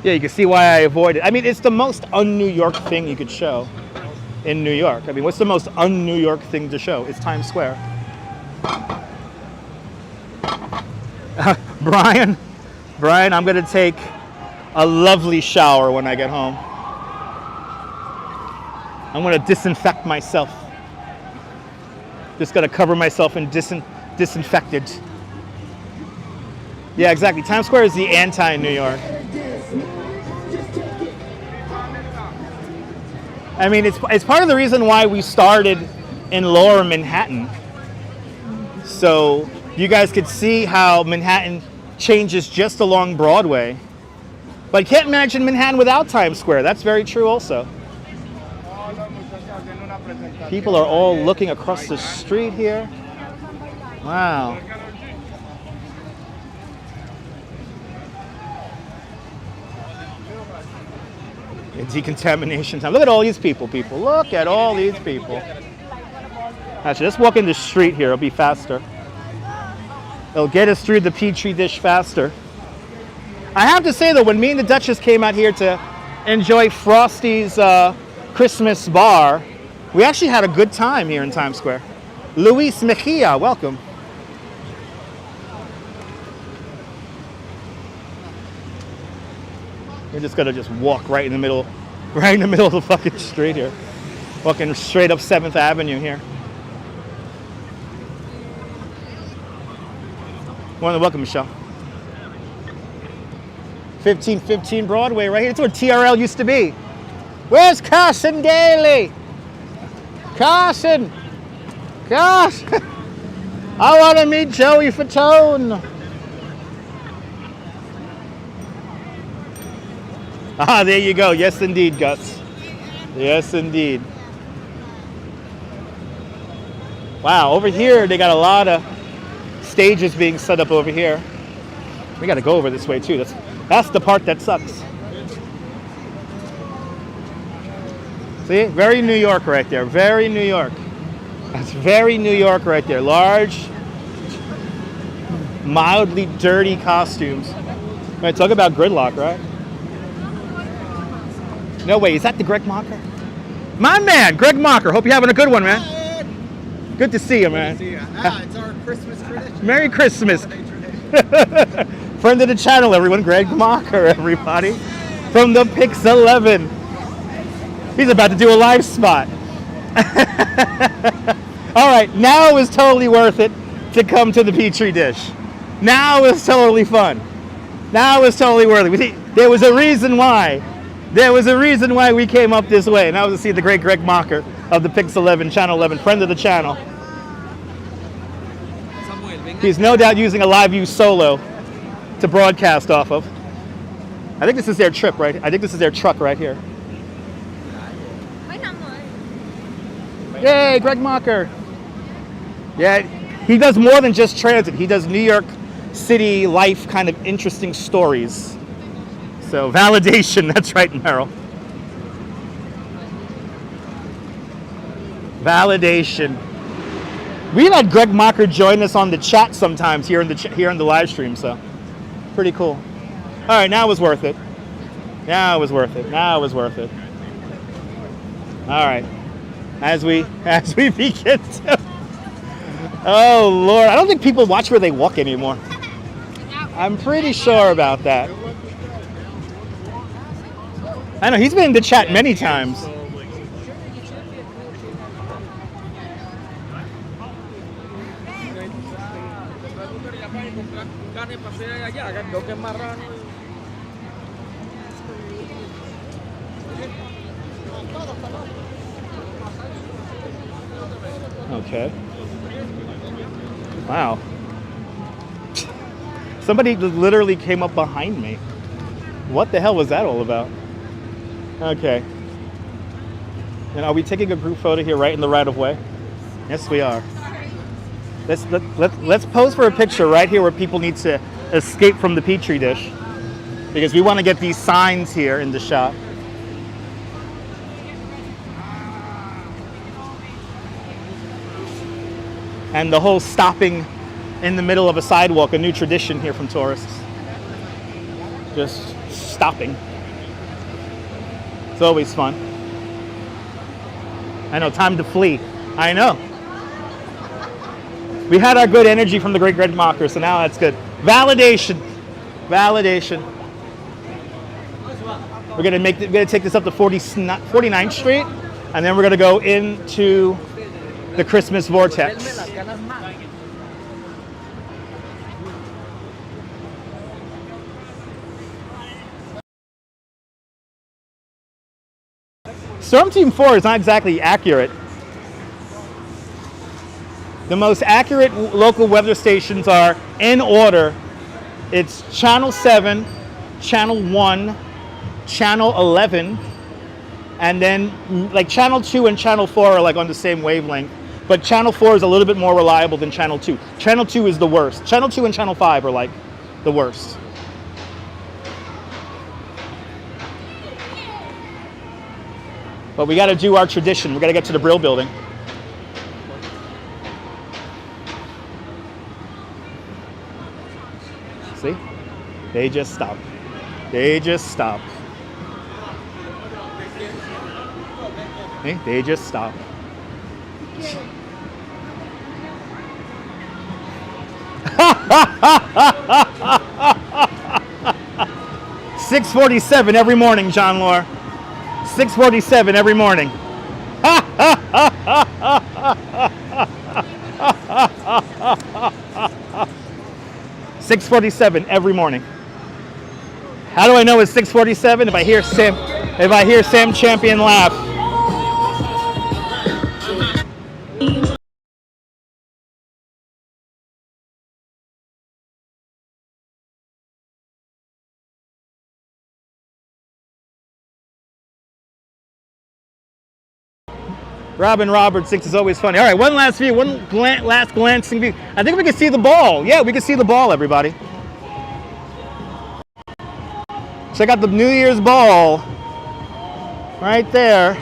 Yeah, you can see why I avoid it. I mean, it's the most un-New York thing you could show in New York. I mean, what's the most un-New York thing to show? It's Times Square. Brian, I'm going to take a lovely shower when I get home. I'm going to disinfect myself. Just got to cover myself in disinfectant. Yeah, exactly. Times Square is the anti-New York. I mean, it's part of the reason why we started in Lower Manhattan. So you guys could see how Manhattan changes just along Broadway. But you can't imagine Manhattan without Times Square. That's very true also. People are all looking across the street here. Wow. Decontamination time. Look at all these people. Look at all these people. Actually, let's walk in the street here. It'll be faster. It'll get us through the Petri dish faster. I have to say, though, when me and the Duchess came out here to enjoy Frosty's Christmas bar, we actually had a good time here in Times Square. Luis Mejia, welcome. We're just gonna walk right in the middle of the fucking street here. Walking straight up 7th Avenue here. Welcome, Michelle. 1515 Broadway right here. That's where TRL used to be. Where's Carson Daly? Carson! Gosh! I want to meet Joey Fatone. Ah, there you go. Yes, indeed, Guts. Yes, indeed. Wow, over here they got a lot of stages being set up over here. We got to go over this way too. That's the part that sucks. See, very New York right there. Very New York. That's very New York right there. Large, mildly dirty costumes. Right, talk about gridlock, right? No way, is that the Greg Mocker? My man, Greg Mocker. Hope you're having a good one, man. Good to see you, man. It's our Christmas tradition. Merry Christmas. Friend of the channel, everyone. Greg Mocker, everybody. From the Pix 11. He's about to do a live spot. All right, now it was totally worth it to come to the Petri dish. Now it was totally fun. Now it was totally worth it. There was a reason why. There was a reason why we came up this way, and that was to see the great Greg Mocker of the Pix 11, Channel 11, friend of the channel. He's no doubt using a live view solo to broadcast off of. I think this is their trip, right? I think this is their truck right here. Yay, Greg Mocker. Yeah, he does more than just transit. He does New York City life kind of interesting stories. So validation, that's right, Merrill. Validation. We've had Greg Mocker join us on the chat sometimes here in the live stream, so pretty cool. All right, now it was worth it. Now it was worth it. Now it was worth it. All right, as we begin to. Oh Lord, I don't think people watch where they walk anymore. I'm pretty sure about that. I know he's been in the chat many times. Okay. Wow. Somebody literally came up behind me. What the hell was that all about? Okay. And are we taking a group photo here right in the right of way? Yes, we are. Let's pose for a picture right here where people need to escape from the Petri dish, because we want to get these signs here in the shot. And the whole stopping in the middle of a sidewalk, a new tradition here from tourists. Just stopping. It's always fun. I know, time to flee. I know. We had our good energy from the great Greg Mocker, so now that's good. Validation. Validation. We're gonna take this up to 49th Street, and then we're gonna go into the Christmas vortex. Storm Team 4 is not exactly accurate. The most accurate local weather stations are in order. It's Channel 7, Channel 1, Channel 11, and then like Channel 2 and Channel 4 are like on the same wavelength, but Channel 4 is a little bit more reliable than Channel 2. Channel 2 is the worst. Channel 2 and Channel 5 are like the worst. But we got to do our tradition. We got to get to the Brill Building. See? They just stop. They just stop. See? They just stop. $6:47 every morning, John Lore. 6:47 every morning. 6:47 every morning. How do I know it's 6:47? If I hear Sam Champion laugh. Robin Roberts thinks it's always funny. All right, one last view, last glancing view. I think we can see the ball. Yeah, we can see the ball, everybody. Check out the New Year's ball right there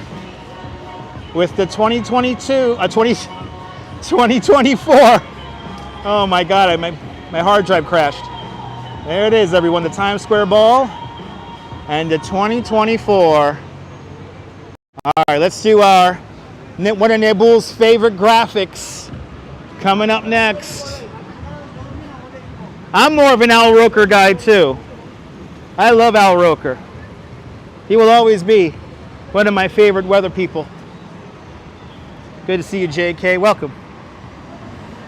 with the 2024. Oh my God, my hard drive crashed. There it is, everyone, the Times Square ball and the 2024 All right, let's do one of Nabul's favorite graphics coming up next. I'm more of an Al Roker guy too. I love Al Roker. He will always be one of my favorite weather people. Good to see you, JK. Welcome.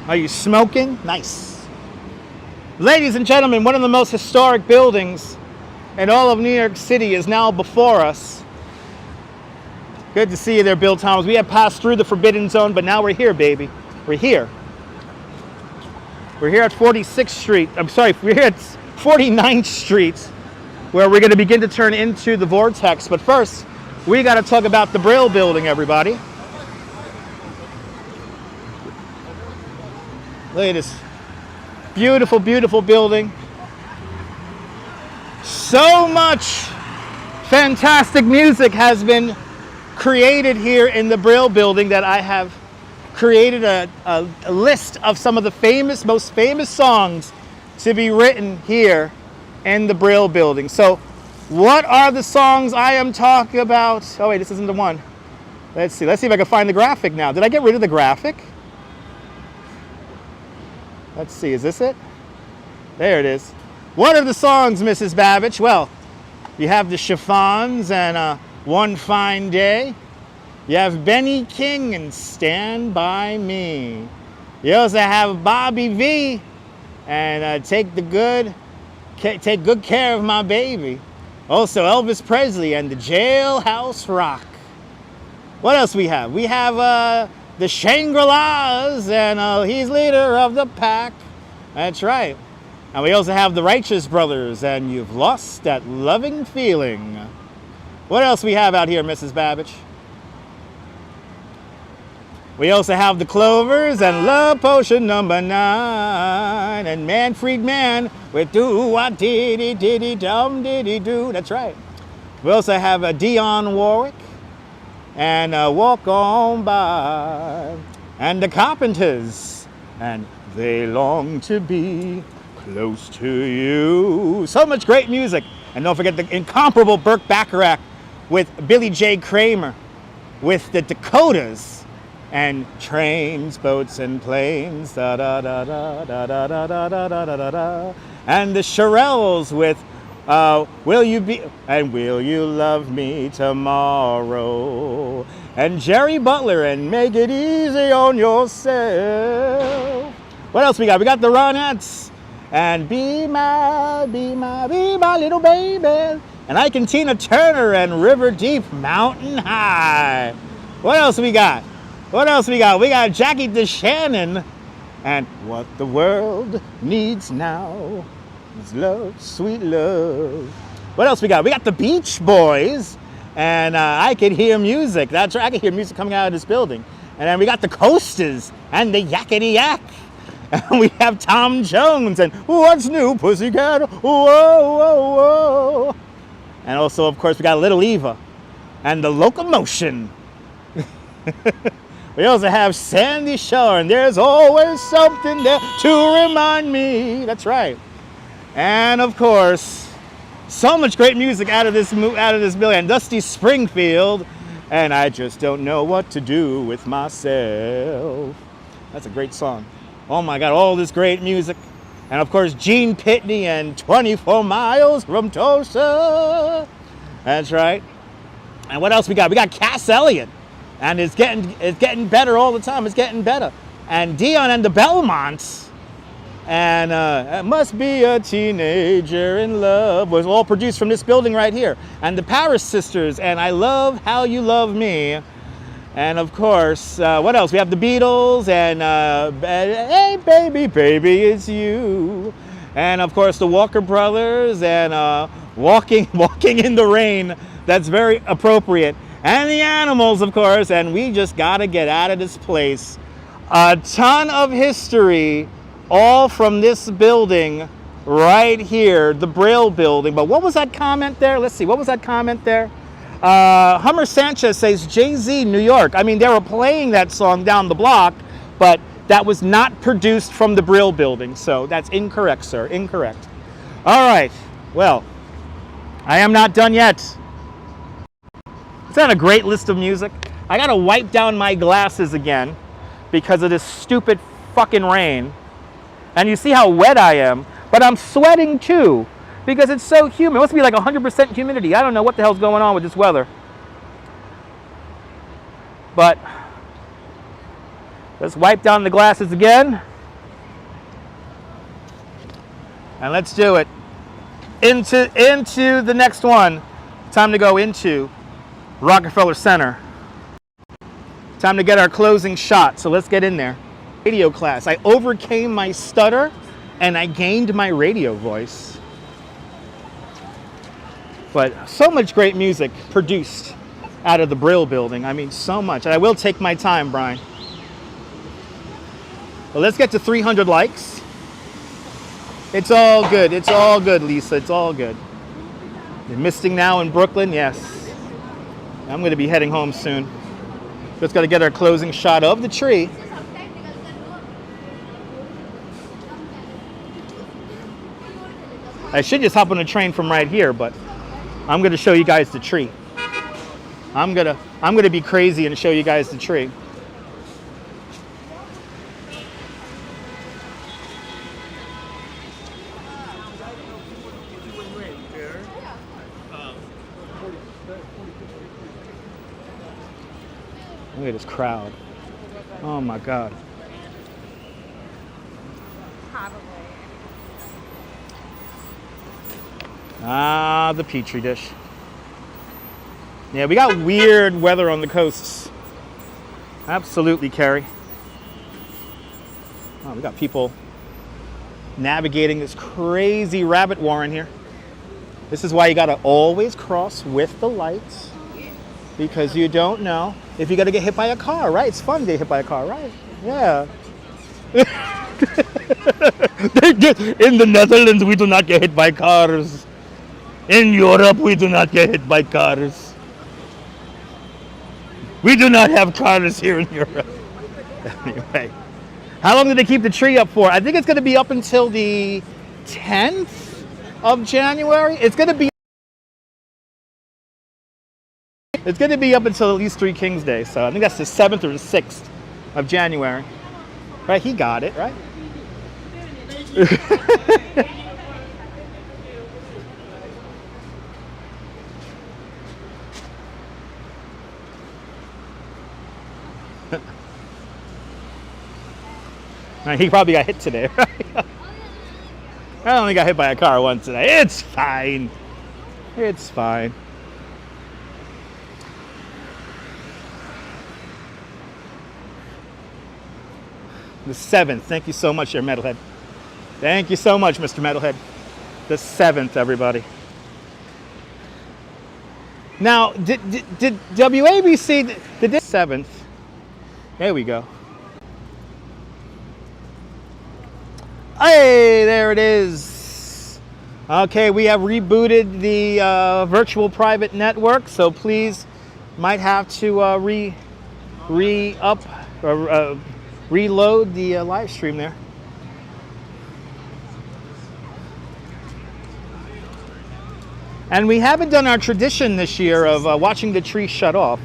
Are you smoking? Nice. Ladies and gentlemen, one of the most historic buildings in all of New York City is now before us. Good to see you there, Bill Thomas. We have passed through the Forbidden Zone, but now we're here, baby. We're here. We're here at 46th Street. I'm sorry, we're here at 49th Street, where we're going to begin to turn into the vortex. But first, we got to talk about the Brill Building, everybody. Look at this beautiful, beautiful building. So much fantastic music has been created here in the Brill Building that I have created a list of some of the most famous songs to be written here in the Brill Building. So what are the songs I am talking about? Oh wait, this isn't the one. Let's see if I can find the graphic now. Did I get rid of the graphic? Let's see, is this it? There it is. What are the songs, Mrs. Babbage? Well, you have the Chiffons and One Fine Day. You have Benny King and Stand By Me. You also have Bobby V and Take Good Care of My Baby. Also Elvis Presley and the Jailhouse Rock. What else we have? We have the Shangri-Las and he's leader of the pack. That's right. And we also have the Righteous Brothers and You've Lost That Loving Feeling. What else we have out here, Mrs. Babbage? We also have the Clovers and Love Potion number 9 and Manfred Mann with do-wah-diddy-diddy-dum-diddy-do. That's right. We also have a Dionne Warwick and Walk On By and the Carpenters and They Long to Be Close to You. So much great music. And don't forget the incomparable Burt Bacharach with Billy J. Kramer with the Dakotas. And trains, boats, and planes, da da da da da da da da da da da da. And the Shirelles with Will You Love Me Tomorrow? And Jerry Butler and Make It Easy on Yourself. What else we got? We got the Ronettes and Be My Little Baby. And Ike and Tina Turner and River Deep Mountain High. What else we got? What else we got? We got Jackie DeShannon and What the World Needs Now is Love, Sweet Love. What else we got? We got the Beach Boys and I Could Hear Music. That's right, I could hear music coming out of this building. And then we got the Coasters and the Yakety Yak. And we have Tom Jones and What's New, Pussycat? Whoa, whoa, whoa. And also, of course, we got Little Eva and the Locomotion. We also have Sandy Shore, and there's always something there to remind me. That's right. And of course, so much great music out of this building. And Dusty Springfield, and I just don't know what to do with myself. That's a great song. Oh my God, all this great music. And of course, Gene Pitney and 24 Miles from Tulsa. That's right. And what else we got? We got Cass Elliot. And it's getting better all the time. It's getting better. And Dion and the Belmonts. And It Must Be a Teenager in Love was all produced from this building right here. And the Paris Sisters and I Love How You Love Me. And of course, what else? We have the Beatles and Hey Baby, Baby It's You. And of course the Walker Brothers and Walking in the Rain. That's very appropriate. And the Animals, of course, and we just got to get out of this place. A ton of history, all from this building right here, the Brill Building. But what was that comment there? Let's see, what was that comment there? Hummer Sanchez says, Jay-Z, New York. I mean, they were playing that song down the block, but that was not produced from the Brill Building. So that's incorrect, sir, incorrect. All right, well, I am not done yet. It's not a great list of music. I gotta wipe down my glasses again because of this stupid fucking rain. And you see how wet I am, but I'm sweating too because it's so humid. It must be like 100% humidity. I don't know what the hell's going on with this weather. But let's wipe down the glasses again. And let's do it. Into the next one. Time to go into Rockefeller Center. Time to get our closing shot. So let's get in there. Radio class. I overcame my stutter and I gained my radio voice. But so much great music produced out of the Brill Building. I mean, so much. And I will take my time, Brian. Well, let's get to 300 likes. It's all good. It's all good, Lisa. It's all good. You're misting now in Brooklyn? Yes. I'm going to be heading home soon. Just got to get our closing shot of the tree. I should just hop on a train from right here, but I'm going to show you guys the tree. I'm gonna be crazy and show you guys the tree. Look at this crowd. Oh my God. Probably. Ah, the Petri dish. Yeah, we got weird weather on the coasts. Absolutely, Carrie. Oh, we got people navigating this crazy rabbit warren here. This is why you gotta always cross with the lights, because you don't know if you're gonna get hit by a car, right? It's fun to get hit by a car, right? Yeah. In the Netherlands, we do not get hit by cars. In Europe, we do not get hit by cars. We do not have cars here in Europe. Anyway, how long did they keep the tree up for? I think it's going to be up until the 10th of January. It's going to be up until at least Three Kings Day. So I think that's the 7th or the 6th of January. Right? He got it, right? He probably got hit today, right? I only got hit by a car once today. It's fine. It's fine. The 7th. Thank you so much, there, Metalhead. Thank you so much, Mr. Metalhead. The 7th, everybody. Now, did WABC, did this 7th? There we go. Hey, there it is. Okay, we have rebooted the virtual private network, so please might have to reload the live stream there. And we haven't done our tradition this year of watching the tree shut off.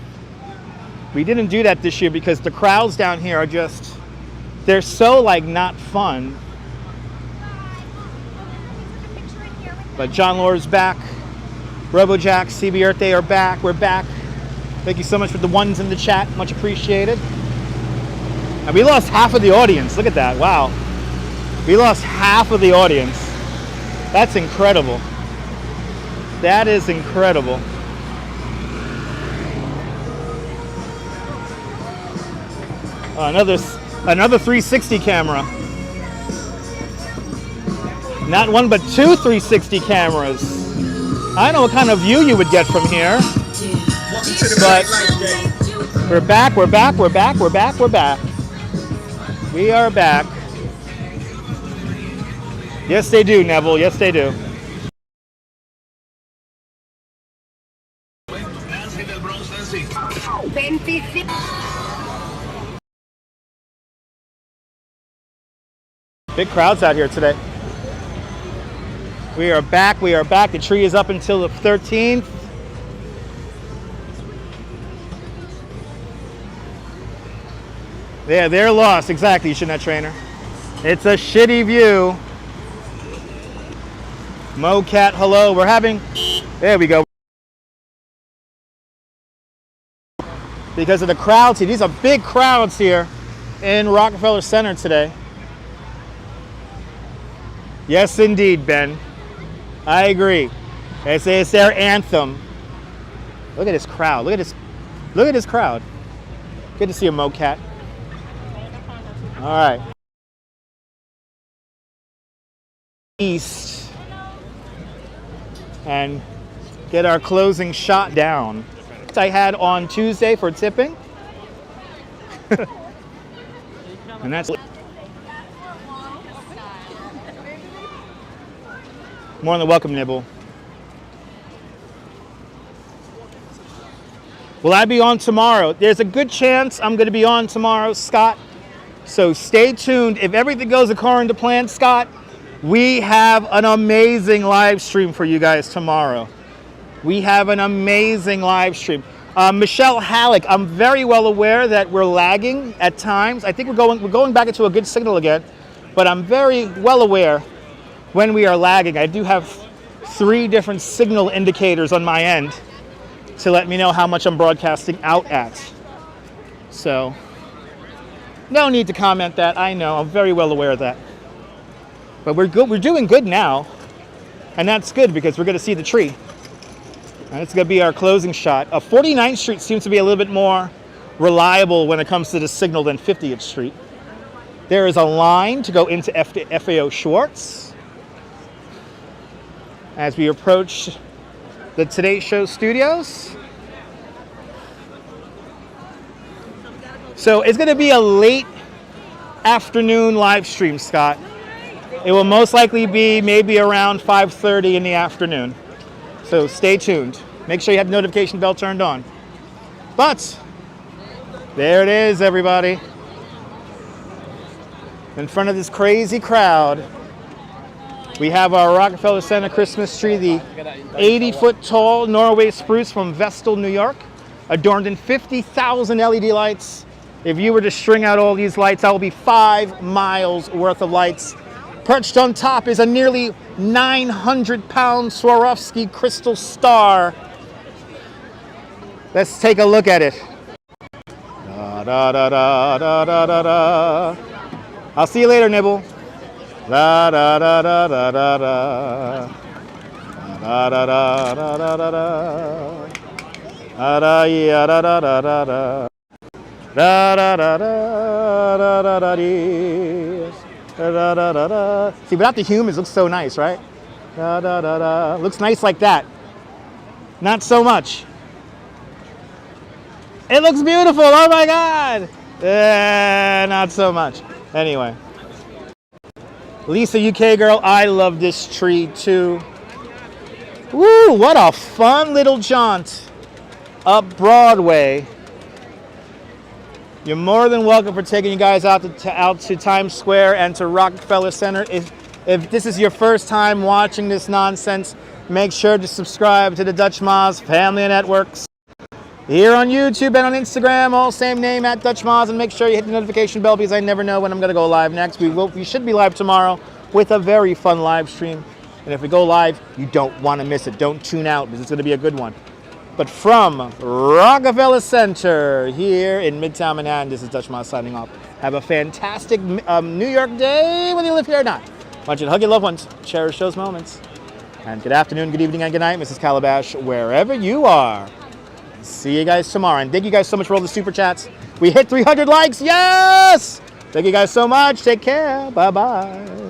We didn't do that this year because the crowds down here are just, they're so like not fun. But John Lore's back. RoboJack, CB Earth Day are back. We're back. Thank you so much for the ones in the chat. Much appreciated. And we lost half of the audience. Look at that. Wow. We lost half of the audience. That's incredible. That is incredible. Another 360 camera. Not one, but two 360 cameras. I don't know what kind of view you would get from here. But we're back, we're back, we're back, we're back, we're back. We are back. Yes, they do, Neville. Yes, they do. Big crowds out here today. We are back, we are back. The tree is up until the 13th. Yeah, they're lost. Exactly, you shouldn't have trainer. It's a shitty view. MoCat, hello. We're having, there we go. Because of the crowds here. These are big crowds here in Rockefeller Center today. Yes, indeed, Ben. I agree. It's their anthem. Look at this crowd. Look at this crowd. Good to see a MoCat. All right. East. And get our closing shot down. I had on Tuesday for tipping. And that's more than welcome, Nibble. Will I be on tomorrow? There's a good chance I'm going to be on tomorrow, Scott. So stay tuned. If everything goes according to plan, Scott, we have an amazing live stream for you guys tomorrow. We have an amazing live stream. Michelle Halleck, I'm very well aware that we're lagging at times. I think we're going back into a good signal again, but I'm very well aware when we are lagging. I do have 3 different signal indicators on my end to let me know how much I'm broadcasting out at. So, no need to comment that. I know, I'm very well aware of that. But we're good. We're doing good now, and that's good because we're going to see the tree. And it's going to be our closing shot. 49th Street seems to be a little bit more reliable when it comes to the signal than 50th Street. There is a line to go into FAO Schwartz as we approach the Today Show studios. So it's going to be a late afternoon live stream, Scott. It will most likely be maybe around 5:30 in the afternoon. So stay tuned. Make sure you have the notification bell turned on. But there it is, everybody. In front of this crazy crowd, we have our Rockefeller Center Christmas tree, the 80-foot tall Norway spruce from Vestal, New York, adorned in 50,000 LED lights. If you were to string out all these lights, that will be 5 miles worth of lights. Perched on top is a nearly 900-pound Swarovski crystal star. Let's take a look at it. Da, da, da, da, da, da, da, da. I'll see you later, Nibble. Da, da, da, da, da, da, da. Da, da, da, da, da, da, da. Da, da, yeah, da, da, da, da, da. Da, da, da, da, da, da, da, dee. Da, da, da, da, da. See, without the humans, it looks so nice, right? Da, da, da, da. Looks nice like that. Not so much. It looks beautiful. Oh my God. Not so much. Anyway. Lisa, UK girl, I love this tree too. Woo, what a fun little jaunt up Broadway. You're more than welcome for taking you guys out to Times Square and to Rockefeller Center. If this is your first time watching this nonsense, make sure to subscribe to the Dutch Moz Family Networks. Here on YouTube and on Instagram, all same name at Dutch Moz, and make sure you hit the notification bell because I never know when I'm going to go live next. We should be live tomorrow with a very fun live stream. And if we go live, you don't want to miss it. Don't tune out because it's going to be a good one. But from Rockefeller Center here in Midtown Manhattan, this is Dutch Moz signing off. Have a fantastic New York day, whether you live here or not. I want you to hug your loved ones, cherish those moments. And good afternoon, good evening, and good night, Mrs. Calabash, wherever you are. See you guys tomorrow. And thank you guys so much for all the super chats. We hit 300 likes. Yes! Thank you guys so much. Take care. Bye-bye.